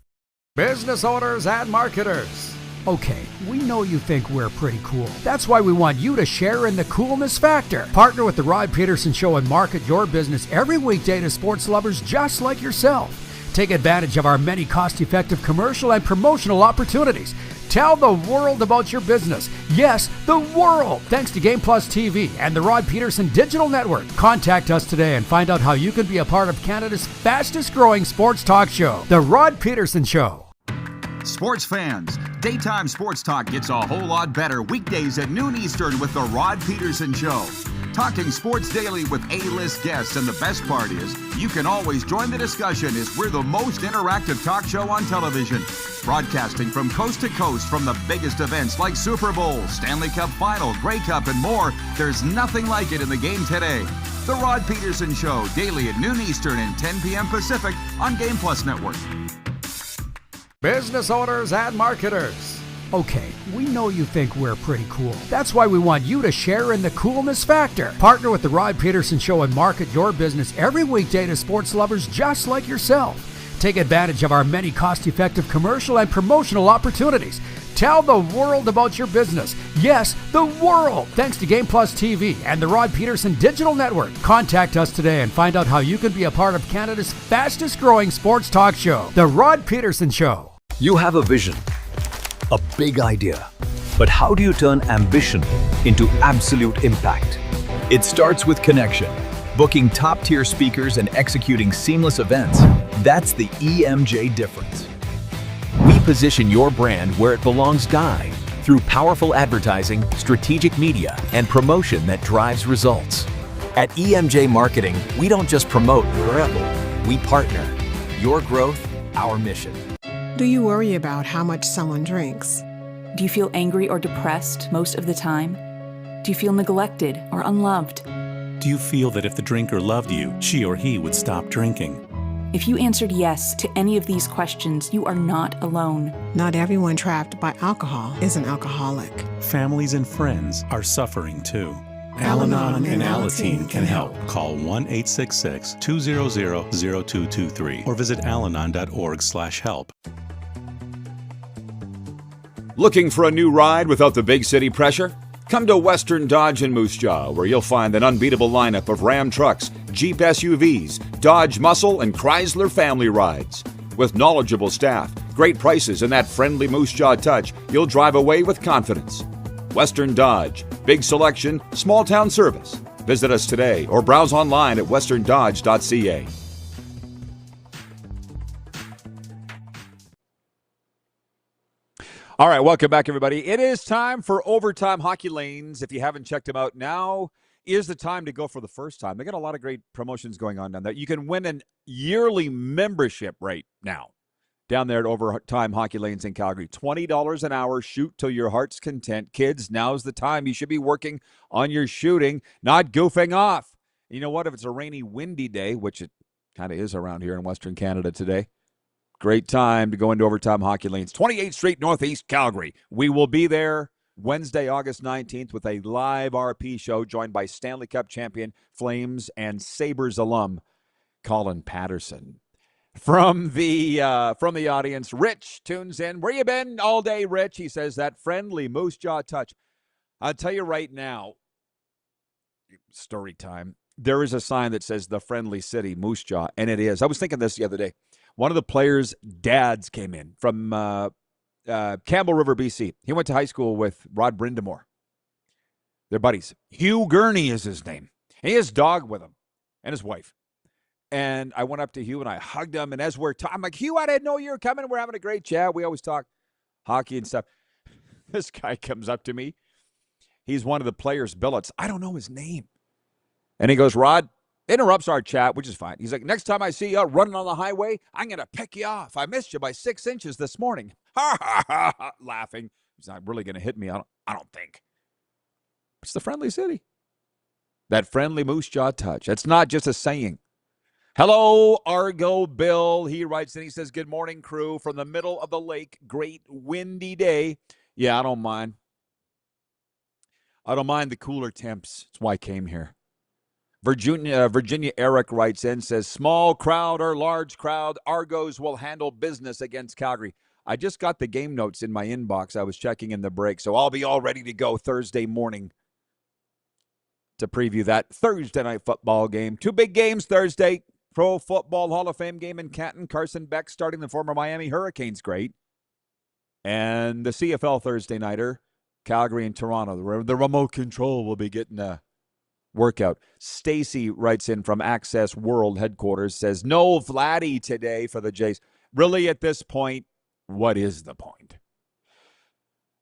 Business owners and marketers. Okay, we know you think we're pretty cool. That's why we want you to share in the coolness factor. Partner with the Rod Pedersen Show and market your business every weekday to sports lovers just like yourself. Take advantage of our many cost-effective commercial and promotional opportunities. Tell the world about your business. Yes, the world. Thanks to Game Plus TV and the Rod Pedersen Digital Network. Contact us today and find out how you can be a part of Canada's fastest-growing sports talk show, The Rod Pedersen Show. Sports fans, daytime sports talk gets a whole lot better weekdays at noon Eastern with the Rod Pedersen Show. Talking sports daily with A-list guests, and the best part is you can always join the discussion as we're the most interactive talk show on television. Broadcasting from coast to coast from the biggest events like Super Bowl, Stanley Cup Final, Grey Cup, and more. There's nothing like it in the game today. The Rod Pedersen Show, daily at noon Eastern and 10 p.m. Pacific on Game Plus Network. Business owners and marketers. Okay, we know you think we're pretty cool. That's why we want you to share in the coolness factor. Partner with the Rod Pedersen Show and market your business every weekday to sports lovers just like yourself. Take advantage of our many cost-effective commercial and promotional opportunities. Tell the world about your business. Yes, the world. Thanks to Game Plus TV and the Rod Pedersen Digital Network. Contact us today and find out how you can be a part of Canada's fastest-growing sports talk show, The Rod Pedersen Show. You have a vision, a big idea. But how do you turn ambition into absolute impact? It starts with connection. Booking top-tier speakers and executing seamless events. That's the EMJ difference. We position your brand where it belongs guy through powerful advertising, strategic media, and promotion that drives results. At EMJ Marketing, we don't just promote, we partner. Your growth, our mission. Do you worry about how much someone drinks? Do you feel angry or depressed most of the time? Do you feel neglected or unloved? Do you feel that if the drinker loved you, she or he would stop drinking? If you answered yes to any of these questions, you are not alone. Not everyone trapped by alcohol is an alcoholic. Families and friends are suffering too. Al-Anon and Alateen can help. Call 1-866-200-0223 or visit alanon.org/help. Looking for a new ride without the big city pressure? Come to Western Dodge in Moose Jaw, where you'll find an unbeatable lineup of Ram trucks, Jeep SUVs, Dodge Muscle, and Chrysler family rides. With knowledgeable staff, great prices, and that friendly Moose Jaw touch, you'll drive away with confidence. Western Dodge. Big selection, small town service. Visit us today or browse online at westerndodge.ca. All right, welcome back, everybody. It is time for Overtime Hockey Lanes. If you haven't checked them out, now is the time to go for the first time. They got a lot of great promotions going on down there. You can win a yearly membership right now down there at Overtime Hockey Lanes in Calgary. $20 an hour, shoot till your heart's content. Kids, now's the time. You should be working on your shooting, not goofing off. You know what? If it's a rainy, windy day, which it kind of is around here in Western Canada today, great time to go into Overtime Hockey Lanes. 28th Street, Northeast, Calgary. We will be there Wednesday, August 19th with a live RP show joined by Stanley Cup champion Flames and Sabres alum Colin Patterson. From the audience, Rich tunes in. Where you been all day, Rich? He says that friendly Moose Jaw touch. I'll tell you right now, story time, there is a sign that says the friendly city, Moose Jaw, and it is. I was thinking this the other day. One of the players' dads came in from Campbell River, BC. He went to high school with Rod Brindamore. They're buddies. Hugh Gurney is his name. And he has a dog with him and his wife. And I went up to Hugh and I hugged him. And as we're talking, I'm like, Hugh, I didn't know you were coming. We're having a great chat. We always talk hockey and stuff. This guy comes up to me. He's one of the players' billets. I don't know his name. And he goes, Rod, interrupts our chat, which is fine. He's like, next time I see you running on the highway, I'm going to pick you off. I missed you by 6 inches this morning. Ha, ha, ha, ha, laughing. He's not really going to hit me, I don't think. It's the friendly city. That friendly Moose Jaw touch. It's not just a saying. Hello, Argo Bill. He writes in, he says, good morning, crew. From the middle of the lake, great windy day. Yeah, I don't mind. I don't mind the cooler temps. That's why I came here. Virginia Eric writes in, says, small crowd or large crowd, Argos will handle business against Calgary. I just got the game notes in my inbox. I was checking in the break, so I'll be all ready to go Thursday morning to preview that Thursday night football game. Two big games Thursday. Pro Football Hall of Fame game in Canton. Carson Beck starting the former Miami Hurricanes great. And the CFL Thursday nighter, Calgary and Toronto. The remote control will be getting a workout. Stacy writes in from Access World headquarters, says, no Vladdy today for the Jays. Really, at this point, what is the point?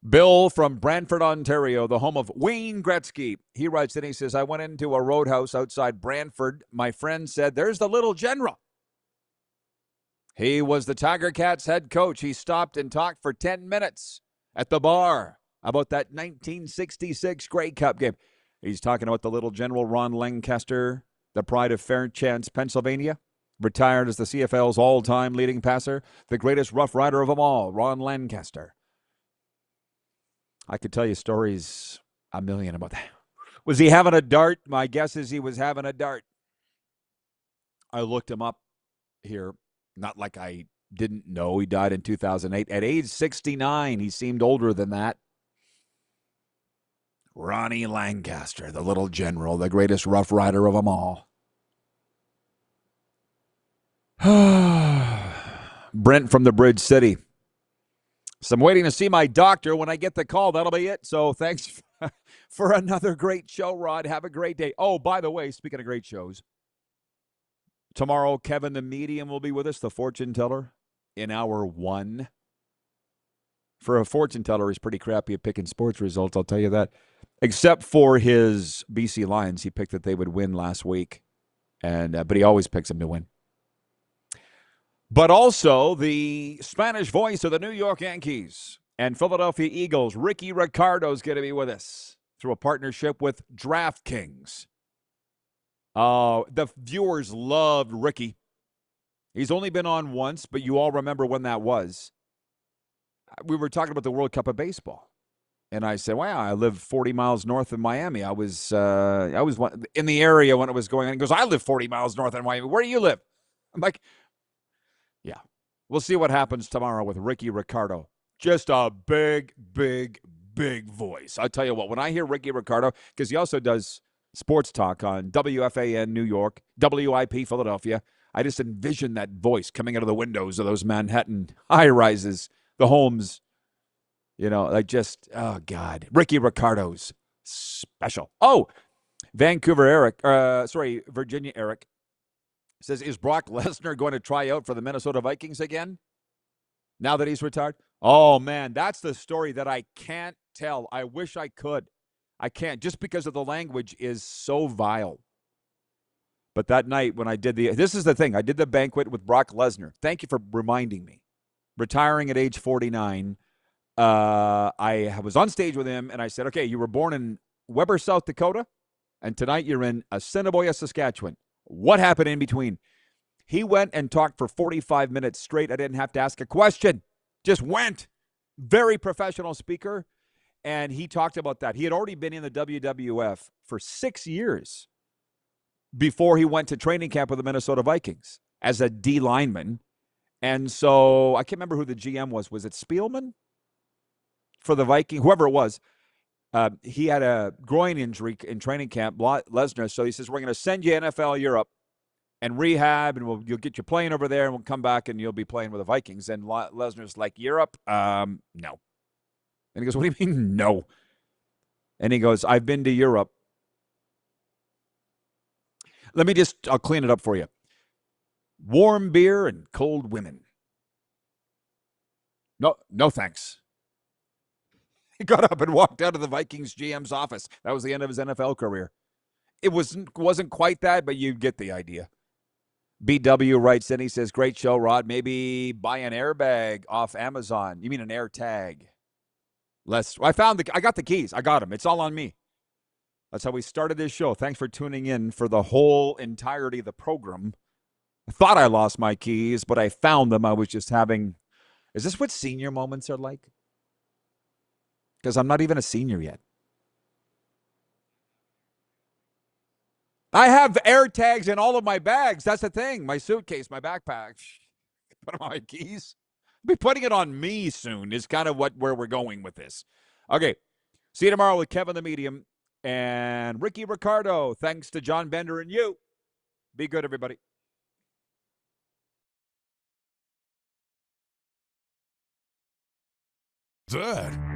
Bill from Brantford, Ontario, the home of Wayne Gretzky. He writes in, he says, I went into a roadhouse outside Brantford. My friend said, there's the little general. He was the Tiger Cats head coach. He stopped and talked for 10 minutes at the bar about that 1966 Grey Cup game. He's talking about the little general Ron Lancaster, the pride of Fairchance, Pennsylvania. Retired as the CFL's all-time leading passer, the greatest Rough Rider of them all, Ron Lancaster. I could tell you stories a million about that. Was he having a dart? My guess is he was having a dart. I looked him up here, not like I didn't know. He died in 2008. At age 69, he seemed older than that. Ronnie Lancaster, the little general, the greatest Rough Rider of them all. Brent from the Bridge City. So I'm waiting to see my doctor. When I get the call, that'll be it. So thanks for another great show, Rod. Have a great day. Oh, by the way, speaking of great shows, tomorrow, Kevin the Medium will be with us, the fortune teller, in hour 1. For a fortune teller, he's pretty crappy at picking sports results, I'll tell you that. Except for his BC Lions. He picked that they would win last week, but he always picks them to win. But also the Spanish voice of the New York Yankees and Philadelphia Eagles, Ricky Ricardo, is going to be with us through a partnership with DraftKings. The viewers loved Ricky. He's only been on once, but you all remember when that was. We were talking about the World Cup of Baseball. And I said, wow, I live 40 miles north of Miami. I was in the area when it was going on. He goes, I live 40 miles north of Miami. Where do you live? I'm like, yeah. We'll see what happens tomorrow with Ricky Ricardo. Just a big, big, big voice. I'll tell you what, when I hear Ricky Ricardo, because he also does sports talk on WFAN New York, WIP Philadelphia, I just envision that voice coming out of the windows of those Manhattan high-rises, the homes. You know, like just, oh, God. Ricky Ricardo's special. Oh, Virginia Eric says, is Brock Lesnar going to try out for the Minnesota Vikings again now that he's retired? Oh, man, that's the story that I can't tell. I wish I could. I can't, just because of the language is so vile. But that night when I did this is the thing, I did the banquet with Brock Lesnar. Thank you for reminding me. Retiring at age 49. I was on stage with him, and I said, okay, you were born in Weber, South Dakota, and tonight you're in Assiniboia, Saskatchewan. What happened in between? He went and talked for 45 minutes straight. I didn't have to ask a question. Just went. Very professional speaker, and he talked about that. He had already been in the WWF for 6 years before he went to training camp with the Minnesota Vikings as a D lineman. And so I can't remember who the GM was. Was it Spielman? For the Viking, whoever it was, he had a groin injury in training camp, Lesnar. So he says, we're going to send you NFL Europe and rehab, and you'll get you playing over there, and we'll come back, and you'll be playing with the Vikings. And Lesnar's like, Europe? No. And he goes, what do you mean, no? And he goes, I've been to Europe. I'll clean it up for you. Warm beer and cold women. No thanks. He got up and walked out of the Vikings GM's office. That was the end of his NFL career. It wasn't quite that, but you get the idea. BW writes in, he says, great show, Rod. Maybe buy an airbag off Amazon. You mean an air tag? I got the keys. I got them. It's all on me. That's how we started this show. Thanks for tuning in for the whole entirety of the program. I thought I lost my keys, but I found them. I was just having, is this what senior moments are like? Because I'm not even a senior yet. I have air tags in all of my bags. That's the thing. My suitcase, my backpack. Put on my keys. I'll be putting it on me soon is kind of where we're going with this. Okay. See you tomorrow with Kevin the Medium and Ricky Ricardo. Thanks to John Bender and you. Be good, everybody. That